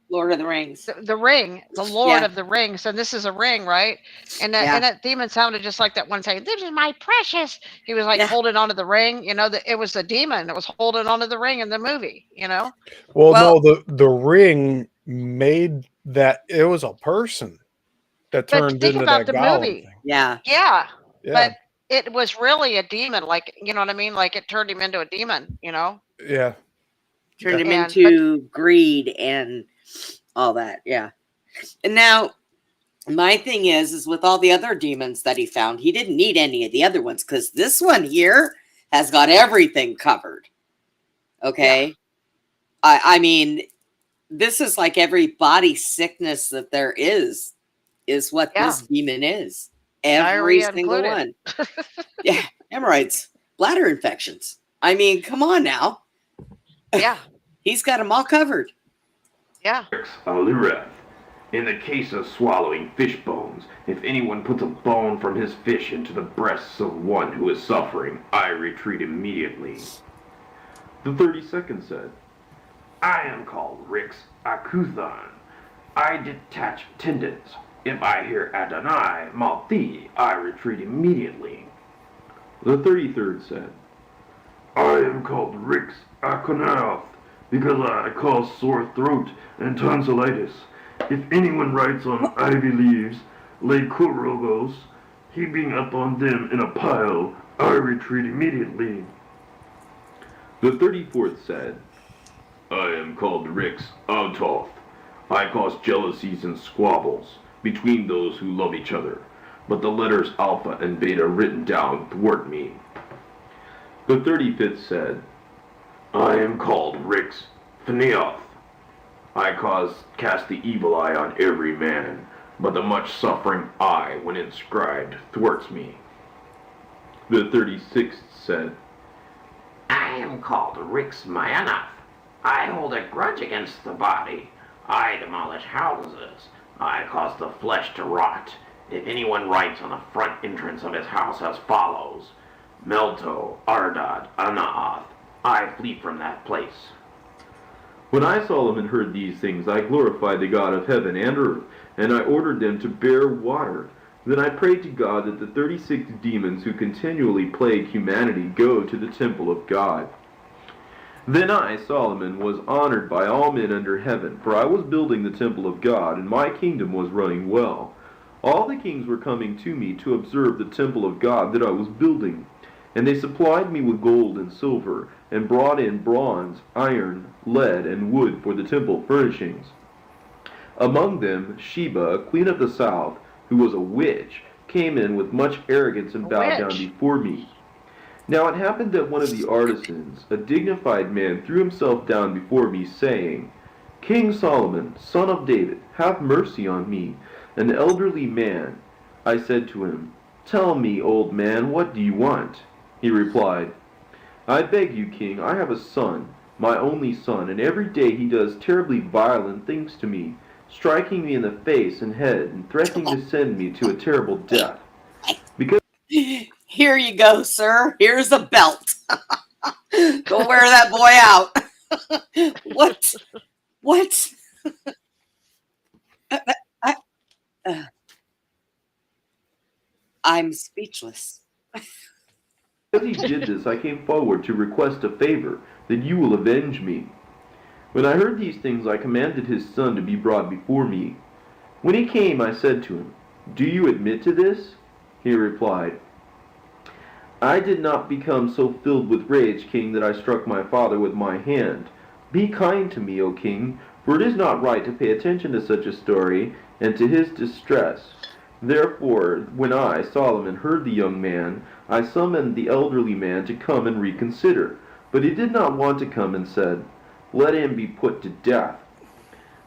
Lord of the Rings.
the Ring, the Lord
Yeah.
of the Rings, and this is a ring, right? And that demon sounded just like that one saying, "This is my precious." He was like
Yeah.
holding onto the ring. You know that it was the demon that was holding onto the ring in the movie. You know.
Well,
Well-
no, the ring made that it was a person that
But
turned
think
into
about
that
the
golem
movie.
thing.
Yeah.
Yeah,
Yeah,
but it was really a demon. Like, you know what I mean? Like it turned him into a demon. You know.
yeah.
Turned him
And-
into greed and all that. Yeah. And now my thing is with all the other demons that he found, he didn't need any of the other ones because this one here has got everything covered. Okay. I mean, this is like every body sickness that there is what this demon is. Every
Diarrhea
single
included.
one. Yeah. Hemorrhoids, bladder infections. I mean, come on now.
Yeah.
He's got them all covered.
Yeah.
Alireth. In the case of swallowing fish bones, if anyone puts a bone from his fish into the breasts of one who is suffering, I retreat immediately. The 32nd said, I am called Rix Akuthan. I detach tendons. If I hear Adonai, Malthi, I retreat immediately. The 33rd said, I am called Rix Akonath, because I cause sore throat and tonsillitis. If anyone writes on ivy leaves, Leukorogos, heaping up on them in a pile, I retreat immediately. The 34th said, I am called Rix Autoth. I cause jealousies and squabbles between those who love each other, but the letters Alpha and Beta written down thwart me. The 35th said, I am called Rix Phaneoth. I cast the evil eye on every man, but the much suffering eye, when inscribed, thwarts me. The 36th said, I am called Rix Myanath. I hold a grudge against the body. I demolish houses. I cause the flesh to rot. If anyone writes on the front entrance of his house as follows, Melto, Ardad, Anaath, I flee from that place. When I, Solomon, heard these things, I glorified the God of heaven and earth, and I ordered them to bear water. Then I prayed to God that the 36 demons who continually plague humanity go to the temple of God. Then I, Solomon, was honored by all men under heaven, for I was building the temple of God, and my kingdom was running well. All the kings were coming to me to observe the temple of God that I was building. And they supplied me with gold and silver, and brought in bronze, iron, lead, and wood for the temple furnishings. Among them, Sheba, queen of the south, who was a witch, came in with much arrogance and bowed down before me. Now it happened that one of the artisans, a dignified man, threw himself down before me, saying, King Solomon, son of David, have mercy on me, an elderly man. I said to him, Tell me, old man, what do you want? He replied, I beg you, king, I have a son, my only son, and every day he does terribly violent things to me, striking me in the face and head, and threatening to send me to a terrible death. Because
Here you go, sir. Here's a belt. Go wear that boy out. What? What? I, I'm speechless.
he did this, I came forward to request a favor, that you will avenge me. When I heard these things, I commanded his son to be brought before me. When he came, I said to him, Do you admit to this? He replied, I did not become so filled with rage, king, that I struck my father with my hand. Be kind to me, O king, for it is not right to pay attention to such a story, and to his distress. Therefore, when I, Solomon, heard the young man, I summoned the elderly man to come and reconsider. But he did not want to come, and said, Let him be put to death.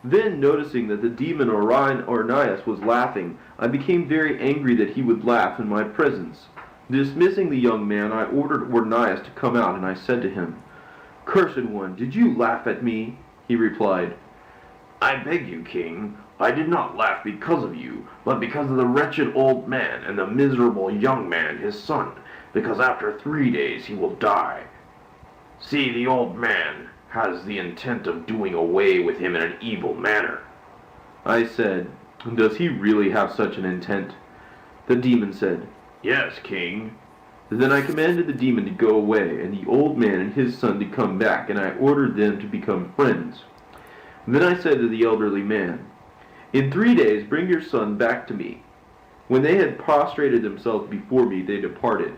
Then, noticing that the demon Ornias was laughing, I became very angry that he would laugh in my presence. Dismissing the young man, I ordered Ornias to come out, and I said to him, Cursed one, did you laugh at me? He replied, I beg you, king, I did not laugh because of you, but because of the wretched old man and the miserable young man, his son, because after 3 days he will die. See, the old man has the intent of doing away with him in an evil manner. I said, Does he really have such an intent? The demon said, Yes, king. Then I commanded the demon to go away, and the old man and his son to come back, and I ordered them to become friends. Then I said to the elderly man, In 3 days bring your son back to me. When they had prostrated themselves before me, they departed.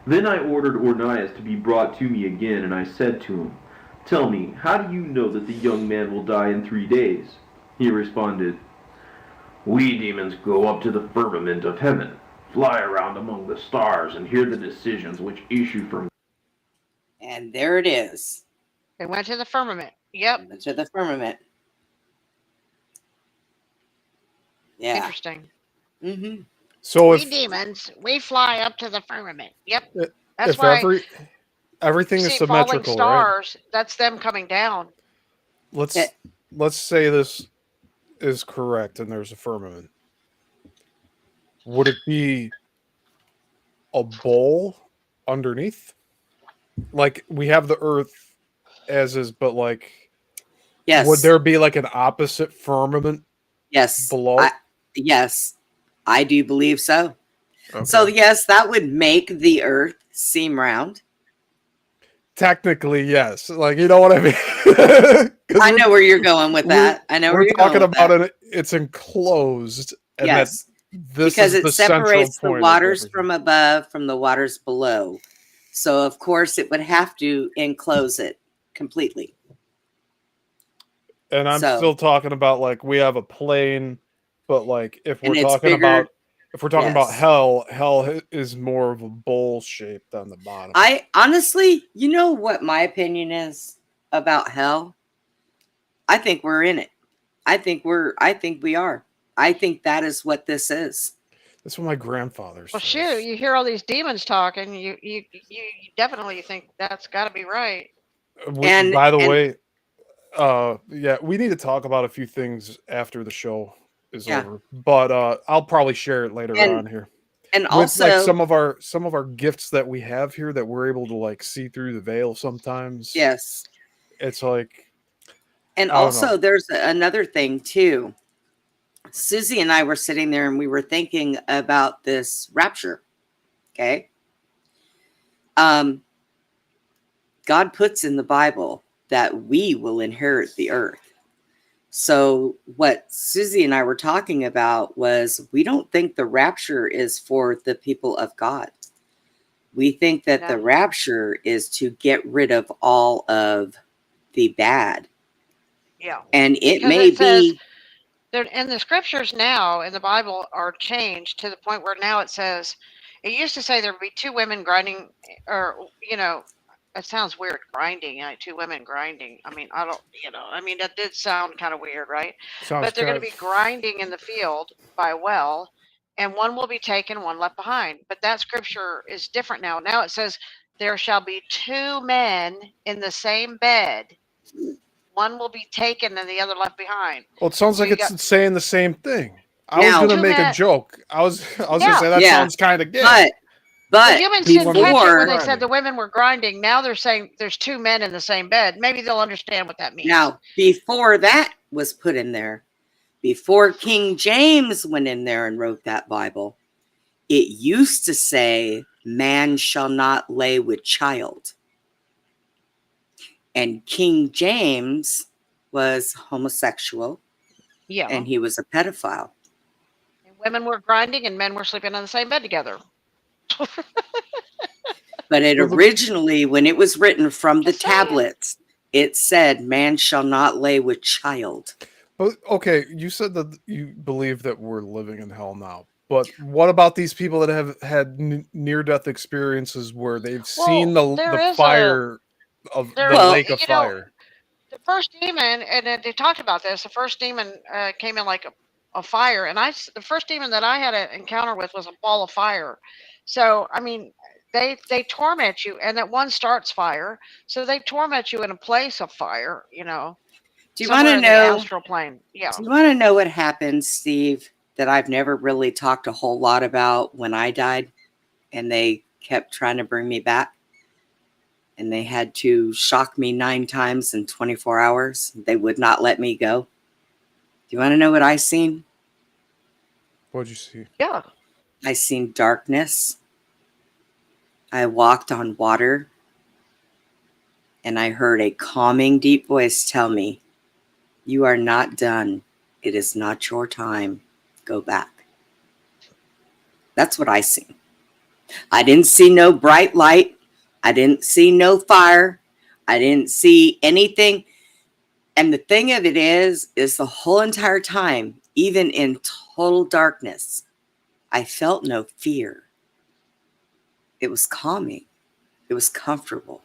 Then I ordered Ornias to be brought to me again, and I said to him, Tell me, how do you know that the young man will die in 3 days? He responded, We demons go up to the firmament of heaven, fly around among the stars, and hear the decisions which issue from.
And there it is.
They went to the firmament. Yep.
To the firmament. Yeah.
Interesting.
So
We demons, we fly up to the firmament. Yep. That's
if
why.
every everything is
see falling
symmetrical, right?
stars, that's them coming down.
Let's
It-
let's say this is correct, and there's a firmament. Would it be a bowl underneath? Like we have the Earth as is, but like, would
yes,
there be like an opposite firmament
yes,
below?
yes, I do believe so.
Okay.
So yes, that would make the Earth seem round.
Technically, yes. Like, you know what I mean? 'Cause
I know where you're going with that. I know where
we're
you're going
talking
with
about
that.
it. It's enclosed, and that
Yes,
this
because
is
it
the central
separates the
point of
waters
everything.
from above from the waters below. So of course it would have to enclose it completely.
And I'm
So,
still talking about like we have a plane, but like
and it's bigger.
if we're talking about
Yes.
hell, is more of a bowl shaped on the bottom.
I honestly, you know what my opinion is about hell? I think we're in it. I think we are. I think that is what this is.
That's what my grandfather
Well,
says.
shoot, you hear all these demons talking. You definitely think that's got to be right.
And
By the
and
way, yeah, we need to talk about a few things after the show is
yeah.
over, but I'll probably share it later
And
on here
and
with like
also,
some of our gifts that we have here that we're able to like see through the veil sometimes.
yes.
It's like,
And
I don't know.
also there's another thing too. Susie and I were sitting there and we were thinking about this rapture. Okay. Um, God puts in the Bible that we will inherit the earth. So, what Susie and I were talking about was we don't think the rapture is for the people of God. We think that the
No.
rapture is to get rid of all of the bad.
Yeah.
And it
Because
may
it says
be,
there, and the scriptures now in the Bible are changed to the point where now it says, it used to say there would be two women grinding, or, it sounds weird, grinding, like two women grinding. I mean, I don't, I mean, that did sound kind of weird, right?
Sounds
But they're going
kind
to
of
be grinding in the field by a well, and one will be taken, one left behind. But that scripture is different now. Now it says, there shall be two men in the same bed. One will be taken and the other left behind.
well, it sounds
So
like
you got
it's saying the same thing. I was
now,
gonna
two
make a
men.
joke. I was gonna
Yeah.
say that
yeah,
sounds kind of gay.
but,
Well,
but
humans
Two
didn't
women
catch it when
before,
they said the
grinding.
women were grinding. Now they're saying there's two men in the same bed. Maybe they'll understand what that means.
now, before that was put in there, before King James went in there and wrote that Bible, it used to say, man shall not lay with child. And King James was homosexual
Yeah.
and he was a pedophile.
And women were grinding and men were sleeping on the same bed together.
But it
Well,
originally, when it was written from the
Just saying.
tablets, it said, man shall not lay with child.
but okay, you said that you believe that we're living in hell now. But what about these people that have had near-death experiences where they've seen
Well, there
the
is
fire of
there,
the
Well,
lake of
you know,
fire?
the first demon, and they talked about this. The first demon came in like a fire, and the first demon that I had an encounter with was a ball of fire. So I mean, they torment you, and that one starts fire, so they torment you in a place of fire.
do you want
Somewhere
to
in the
know?
astral plane. Yeah.
Do you want to know what happened, Steve, that I've never really talked a whole lot about when I died and they kept trying to bring me back? And they had to shock me 9 times in 24 hours. They would not let me go. Do you want to know what I seen?
What'd you see?
Yeah.
I seen darkness. I walked on water. And I heard a calming, deep voice tell me, you are not done. It is not your time. Go back. That's what I seen. I didn't see no bright light. I didn't see no fire. I didn't see anything. And the thing of it is the whole entire time, even in total darkness, I felt no fear. It was calming. It was comfortable.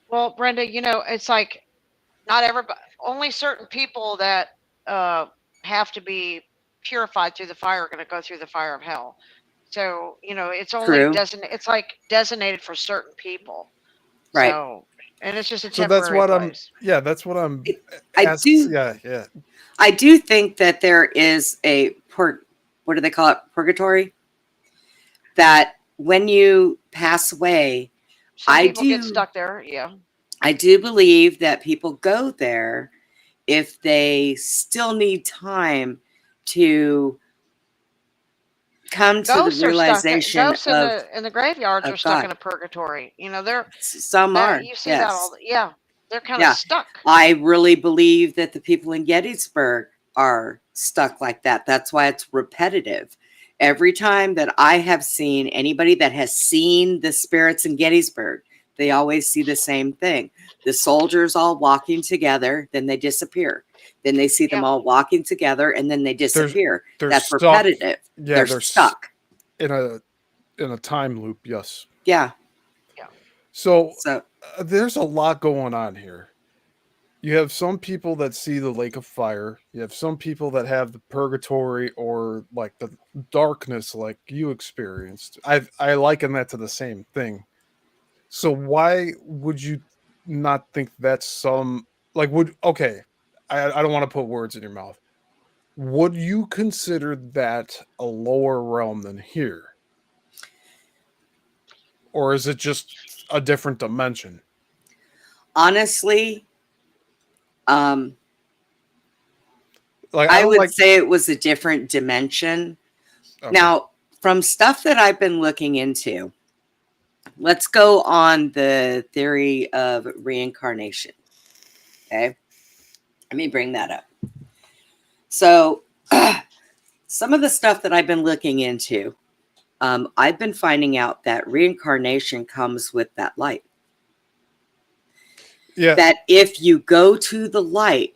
Well, Brenda, it's like not everybody, only certain people that have to be purified through the fire are going to go through the fire of hell. So it's only
True.
it's like designated for certain people.
Right.
So, and it's just a
So that's
temporary
what I'm.
place.
Yeah, that's what I'm.
I
Asks.
do
Yeah, yeah.
I do think that there is a what do they call it? Purgatory. That when you pass away,
Some
I
people get
do
stuck there. Yeah.
I do believe that people go there if they still need time to come to the
Ghosts are stuck.
realization
Ghosts in
of
the graveyards are stuck
God.
in a purgatory. They're
Some
that
are,
you see that all.
yes.
Yeah, they're kind of
Yeah.
stuck.
I really believe that the people in Gettysburg are stuck like that. That's why it's repetitive. Every time that I have seen anybody that has seen the spirits in Gettysburg, they always see the same thing. The soldiers all walking together, then they disappear. Then they see them
Yeah.
all walking together and then they
There's
disappear.
they're
That's
stuck.
repetitive.
Yeah,
They're
they're
stuck.
in a time loop. Yes.
Yeah.
Yeah.
So
So,
there's a lot going on here. You have some people that see the lake of fire. You have some people that have the purgatory or like the darkness, like you experienced. I liken that to the same thing. So why would you not think that's some like would okay? I don't want to put words in your mouth. Would you consider that a lower realm than here, or is it just a different dimension?
honestly, um,
Like I
I
don't
would
like.
say it was a different dimension.
Okay.
Now, from stuff that I've been looking into, let's go on the theory of reincarnation. Okay. Let me bring that up. So, some of the stuff that I've been looking into, I've been finding out that reincarnation comes with that light.
Yeah.
That if you go to the light,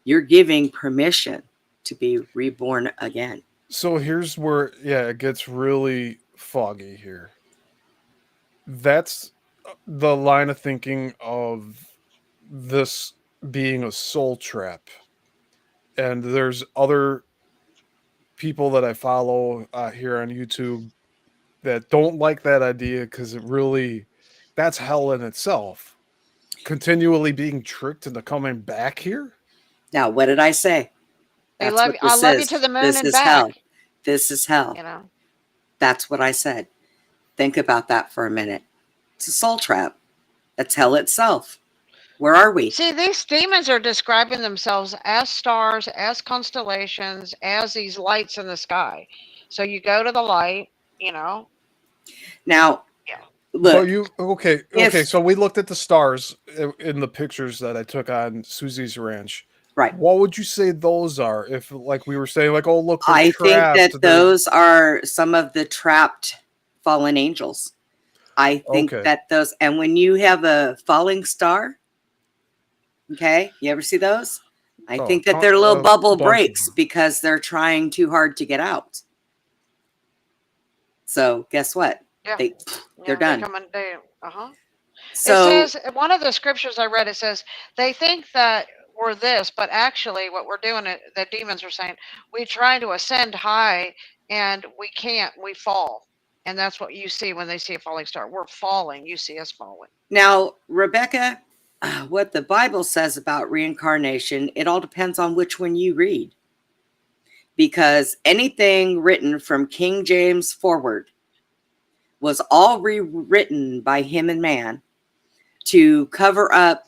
you're giving permission to be reborn again.
So here's where it gets really foggy here. That's the line of thinking of this being a soul trap. And there's other people that I follow here on YouTube that don't like that idea because it really that's hell in itself. Continually being tricked into coming back here.
Now, what did I say?
They
That's
love
what
I
this
love you
is.
to the moon
This
and
is hell.
back.
This is hell.
You know.
That's what I said. Think about that for a minute. It's a soul trap. That's hell itself. Where are we?
See, these demons are describing themselves as stars, as constellations, as these lights in the sky. So you go to the light. You know.
Now,
Yeah.
But
look,
you okay?
if
So we looked at the stars in the pictures that I took on Susie's ranch.
right,
What would you say those are? If like we were saying, like, oh look, they're
I think
trapped.
that
They're
those are some of the trapped fallen angels. I think
okay.
that those, and when you have a falling star, okay, you ever see those? I
Oh,
think that their little
a
bubble
bunch of
breaks
them.
because they're trying too hard to get out. So guess what?
Yeah.
They they're
Yeah. They
done.
come and they. Uh huh. It
So
says one of the scriptures I read. It says they think that we're this, but actually, what we're doing, the demons are saying, we try to ascend high, and we can't. We fall, and that's what you see when they see a falling star. We're falling. You see us falling.
now, Rebecca, what the Bible says about reincarnation, it all depends on which one you read. Because anything written from King James forward was all rewritten by him and man to cover up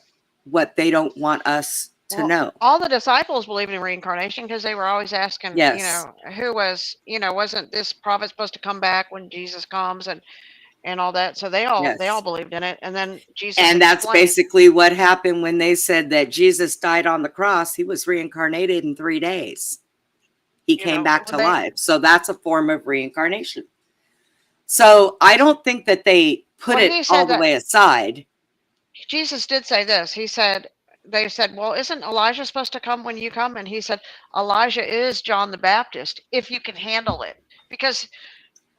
what they don't want us to
Well,
know.
all the disciples believed in reincarnation because they were always asking,
Yes.
who was, wasn't this prophet supposed to come back when Jesus comes and all that. So they all
Yes.
believed in it. And then Jesus
And that's
explained,
basically what happened when they said that Jesus died on the cross. He was reincarnated in 3 days. He came back
when
to
they
life. So that's a form of reincarnation. So I don't think that they put
well
it
he
all
said
the
that
way aside.
Jesus did say this. He said, they said, well, isn't Elijah supposed to come when you come? And he said, Elijah is John the Baptist, if you can handle it. Because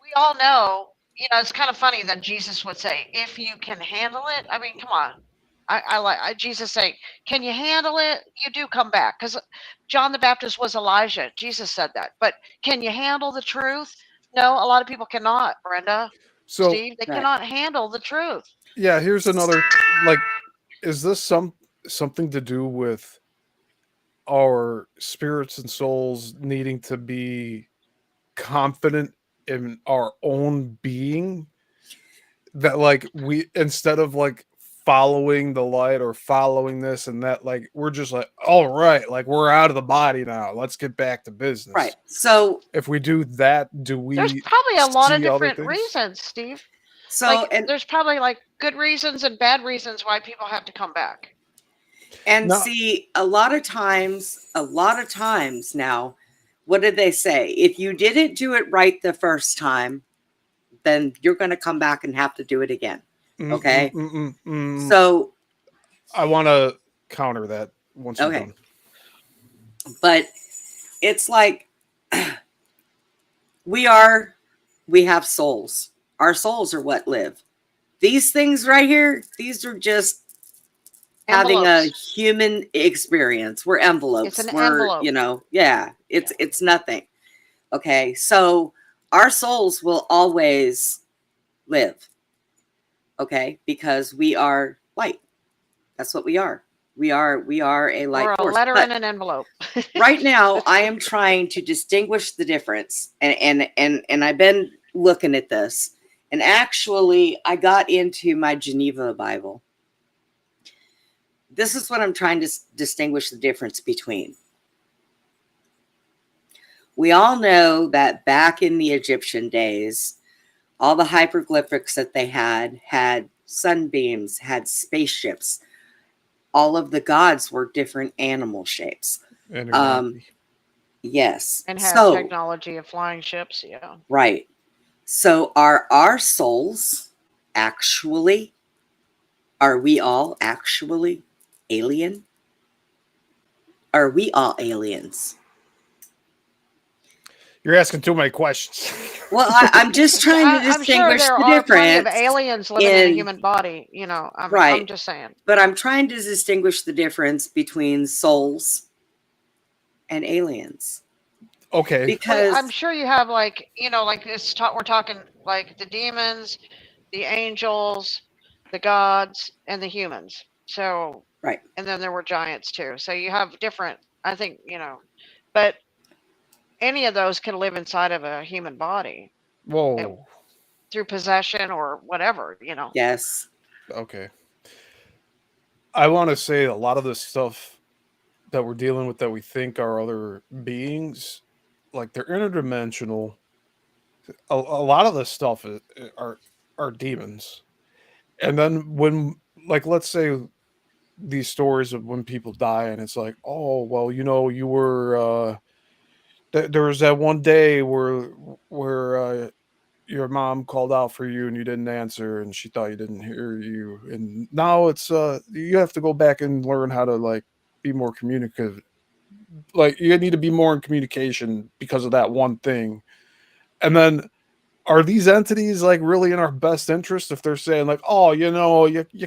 we all know, it's kind of funny that Jesus would say, if you can handle it. I mean, come on. Jesus saying, can you handle it? You do come back. Because John the Baptist was Elijah. Jesus said that. But can you handle the truth? No, a lot of people cannot, Brenda,
So
Steve. They
Right.
cannot handle the truth.
yeah, here's another like, is this something to do with our spirits and souls needing to be confident in our own being, that like we, instead of like following the light or following this and that, like we're just like, all right, like we're out of the body now, let's get back to
Right.
business.
So
If we do that, do
There's
we
probably a lot of
see other
different
things?
reasons, Steve.
so
Like,
and
there's probably like good reasons and bad reasons why people have to come back.
and
No.
see, a lot of times now, what did they say? If you didn't do it right the first time, then you're going to come back and have to do it again. Okay. So,
I want to counter that once you're
okay.
done.
But it's like we have souls. Our souls are what live. These things right here, these are just having a
Envelopes.
human experience. We're envelopes.
It's an
We're,
envelope.
yeah, it's nothing. Okay. So our souls will always live. Okay, because we are light. That's what we are. We are a light
We're a
force.
letter
But
in an envelope.
right now, I am trying to distinguish the difference, and I've been looking at this, and actually, I got into my Geneva Bible. This is what I'm trying to distinguish the difference between. We all know that back in the Egyptian days, all the hieroglyphics that they had sunbeams, had spaceships. All of the gods were different animal shapes. Yes.
And had
So,
technology of flying ships. Yeah.
right. So are our souls actually, are we all actually alien? Are we all aliens?
You're asking too many questions.
Well, I'm just trying to
I'm sure
distinguish
there
the
are plenty of
difference
aliens living in a
in,
human body. You know, I'm
right.
just saying.
But I'm trying to distinguish the difference between souls and aliens.
Okay.
Well,
Because
I'm sure you have like, like this we're talking like the demons, the angels, the gods, and the humans. So,
right.
and then there were giants too. So you have different, I think, but any of those can live inside of a human body
Whoa.
through possession or whatever.
Yes.
Okay. I want to say a lot of this stuff that we're dealing with that we think are other beings, like they're interdimensional. A lot of this stuff are demons. And then when, like, let's say these stories of when people die, and it's like, oh well, you were there was that one day where your mom called out for you and you didn't answer and she thought you didn't hear you, and now it's you have to go back and learn how to like be more communicative. Like you need to be more in communication because of that one thing. And then are these entities like really in our best interest if they're saying like, oh, you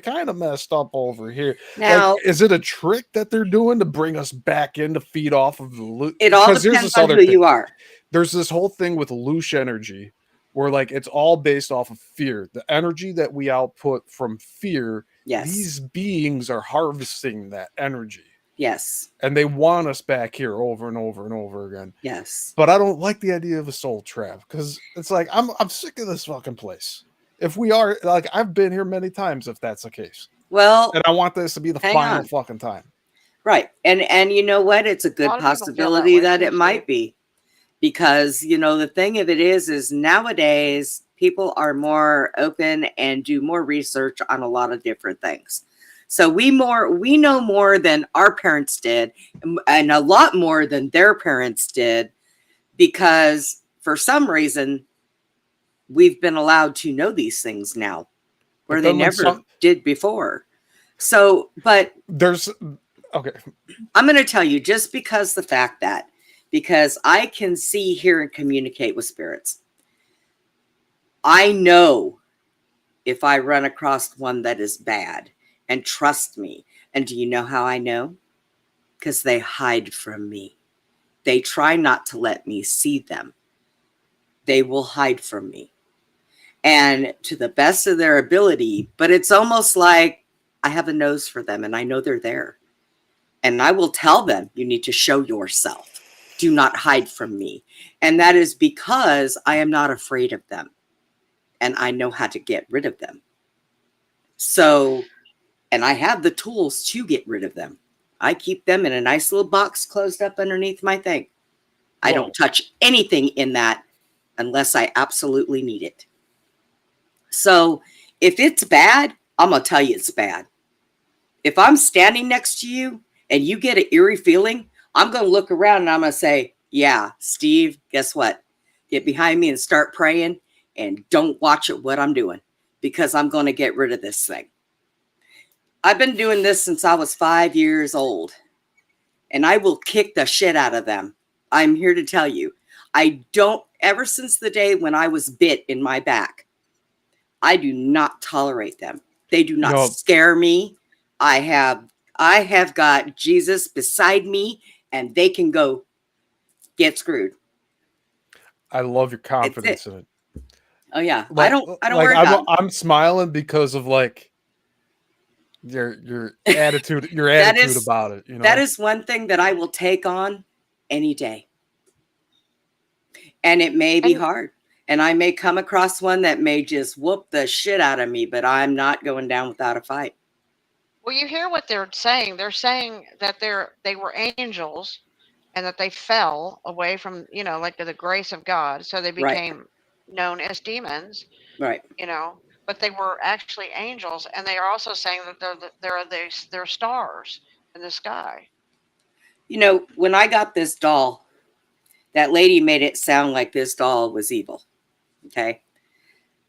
kind of messed up over here? Like,
Now,
is it a trick that they're doing to bring us back in to feed off of the loot?
it all
Because here's
depends
this
on
other
who
thing.
you are.
There's this whole thing with loosh energy where like it's all based off of fear. The energy that we output from fear,
Yes.
these beings are harvesting that energy.
Yes.
And they want us back here over and over and over again.
Yes.
But I don't like the idea of a soul trap because it's like I'm sick of this fucking place. If we are like, I've been here many times if that's the case.
Well,
And I want this to be the final fucking time.
Right. And you know what? It's a good possibility that it might be. Because, the thing of it is nowadays people are more open and do more research on a lot of different things. So we know more than our parents did, and a lot more than their parents did, because for some reason we've been allowed to know these things now where they never did before. So, but
there's okay.
I'm going to tell you, just because because I can see, hear, and communicate with spirits. I know if I run across one that is bad, and trust me. And do you know how I know? Because they hide from me. They try not to let me see them. they will hide from me. And to the best of their ability, but it's almost like I have a nose for them and I know they're there. And I will tell them, you need to show yourself. Do not hide from me. And that is because I am not afraid of them. And I know how to get rid of them. So, and I have the tools to get rid of them. I keep them in a nice little box closed up underneath my thing. I
Whoa.
don't touch anything in that unless I absolutely need it. So if it's bad, I'm going to tell you it's bad. If I'm standing next to you and you get an eerie feeling, I'm going to look around and I'm going to say, yeah, Steve, guess what? Get behind me and start praying and don't watch it what I'm doing because I'm going to get rid of this thing. I've been doing this since I was 5 years old and I will kick the shit out of them. I'm here to tell you, ever since the day when I was bit in my back, I do not tolerate them. They do not scare me. I have got Jesus beside me and they can go get screwed.
I love your confidence in it.
Oh yeah.
Like,
I don't worry about
I'm smiling because of like your attitude, about it. You know,
that is one thing that I will take on any day. And it may be hard. And I may come across one that may just whoop the shit out of me, but I'm not going down without a fight.
Well, you hear what they're saying. They're saying that they were angels and that they fell away from, like the grace of God. So they became known as demons.
Right.
But they were actually angels. And they are also saying that they're stars in the sky.
When I got this doll, that lady made it sound like this doll was evil. Okay.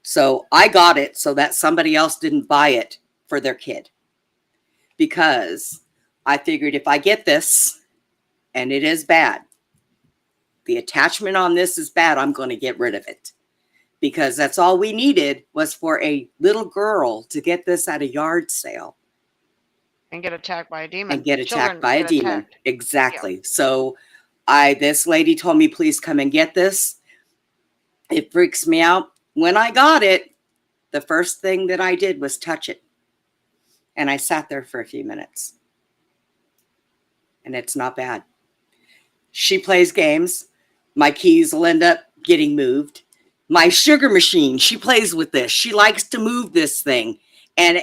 So I got it so that somebody else didn't buy it for their kid. Because I figured if I get this and it is bad, the attachment on this is bad, I'm going to get rid of it. Because that's all we needed was for a little girl to get this at a yard sale.
And get attacked by a demon.
And get attacked by a demon. Exactly. Yeah. So this lady told me, please come and get this. It freaks me out. When I got it, the first thing that I did was touch it. And I sat there for a few minutes. And it's not bad. She plays games. My keys will end up getting moved. My sugar machine, she plays with this. She likes to move this thing. And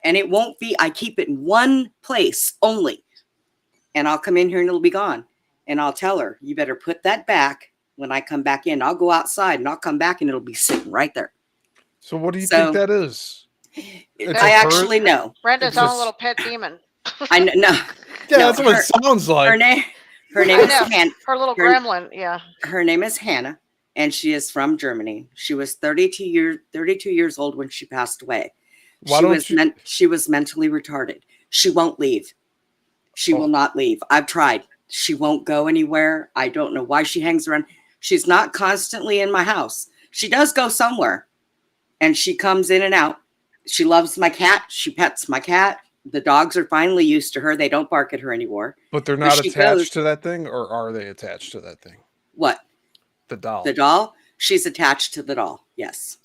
it won't be, I keep it in one place only. And I'll come in here and it'll be gone. And I'll tell her, you better put that back when I come back in. I'll go outside and I'll come back and it'll be sitting right there.
So what do you think that is?
I actually know.
Brenda's own little pet demon.
I know. No.
Yeah, that's what it sounds like.
Her name is Hannah.
Her little gremlin, yeah.
Her name is Hannah, and she is from Germany. She was 32 years old when she passed away. She was mentally retarded. She won't leave. She will not leave. I've tried. She won't go anywhere. I don't know why she hangs around. She's not constantly in my house. She does go somewhere, and she comes in and out. She loves my cat. She pets my cat. The dogs are finally used to her. They don't bark at her anymore.
But they're not attached to that thing, or are they attached to that thing?
What?
The doll.
The doll? She's attached to the doll, yes.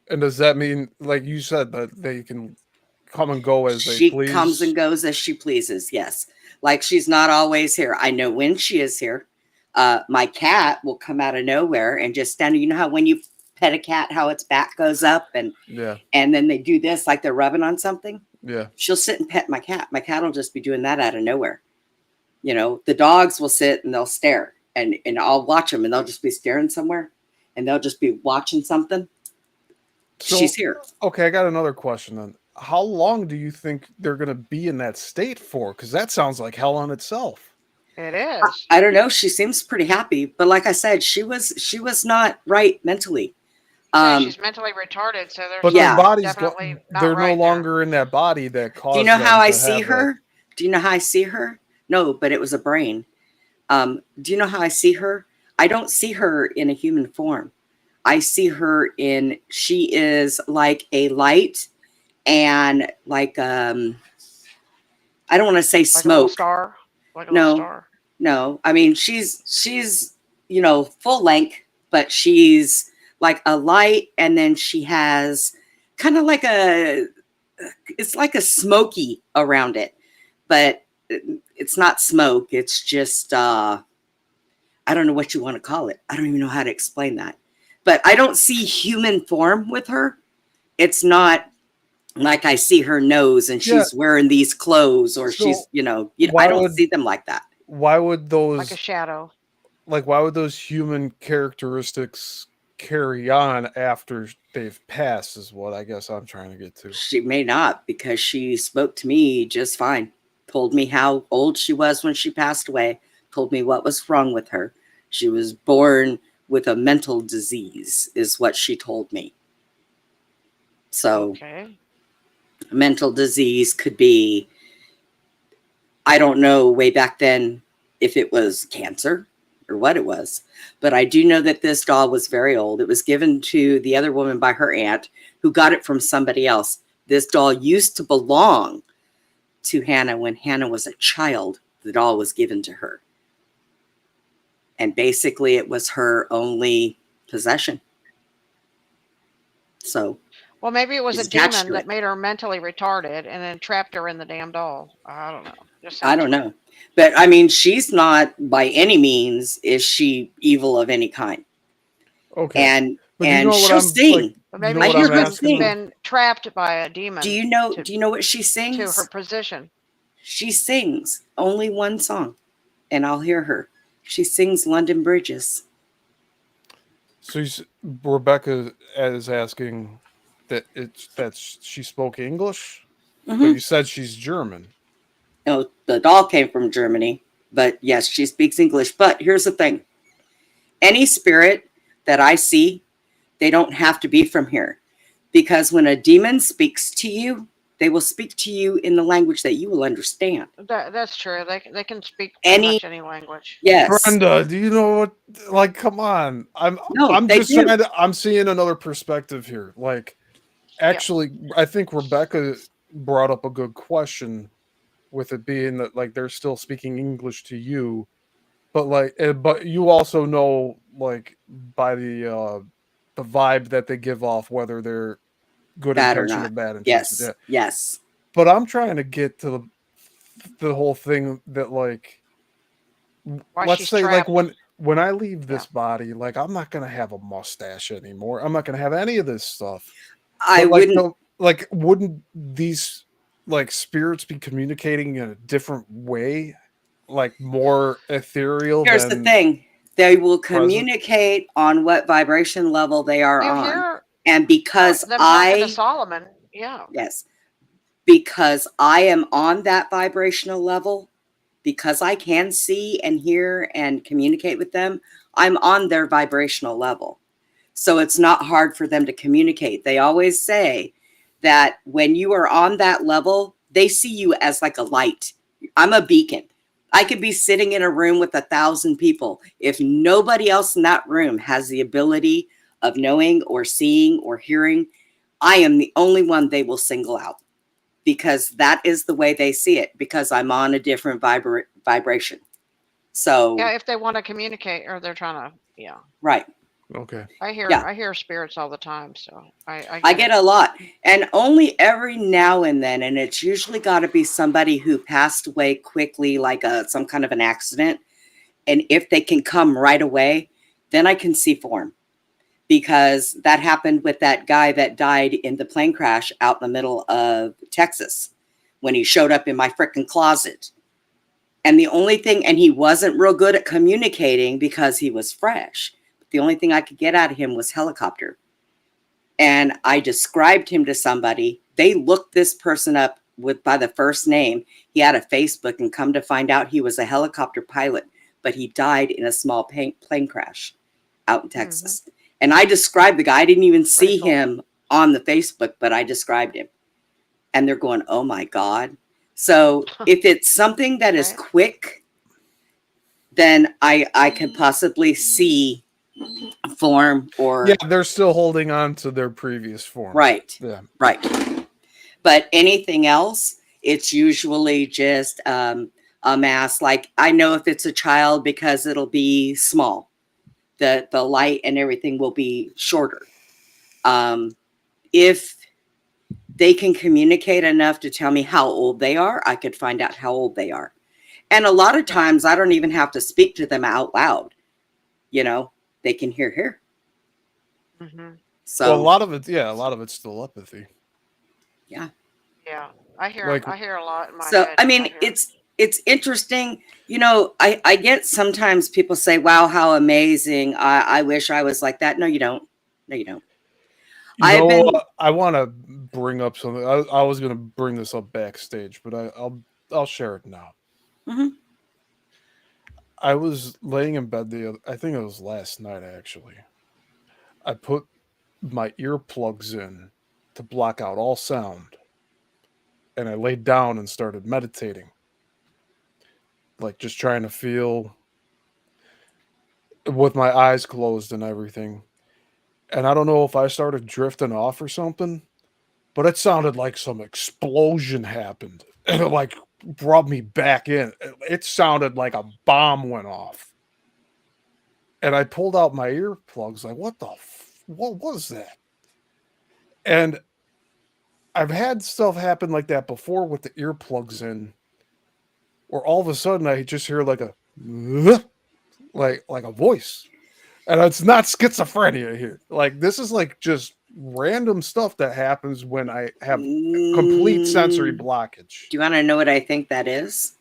And does that mean, like you said, that they can come and go as they please?
She comes and goes as she pleases, yes. Like she's not always here. I know when she is here. My cat will come out of nowhere and just stand. You know how when you pet a cat, how its back goes up and then they do this like they're rubbing on something?
Yeah.
She'll sit and pet my cat. My cat will just be doing that out of nowhere. The dogs will sit and they'll stare and I'll watch them and they'll just be staring somewhere and they'll just be watching something. So, she's here.
Okay, I got another question then. How long do you think they're going to be in that state for? Because that sounds like hell on itself.
It is.
I don't know. She seems pretty happy, but like I said, she was not right mentally.
She's mentally retarded, so
their body's they're no longer in that body that caused.
Do you know how I see her? Do you know how I see her? No, but it was a brain. Do you know how I see her? I don't see her in a human form. I see her she is like a light and like I don't want to say smoke.
Like a star? Like a star?
No. I mean she's full length, but she's like a light, and then she has kind of like it's like a smoky around it, but it's not smoke. It's just, I don't know what you want to call it. I don't even know how to explain that. But I don't see human form with her. It's not like I see her nose and
Yeah.
she's wearing these clothes, or
So
she's, I
why
don't
would
see them like that.
why would
Like a
those
shadow.
why would those human characteristics carry on after they've passed is what I guess I'm trying to get to.
She may not, because she spoke to me just fine. Told me how old she was when she passed away. Told me what was wrong with her. She was born with a mental disease, is what she told me. So,
Okay.
mental disease could be, I don't know way back then if it was cancer or what it was, but I do know that this doll was very old. It was given to the other woman by her aunt, who got it from somebody else. This doll used to belong to Hannah when Hannah was a child. The doll was given to her. And basically it was her only possession. So
Well, maybe it was a
she's attached
demon
to
that
it.
made her mentally retarded and then trapped her in the damn doll. I don't know. Just
I
sounds
don't
weird.
know. But I mean, she's not by any means is she evil of any kind.
Okay.
And
But you know what
she'll
I'm like
sing.
But
you
maybe
know
I
what
hear
I'm
her
she's
asking?
sing.
been trapped by a demon
Do you know what she
to
sings?
her position.
She sings only one song, and I'll hear her. She sings London Bridges.
So Rebecca is asking that she spoke English, but you said she's German.
No, the doll came from Germany, but yes, she speaks English. But here's the thing. Any spirit that I see, they don't have to be from here. Because when a demon speaks to you, they will speak to you in the language that you will understand.
That's true. They can speak pretty
Any,
much any language.
yes.
Brenda, do you know what? Like, come on.
No,
I'm
they
just
do.
trying to. I'm seeing another perspective here. Like,
Yep.
actually, I think Rebecca brought up a good question with it being that like they're still speaking English to you, but but you also know like by the vibe that they give off whether they're good
Bad or
intention or
not.
bad intention.
Yes.
Yeah.
Yes.
But I'm trying to get to the whole thing that like
Why
let's
she's
say like
trapped.
when I leave this
Yeah.
body, like I'm not gonna have a mustache anymore. I'm not gonna have any of this stuff.
I
But like
wouldn't.
like wouldn't these like spirits be communicating in a different way, like more ethereal
Here's the
than
thing. They will
present?
communicate on what vibration level they are
You
on.
hear
And because
them talking to Solomon. Yeah.
yes, because I am on that vibrational level, because I can see and hear and communicate with them, I'm on their vibrational level. So it's not hard for them to communicate. They always say that when you are on that level, they see you as like a light. I'm a beacon. I could be sitting in a room with 1,000 people. If nobody else in that room has the ability of knowing or seeing or hearing, I am the only one they will single out, because that is the way they see it, because I'm on a different vibration. So,
Yeah, if they want to communicate or they're trying to, yeah.
right.
Okay.
I
Yeah.
hear spirits all the time, so I
I
get
get
it.
a lot, and only every now and then, and it's usually got to be somebody who passed away quickly, like some kind of an accident. And if they can come right away, then I can see form, because that happened with that guy that died in the plane crash out in the middle of Texas when he showed up in my freaking closet. And the only thing, and he wasn't real good at communicating because he was fresh. The only thing I could get out of him was helicopter. And I described him to somebody. They looked this person up by the first name. He had a Facebook, and come to find out he was a helicopter pilot, but he died in a small plane crash out in Texas. Mm-hmm. And I described the guy. I didn't even see him on the Facebook, but I described him. And they're going, oh my God. So if it's something that is quick, then I could possibly see form, or
yeah, they're still holding on to their previous form.
Right.
Yeah.
Right. But anything else, it's usually just a mass. Like I know if it's a child because it'll be small. the light and everything will be shorter. If they can communicate enough to tell me how old they are, I could find out how old they are. And a lot of times I don't even have to speak to them out loud. They can hear.
Mm-hmm.
So
Well, a lot of it's telepathy.
yeah.
Yeah, I hear
Like-
I hear a lot in my
So
head.
I mean, it's interesting. I get sometimes people say, "Wow, how amazing! I wish I was like that." No, you don't. No, you don't.
I want to bring up something. I was going to bring this up backstage, but I'll share it now.
Mhm.
I was laying in bed I think it was last night actually. I put my earplugs in to block out all sound, and I laid down and started meditating, like just trying to feel with my eyes closed and everything. And I don't know if I started drifting off or something, but it sounded like some explosion happened, and it like brought me back in. It sounded like a bomb went off, and I pulled out my earplugs, like, what was that? And I've had stuff happen like that before with the earplugs in, where all of a sudden I just hear like a like a voice, and it's not schizophrenia here. Like, this is like just random stuff that happens when I have complete sensory blockage.
Do you want to know what I think that is?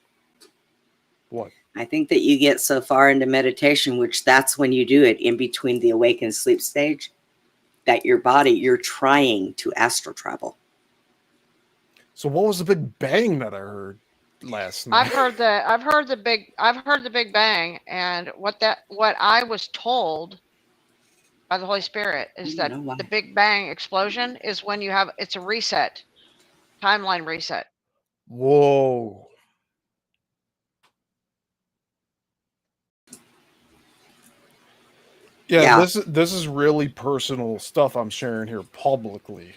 What?
I think that you get so far into meditation, which that's when you do it in between the awake and sleep stage, that you're trying to astral travel.
So what was the big bang that I heard last night?
I've heard the Big Bang, and what I was told by the Holy Spirit is that the Big Bang explosion is when it's a reset, timeline reset.
Whoa. Yeah, this is really personal stuff I'm sharing here publicly,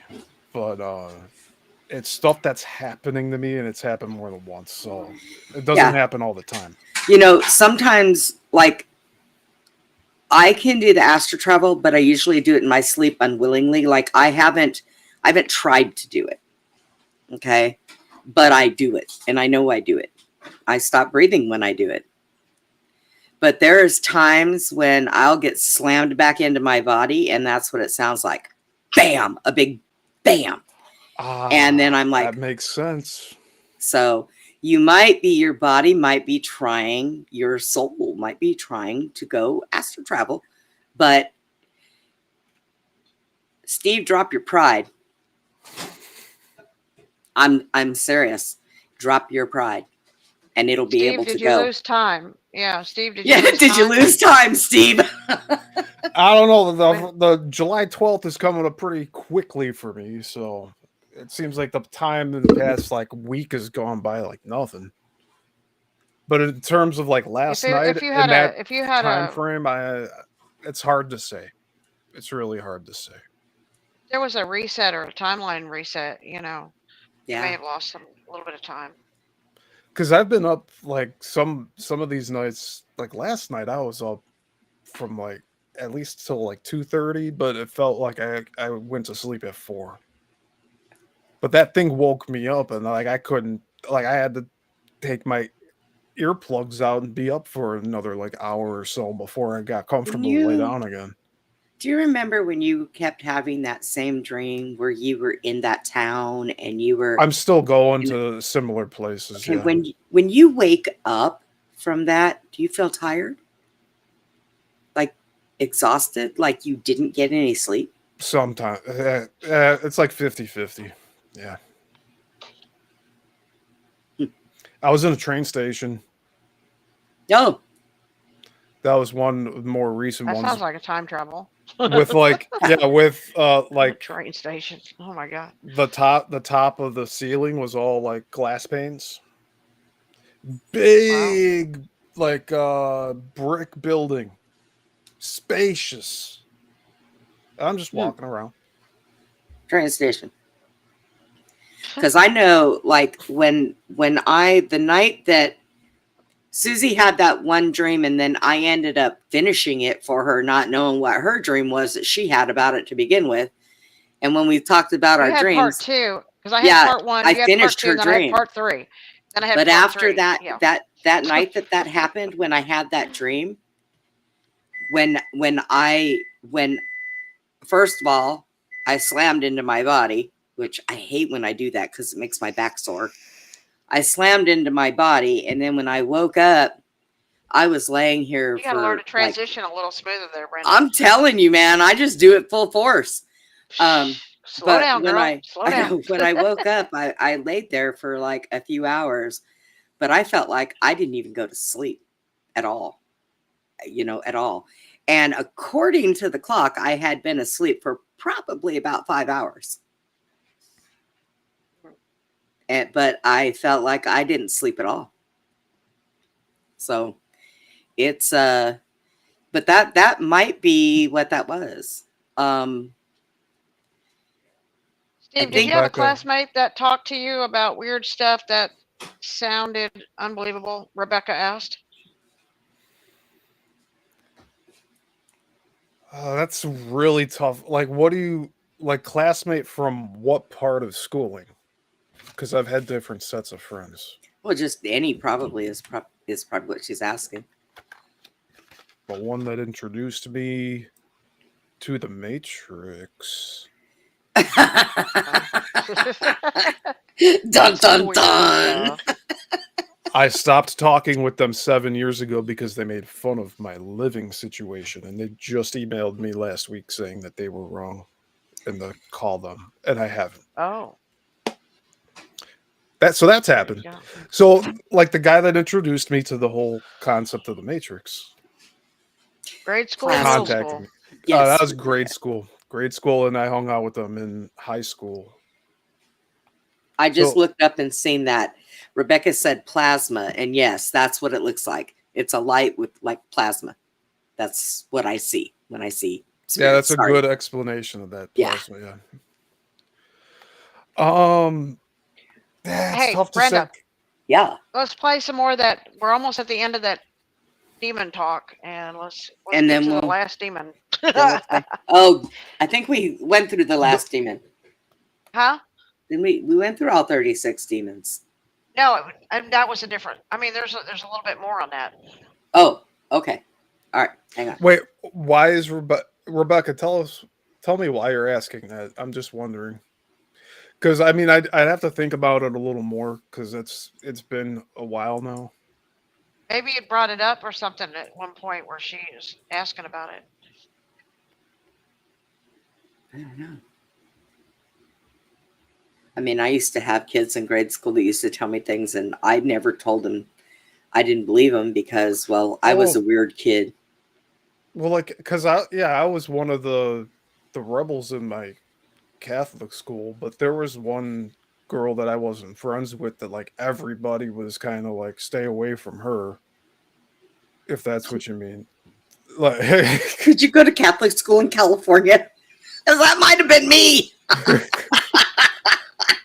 but it's stuff that's happening to me, and it's happened more than once, so it doesn't happen all the time.
Sometimes, like, I can do the astral travel, but I usually do it in my sleep unwillingly. Like, I haven't tried to do it. Okay. But I do it, and I know I do it. I stop breathing when I do it. But there's times when I'll get slammed back into my body, and that's what it sounds like. Bam! A big bam. And then I'm like,
that makes sense.
So your body might be trying, your soul might be trying to go astral travel, but Steve, drop your pride. I'm serious. Drop your pride, and it'll be able to go.
Did you lose time? Yeah, Steve, did
you lose time, Steve?
I don't know. The July 12th is coming up pretty quickly for me, so it seems like the time in the past like week has gone by like nothing. But in terms of like last night, if you had time frame, it's hard to say. It's really hard to say.
There was a reset or a timeline reset,
Yeah.
You may have lost a little bit of time.
Because I've been up like some of these nights. Like last night, I was up from like at least till like 2:30, but it felt like I went to sleep at 4. But that thing woke me up, and like I couldn't, like I had to take my earplugs out and be up for another like hour or so before I got comfortable to lay down again.
Do you remember when you kept having that same dream where you were in that town and you were?
I'm still going to similar places.
Okay,
yeah.
when you wake up from that, do you feel tired? Like exhausted? Like you didn't get any sleep?
Sometimes. It's like 50-50. Yeah. I was in a train station.
No.
That was one more recent one.
That sounds like a time travel.
With like like
train station. Oh my god.
The top of the ceiling was all like glass panes. Big like brick building. Spacious. I'm just walking around.
Train station. Because I know, like, the night that Susie had that one dream, and then I ended up finishing it for her, not knowing what her dream was that she had about it to begin with. And when we talked about
You
our
had part
dreams,
two, because I had
yeah,
part one,
I
you had part
finished
two,
her
and then I had
dream.
part three. Then I had
But
part
after
three.
that,
Yeah.
that night that happened, when I had that dream, when first of all, I slammed into my body, which I hate when I do that because it makes my back sore. I slammed into my body, and then when I woke up, I was laying here
You got to learn
for
to
like,
transition a little smoother there, Brenda.
I'm telling you, man, I just do it full force.
Slow
But
down,
when
girl. Slow down.
when I woke up, I laid there for like a few hours, but I felt like I didn't even go to sleep at all, at all. And according to the clock, I had been asleep for probably about 5 hours. But I felt like I didn't sleep at all. So it's but that might be what that was.
Steve, did
think
you have a
Rebecca,
classmate that talked to you about weird stuff that sounded unbelievable? Rebecca asked.
that's really tough. Like, what do you like? Classmate from what part of schooling? Because I've had different sets of friends.
Well, just any probably is probably what she's asking.
The one that introduced me to the Matrix.
Dun
Some
dun
weird
dun.
stuff.
I stopped talking with them 7 years ago because they made fun of my living situation, and they just emailed me last week saying that they were wrong and to call them, and I haven't.
Oh,
That's
there you
happened.
go.
So, like the guy that introduced me to the whole concept of the Matrix
Grade school,
Plasma.
middle
contacted
school.
me.
Yes.
That was grade school, and I hung out with them in high school.
I just
So,
looked up and seen that. Rebecca said plasma, and yes, that's what it looks like. It's a light with like plasma. That's what I see when I see
yeah, that's
spirits.
a
Sorry.
good explanation of that
Yeah.
plasma. Yeah. That's
Hey,
tough to say.
Brenda,
Yeah.
let's play some more. That we're almost at the end of that demon talk, and let's
And
get
then
to the last demon.
we'll play. Oh, I think we went through the last demon.
Huh?
Then we went through all 36 demons.
No, that was a different. I mean, there's a little bit more on that.
Oh, okay. All right. Hang on.
Wait, why is Rebecca? Tell me why you're asking that. I'm just wondering. Because I mean, I'd have to think about it a little more because it's been a while now.
Maybe you brought it up or something at one point where she was asking about it.
I don't know. I mean, I used to have kids in grade school that used to tell me things, and I never told them. I didn't believe them because, well, I was a weird kid.
Well, like, because I was one of the rebels in my Catholic school, but there was one girl that I wasn't friends with that like everybody was kind of like stay away from her, if that's what you mean. Like,
Did you go to Catholic school in California? 'Cause that might have been me.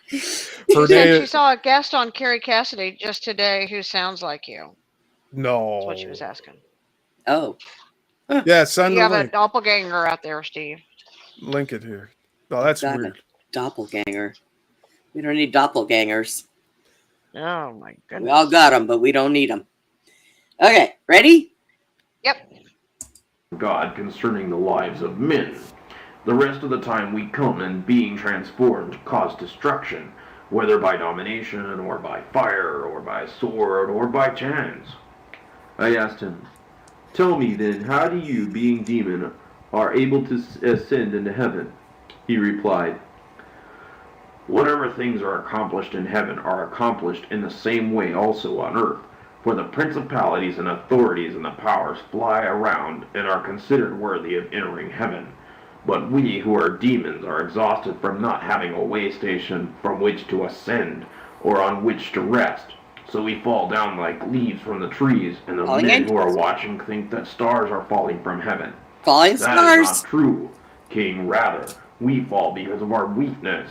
She said she saw a guest on Carrie Cassidy just today who sounds like you.
No,
That's what she was asking.
Oh.
Yeah, send
You
the
have
link.
a doppelganger out there, Steve.
Link it here. Oh, that's
Got
weird.
a doppelganger. We don't need doppelgangers.
Oh my goodness.
We all got them, but we don't need them. Okay, ready?
Yep.
God concerning the lives of men. The rest of the time we come and being transformed cause destruction, whether by domination or by fire or by sword or by chance. I asked him, tell me then, how do you, being demon, are able to ascend into heaven? He replied, whatever things are accomplished in heaven are accomplished in the same way also on earth. For the principalities and authorities and the powers fly around and are considered worthy of entering heaven. But we who are demons are exhausted from not having a way station from which to ascend or on which to rest. So we fall down like leaves from the trees, and the men who are watching think that stars are falling from heaven.
Falling
That
stars?
is not true, King. Rather, we fall because of our weakness.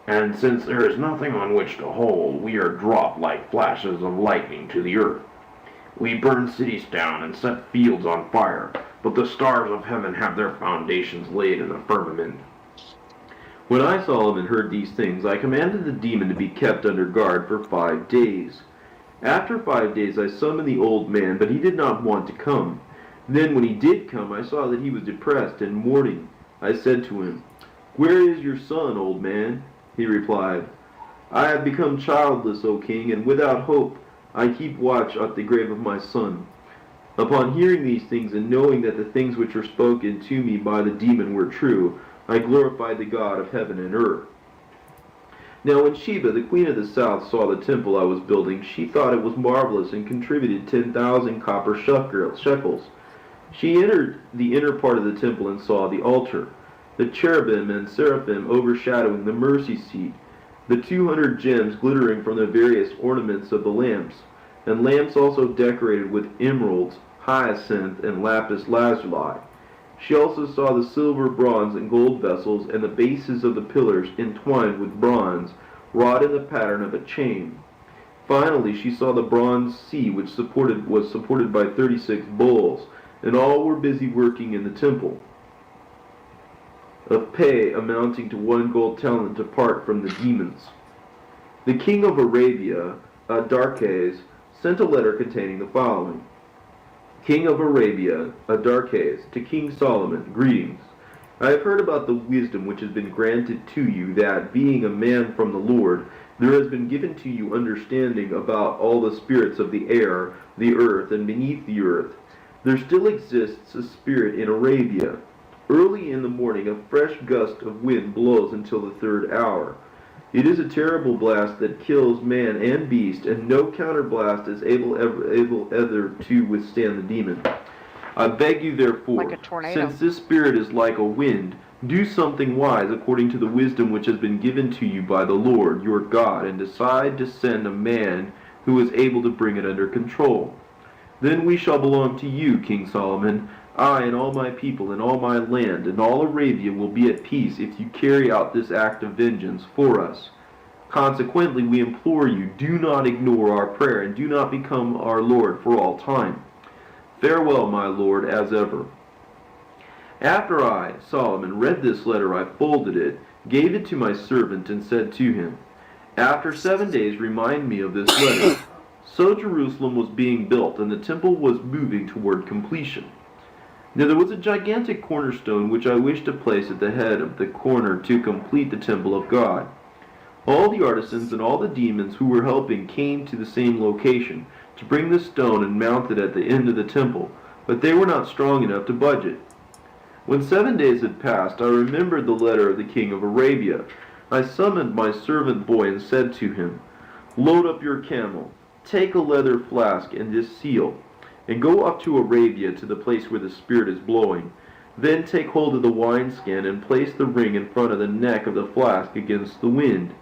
And since there is nothing on which to hold, we are dropped like flashes of lightning to the earth. We burn cities down and set fields on fire, but the stars of heaven have their foundations laid in the firmament.
When I, Solomon, heard these things, I commanded the demon to be kept under guard for 5 days. After 5 days I summoned the old man, but he did not want to come. Then when he did come, I saw that he was depressed and mourning. I said to him, "Where is your son, old man?" He replied, "I have become childless, O king, and without hope. I keep watch at the grave of my son." Upon hearing these things and knowing that the things which were spoken to me by the demon were true, I glorified the God of heaven and earth. Now when Sheba, the queen of the south, saw the temple I was building, she thought it was marvelous and contributed 10,000 copper shekels. She entered the inner part of the temple and saw the altar, the cherubim and seraphim overshadowing the mercy seat, the 200 gems glittering from the various ornaments of the lamps, and lamps also decorated with emeralds, hyacinth, and lapis lazuli. She also saw the silver, bronze, and gold vessels and the bases of the pillars entwined with bronze, wrought in the pattern of a chain. Finally, she saw the bronze sea, which was supported by 36 bulls, and all were busy working in the temple, of pay amounting to 1 gold talent apart from the demons. The king of Arabia, Adarches, sent a letter containing the following. King of Arabia, Adarches, to King Solomon, greetings. I have heard about the wisdom which has been granted to you, that, being a man from the Lord, there has been given to you understanding about all the spirits of the air, the earth, and beneath the earth. There still exists a spirit in Arabia. Early in the morning a fresh gust of wind blows until the 3rd hour. It is a terrible blast that kills man and beast, and no counterblast is able ever to withstand the demon. I beg you therefore,
Like a tornado.
since this spirit is like a wind, do something wise according to the wisdom which has been given to you by the Lord your God, and decide to send a man who is able to bring it under control. Then we shall belong to you, King Solomon. I and all my people and all my land and all Arabia will be at peace if you carry out this act of vengeance for us. Consequently, we implore you, do not ignore our prayer and do not become our Lord for all time. Farewell, my Lord, as ever. After I, Solomon, read this letter, I folded it, gave it to my servant, and said to him, After 7 days remind me of this letter. So Jerusalem was being built, and the temple was moving toward completion. Now there was a gigantic cornerstone which I wished to place at the head of the corner to complete the temple of God. All the artisans and all the demons who were helping came to the same location to bring the stone and mount it at the end of the temple, but they were not strong enough to budge it. When 7 days had passed, I remembered the letter of the king of Arabia. I summoned my servant boy and said to him, Load up your camel, take a leather flask and this seal, and go up to Arabia to the place where the spirit is blowing. Then take hold of the wineskin and place the ring in front of the neck of the flask against the wind.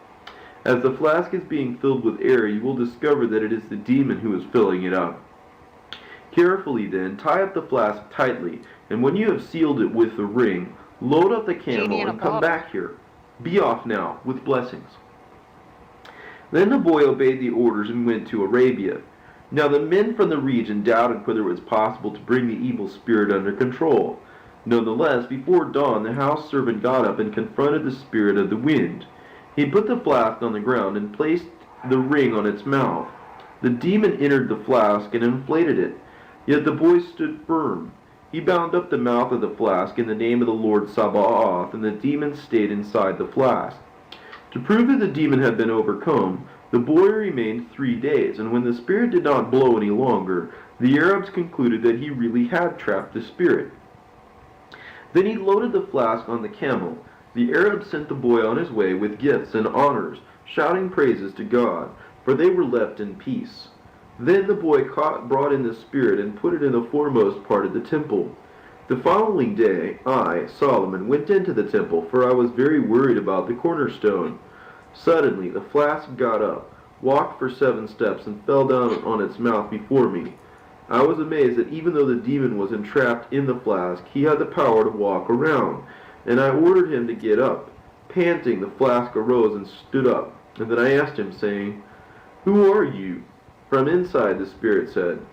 As the flask is being filled with air, you will discover that it is the demon who is filling it up. Carefully then, tie up the flask tightly, and when you have sealed it with the ring, load up the camel and come back here. Be off now, with blessings. Then the boy obeyed the orders and went to Arabia. Now the men from the region doubted whether it was possible to bring the evil spirit under control. Nonetheless, before dawn, the house servant got up and confronted the spirit of the wind. He put the flask on the ground and placed the ring on its mouth. The demon entered the flask and inflated it. Yet the boy stood firm. He bound up the mouth of the flask in the name of the Lord Sabaoth, and the demon stayed inside the flask. To prove that the demon had been overcome, the boy remained 3 days, and when the spirit did not blow any longer, the Arabs concluded that he really had trapped the spirit. Then he loaded the flask on the camel. The Arabs sent the boy on his way with gifts and honors, shouting praises to God, for they were left in peace. Then the boy brought in the spirit and put it in the foremost part of the temple. The following day, I, Solomon, went into the temple, for I was very worried about the cornerstone. Suddenly the flask got up, walked for 7 steps, and fell down on its mouth before me. I was amazed that even though the demon was entrapped in the flask, he had the power to walk around, and I ordered him to get up. Panting, the flask arose and stood up, and then I asked him, saying, Who are you? From inside, the spirit said,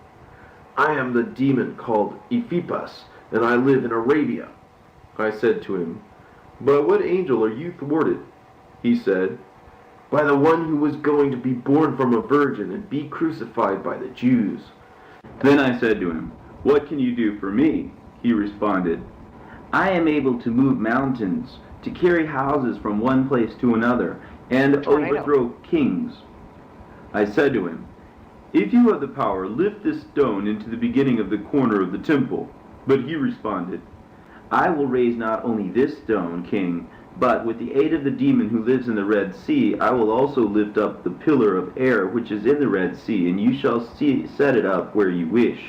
I am the demon called Ephipas, and I live in Arabia. I said to him, By what angel are you thwarted? He said, By the one who was going to be born from a virgin and be crucified by the Jews. Then I said to him, What can you do for me? He responded, I am able to move mountains, to carry houses from one place to another, and
Tornado.
overthrow kings. I said to him, If you have the power, lift this stone into the beginning of the corner of the temple. But he responded, I will raise not only this stone, king, but with the aid of the demon who lives in the Red Sea, I will also lift up the pillar of air which is in the Red Sea, and you shall set it up where you wish.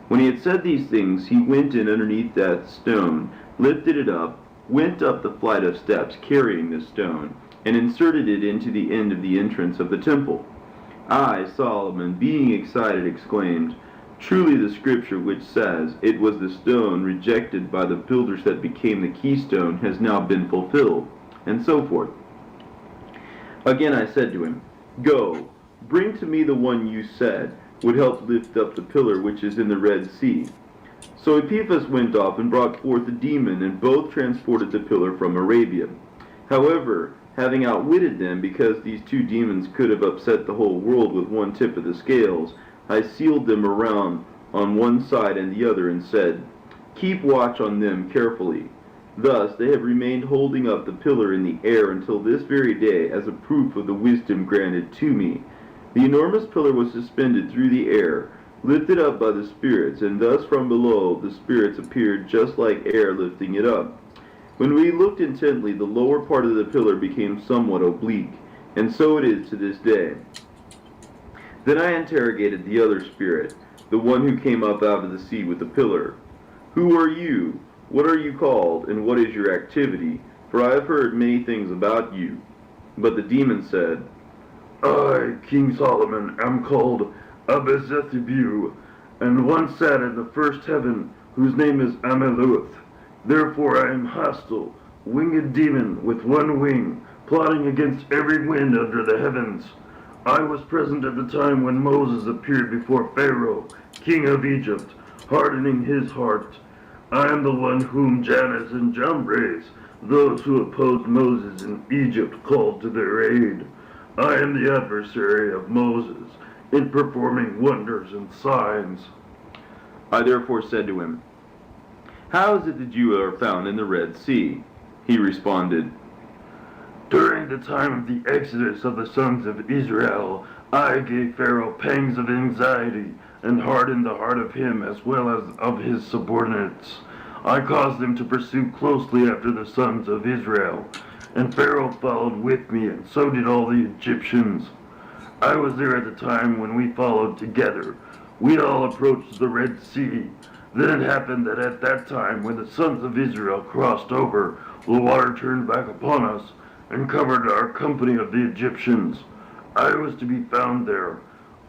When he had said these things, he went in underneath that stone, lifted it up, went up the flight of steps carrying the stone, and inserted it into the end of the entrance of the temple. I, Solomon, being excited, exclaimed, Truly the scripture which says, It was the stone rejected by the builders that became the keystone has now been fulfilled, and so forth. Again I said to him, Go, bring to me the one you said would help lift up the pillar which is in the Red Sea. So Epaphras went off and brought forth the demon, and both transported the pillar from Arabia. However, having outwitted them, because these two demons could have upset the whole world with one tip of the scales, I sealed them around on one side and the other, and said, Keep watch on them carefully. Thus they have remained holding up the pillar in the air until this very day, as a proof of the wisdom granted to me. The enormous pillar was suspended through the air, lifted up by the spirits, and thus from below the spirits appeared just like air lifting it up. When we looked intently, the lower part of the pillar became somewhat oblique, and so it is to this day. Then I interrogated the other spirit, the one who came up out of the sea with the pillar. Who are you? What are you called, and what is your activity? For I have heard many things about you. But the demon said, I, King Solomon, am called Abezethebu, and one sat in the first heaven, whose name is Ameluth. Therefore I am hostile, winged demon with one wing, plotting against every wind under the heavens. I was present at the time when Moses appeared before Pharaoh, king of Egypt, hardening his heart. I am the one whom Jannes and Jambres, those who opposed Moses in Egypt, called to their aid. I am the adversary of Moses in performing wonders and signs. I therefore said to him, How is it that you are found in the Red Sea? He responded, During the time of the exodus of the sons of Israel, I gave Pharaoh pangs of anxiety and hardened the heart of him as well as of his subordinates. I caused them to pursue closely after the sons of Israel, and Pharaoh followed with me, and so did all the Egyptians. I was there at the time when we followed together. We all approached the Red Sea. Then it happened that at that time, when the sons of Israel crossed over, the water turned back upon us and covered our company of the Egyptians. I was to be found there.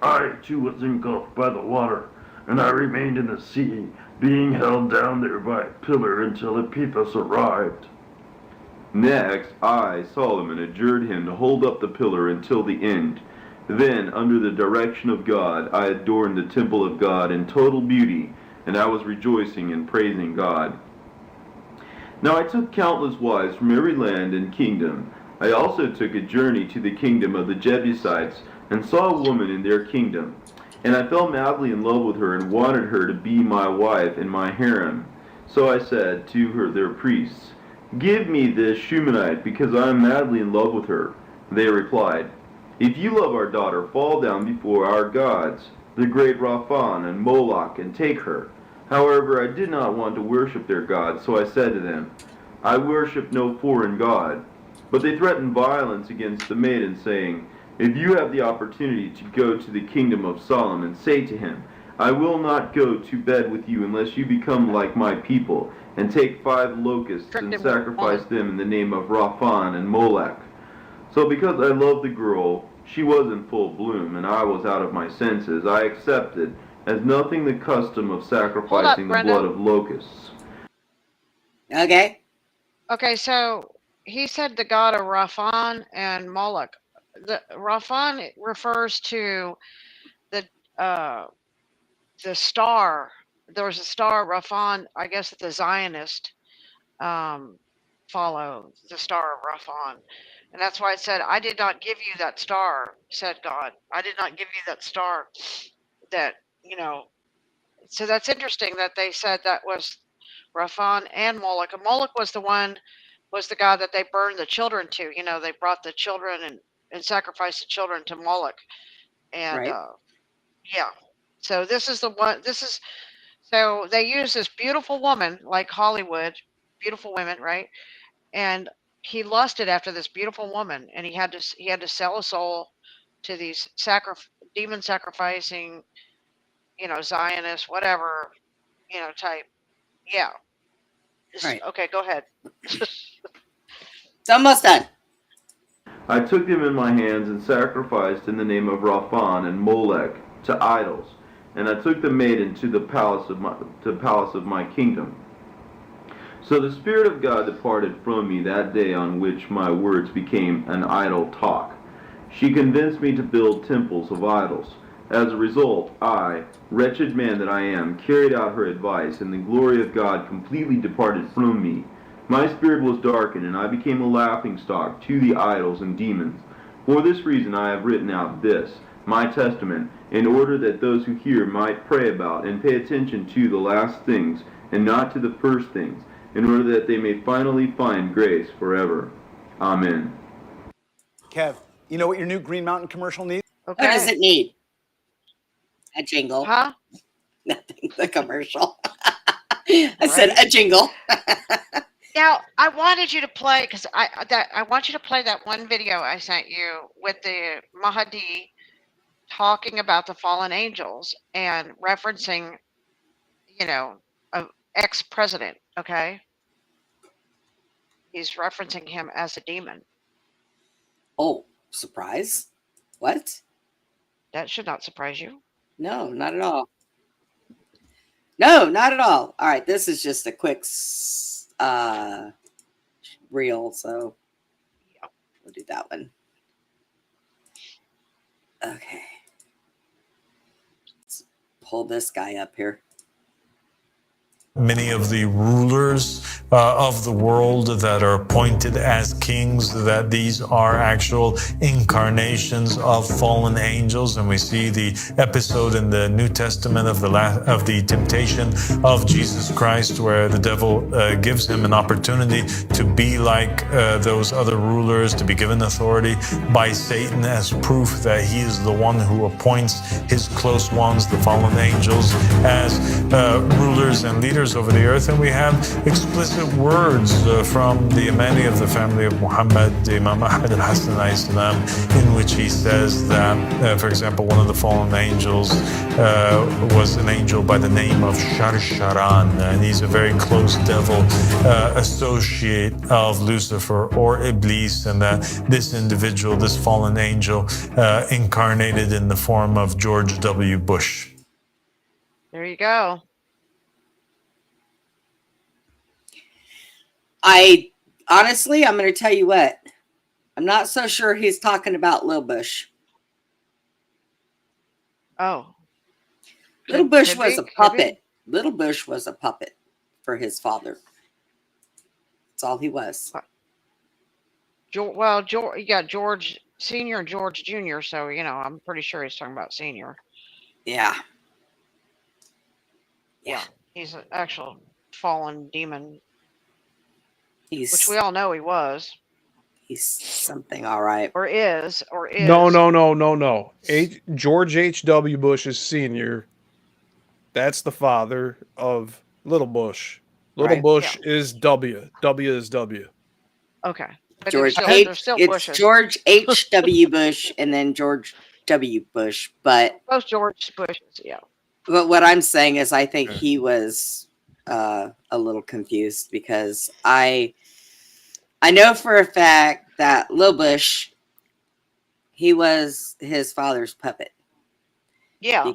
I, too, was engulfed by the water, and I remained in the sea, being held down there by a pillar until Epaphras arrived. Next, I, Solomon, adjured him to hold up the pillar until the end. Then, under the direction of God, I adorned the temple of God in total beauty, and I was rejoicing and praising God. Now I took countless wives from every land and kingdom. I also took a journey to the kingdom of the Jebusites, and saw a woman in their kingdom. And I fell madly in love with her, and wanted her to be my wife in my harem. So I said to her, their priests, Give me this Shumanite, because I am madly in love with her. They replied, If you love our daughter, fall down before our gods, the great Raphan and Moloch, and take her. However, I did not want to worship their gods, so I said to them, I worship no foreign god. But they threatened violence against the maiden, saying, If you have the opportunity to go to the kingdom of Solomon, say to him, I will not go to bed with you unless you become like my people, and take 5 locusts and sacrifice them in the name of Raphan and Molech. So because I loved the girl, she was in full bloom, and I was out of my senses, I accepted as nothing the custom of sacrificing the blood of locusts.
Okay.
Okay, so he said the god of Raphan and Moloch. The Raphan refers to the the star. There was a star, Rafan. I guess the Zionist follow the star of Rafan, and that's why it said, "I did not give you that star," said God. "I did not give you that star." That So that's interesting that they said that was Rafan and Moloch. And Moloch was the guy that they burned the children to. They brought the children and sacrificed the children to Moloch. And
Right.
yeah. So this is the one. So they use this beautiful woman like Hollywood, beautiful women, right? And he lusted after this beautiful woman, and he had to sell a soul to these demon sacrificing, Zionist, whatever, type. Yeah.
Right.
Okay, go ahead.
It's almost done.
I took them in my hands and sacrificed in the name of Raphan and Molech to idols, and I took the maiden to the palace of my kingdom. So the Spirit of God departed from me that day on which my words became an idle talk. She convinced me to build temples of idols. As a result, I, wretched man that I am, carried out her advice, and the glory of God completely departed from me. My spirit was darkened, and I became a laughingstock to the idols and demons. For this reason I have written out this, my testament, in order that those who hear might pray about and pay attention to the last things, and not to the first things, in order that they may finally find grace forever. Amen.
Kev, you know what your new Green Mountain commercial needs?
Okay.
What does it need? A jingle.
Huh?
Nothing. The commercial. I said a jingle.
Now I wanted you to play because I want you to play that one video I sent you with the Mahdi talking about the fallen angels and referencing, a ex-president. Okay, he's referencing him as a demon.
Oh, surprise. What?
That should not surprise you.
No, not at all. No, not at all. All right, this is just a quick reel, so we'll do that one. Okay. Let's pull this guy up here.
Many of the rulers of the world that are appointed as kings, that these are actual incarnations of fallen angels. And we see the episode in the New Testament of the temptation of Jesus Christ, where the devil gives him an opportunity to be like those other rulers, to be given authority by Satan as proof that he is the one who appoints his close ones, the fallen angels, as rulers and leaders over the earth. And we have explicit words from the Imani of the family of Muhammad, Imam Ahmad al-Hassan salam, in which he says that, for example, one of the fallen angels was an angel by the name of Sharsharan, and he's a very close devil associate of Lucifer or Iblis, and that this individual, this fallen angel, incarnated in the form of George W. Bush.
There you go.
Honestly, I'm going to tell you what. I'm not so sure he's talking about Lil Bush.
Oh.
Little Bush was a puppet. Little Bush was a puppet for his father. That's all he was.
Well, you got George Senior and George Junior, so I'm pretty sure he's talking about Senior.
Yeah.
Yeah, he's an actual fallen demon, which we
He's
all know he was,
something, all right.
or is.
No. George H.W. Bush is senior. That's the father of Little Bush. Little
Right.
Bush is W. W is W.
Okay. But
George
they're still
it's
Bushes.
George H.W. Bush and then George W. Bush. But
Both George Bushes, yeah.
But what I'm saying is I think he was a little confused, because I know for a fact that Lil Bush, he was his father's puppet.
Yeah.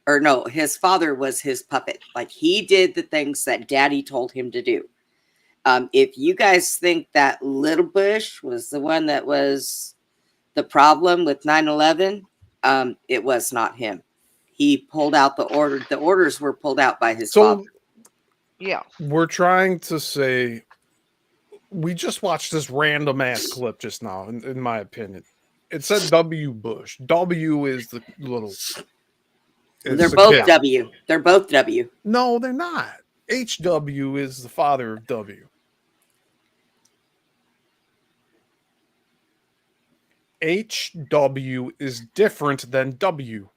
Or no, his father was his puppet. Like, he did the things that Daddy told him to do. If you guys think that Little Bush was the one that was the problem with 9/11, it was not him. he pulled out the order. The orders were pulled out by his
So
father.
Yeah.
we're trying to say we just watched this random ass clip just now, in my opinion. It said W. Bush. W is the little.
They're
the
both
kid.
W. They're both W.
No, they're not. HW is the father of W. HW is different than W.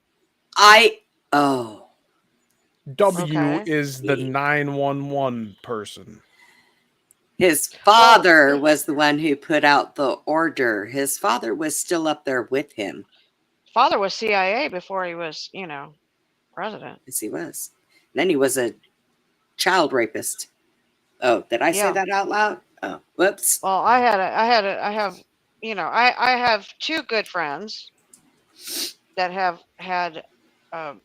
Oh.
W
Okay.
is the 911 person.
His father was the one who put out the order. His father was still up there with him.
Father was CIA before he was, president.
Yes, he was. Then he was a child rapist. Oh, did I say
Yeah.
that out loud? Oh, whoops.
Well, I have, I have two good friends that have had, been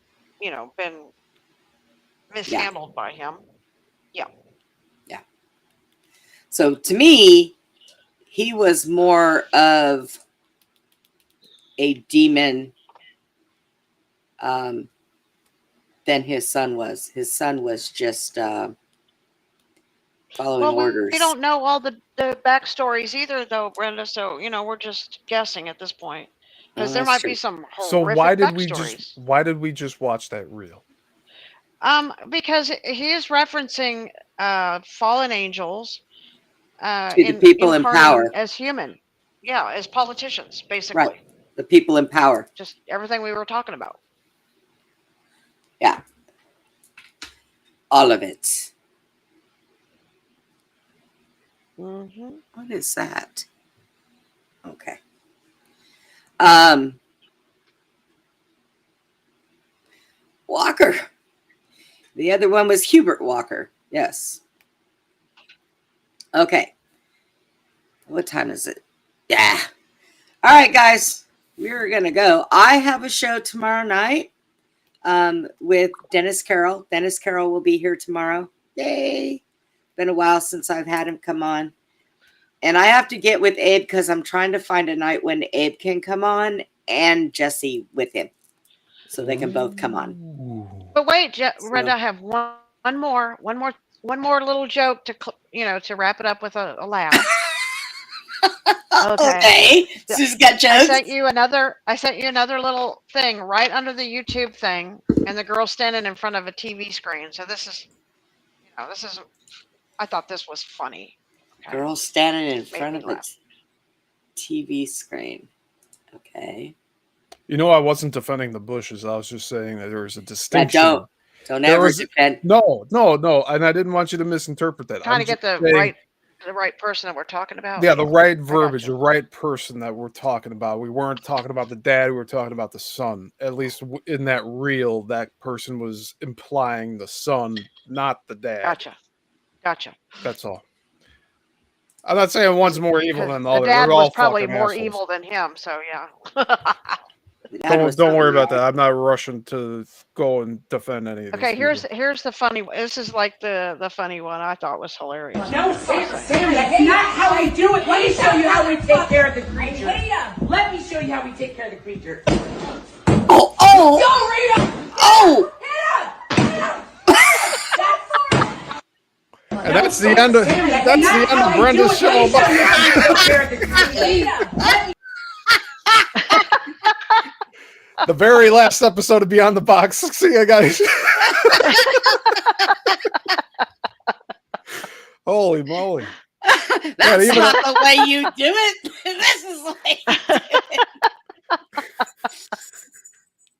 mishandled by him. Yeah.
So to me, he was more of a demon than his son was. His son was just following orders.
We don't know all the backstories either, though, Brenda. So we're just guessing at this point because there might be some
So
horrific
why did
backstories.
we just watch that reel?
Because he is referencing fallen angels
To the people in power.
as human. Yeah, as politicians, basically.
Right. The people in power.
Just everything we were talking about.
Yeah. All of it.
Mm-hmm.
What is that? Okay. Walker. The other one was Hubert Walker. Yes. Okay. What time is it? Yeah. All right, guys. We're going to go. I have a show tomorrow night with Dennis Carroll. Dennis Carroll will be here tomorrow. Yay. Been a while since I've had him come on. And I have to get with Abe because I'm trying to find a night when Abe can come on and Jesse with him. So they can both come on.
But wait, Brenda, I have one more little joke to wrap it up with a laugh.
Okay. Suzy's got jokes.
I sent you another little thing right under the YouTube thing, and the girl standing in front of a TV screen. So this is, I thought this was funny. Okay.
Girl standing in front of a TV screen. Okay.
I wasn't defending the Bushes. I was just saying that there was a distinction.
Yeah, don't ever defend.
No, and I didn't want you to misinterpret that.
Trying to get the right person that we're talking about.
Yeah, the right verbiage, the right person that we're talking about. We weren't talking about the dad. We were talking about the son. At least in that reel, that person was implying the son, not the dad.
Gotcha.
That's all. I'm not saying one's more evil than the other.
The dad
They're all
was probably
fucking
more
assholes.
evil than him. So yeah.
Don't worry about that. I'm not rushing to go and defend any of these.
Okay, here's the funny one. This is like the funny one I thought was hilarious.
No, Sam, that's not how we do it. Let me show you how we take care of the creature. Let me show you how we take care of the creature.
Oh!
Go, Rita!
Oh!
And that's the end of Brenda's show. The very last episode of Beyond the Box. See you guys. Holy moly.
That's not the way you do it. This is the way you do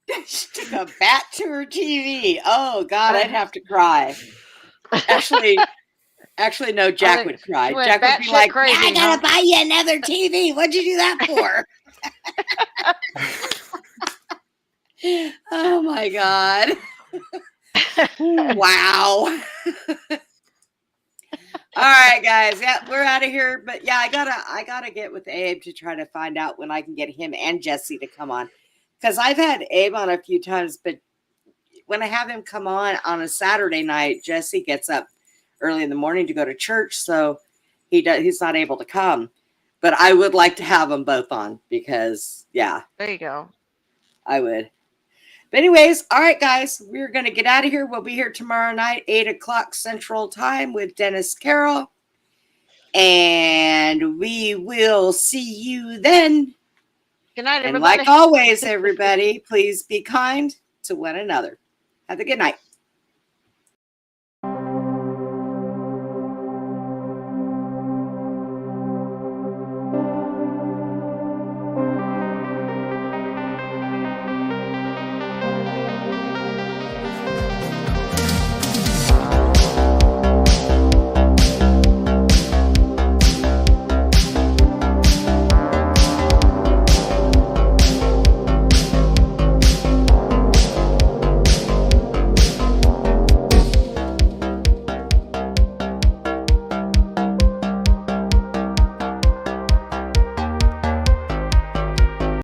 it. She took a bat to her TV. Oh, God, I'd have to cry. Actually, no, Jack would cry. Jack would be like, crazy, I gotta buy you another TV. What'd you do that for? Oh, my God. Wow. All right, guys. Yeah, we're out of here. But yeah, I gotta get with Abe to try to find out when I can get him and Jesse to come on. Because I've had Abe on a few times, but when I have him come on a Saturday night, Jesse gets up early in the morning to go to church, so he's not able to come. But I would like to have them both on because, yeah.
There you go.
I would. But anyways, all right, guys, we're going to get out of here. We'll be here tomorrow night, 8 o'clock Central Time with Dennis Carroll. And we will see you then.
Good night,
And
everybody.
like always, everybody, please be kind to one another. Have a good night.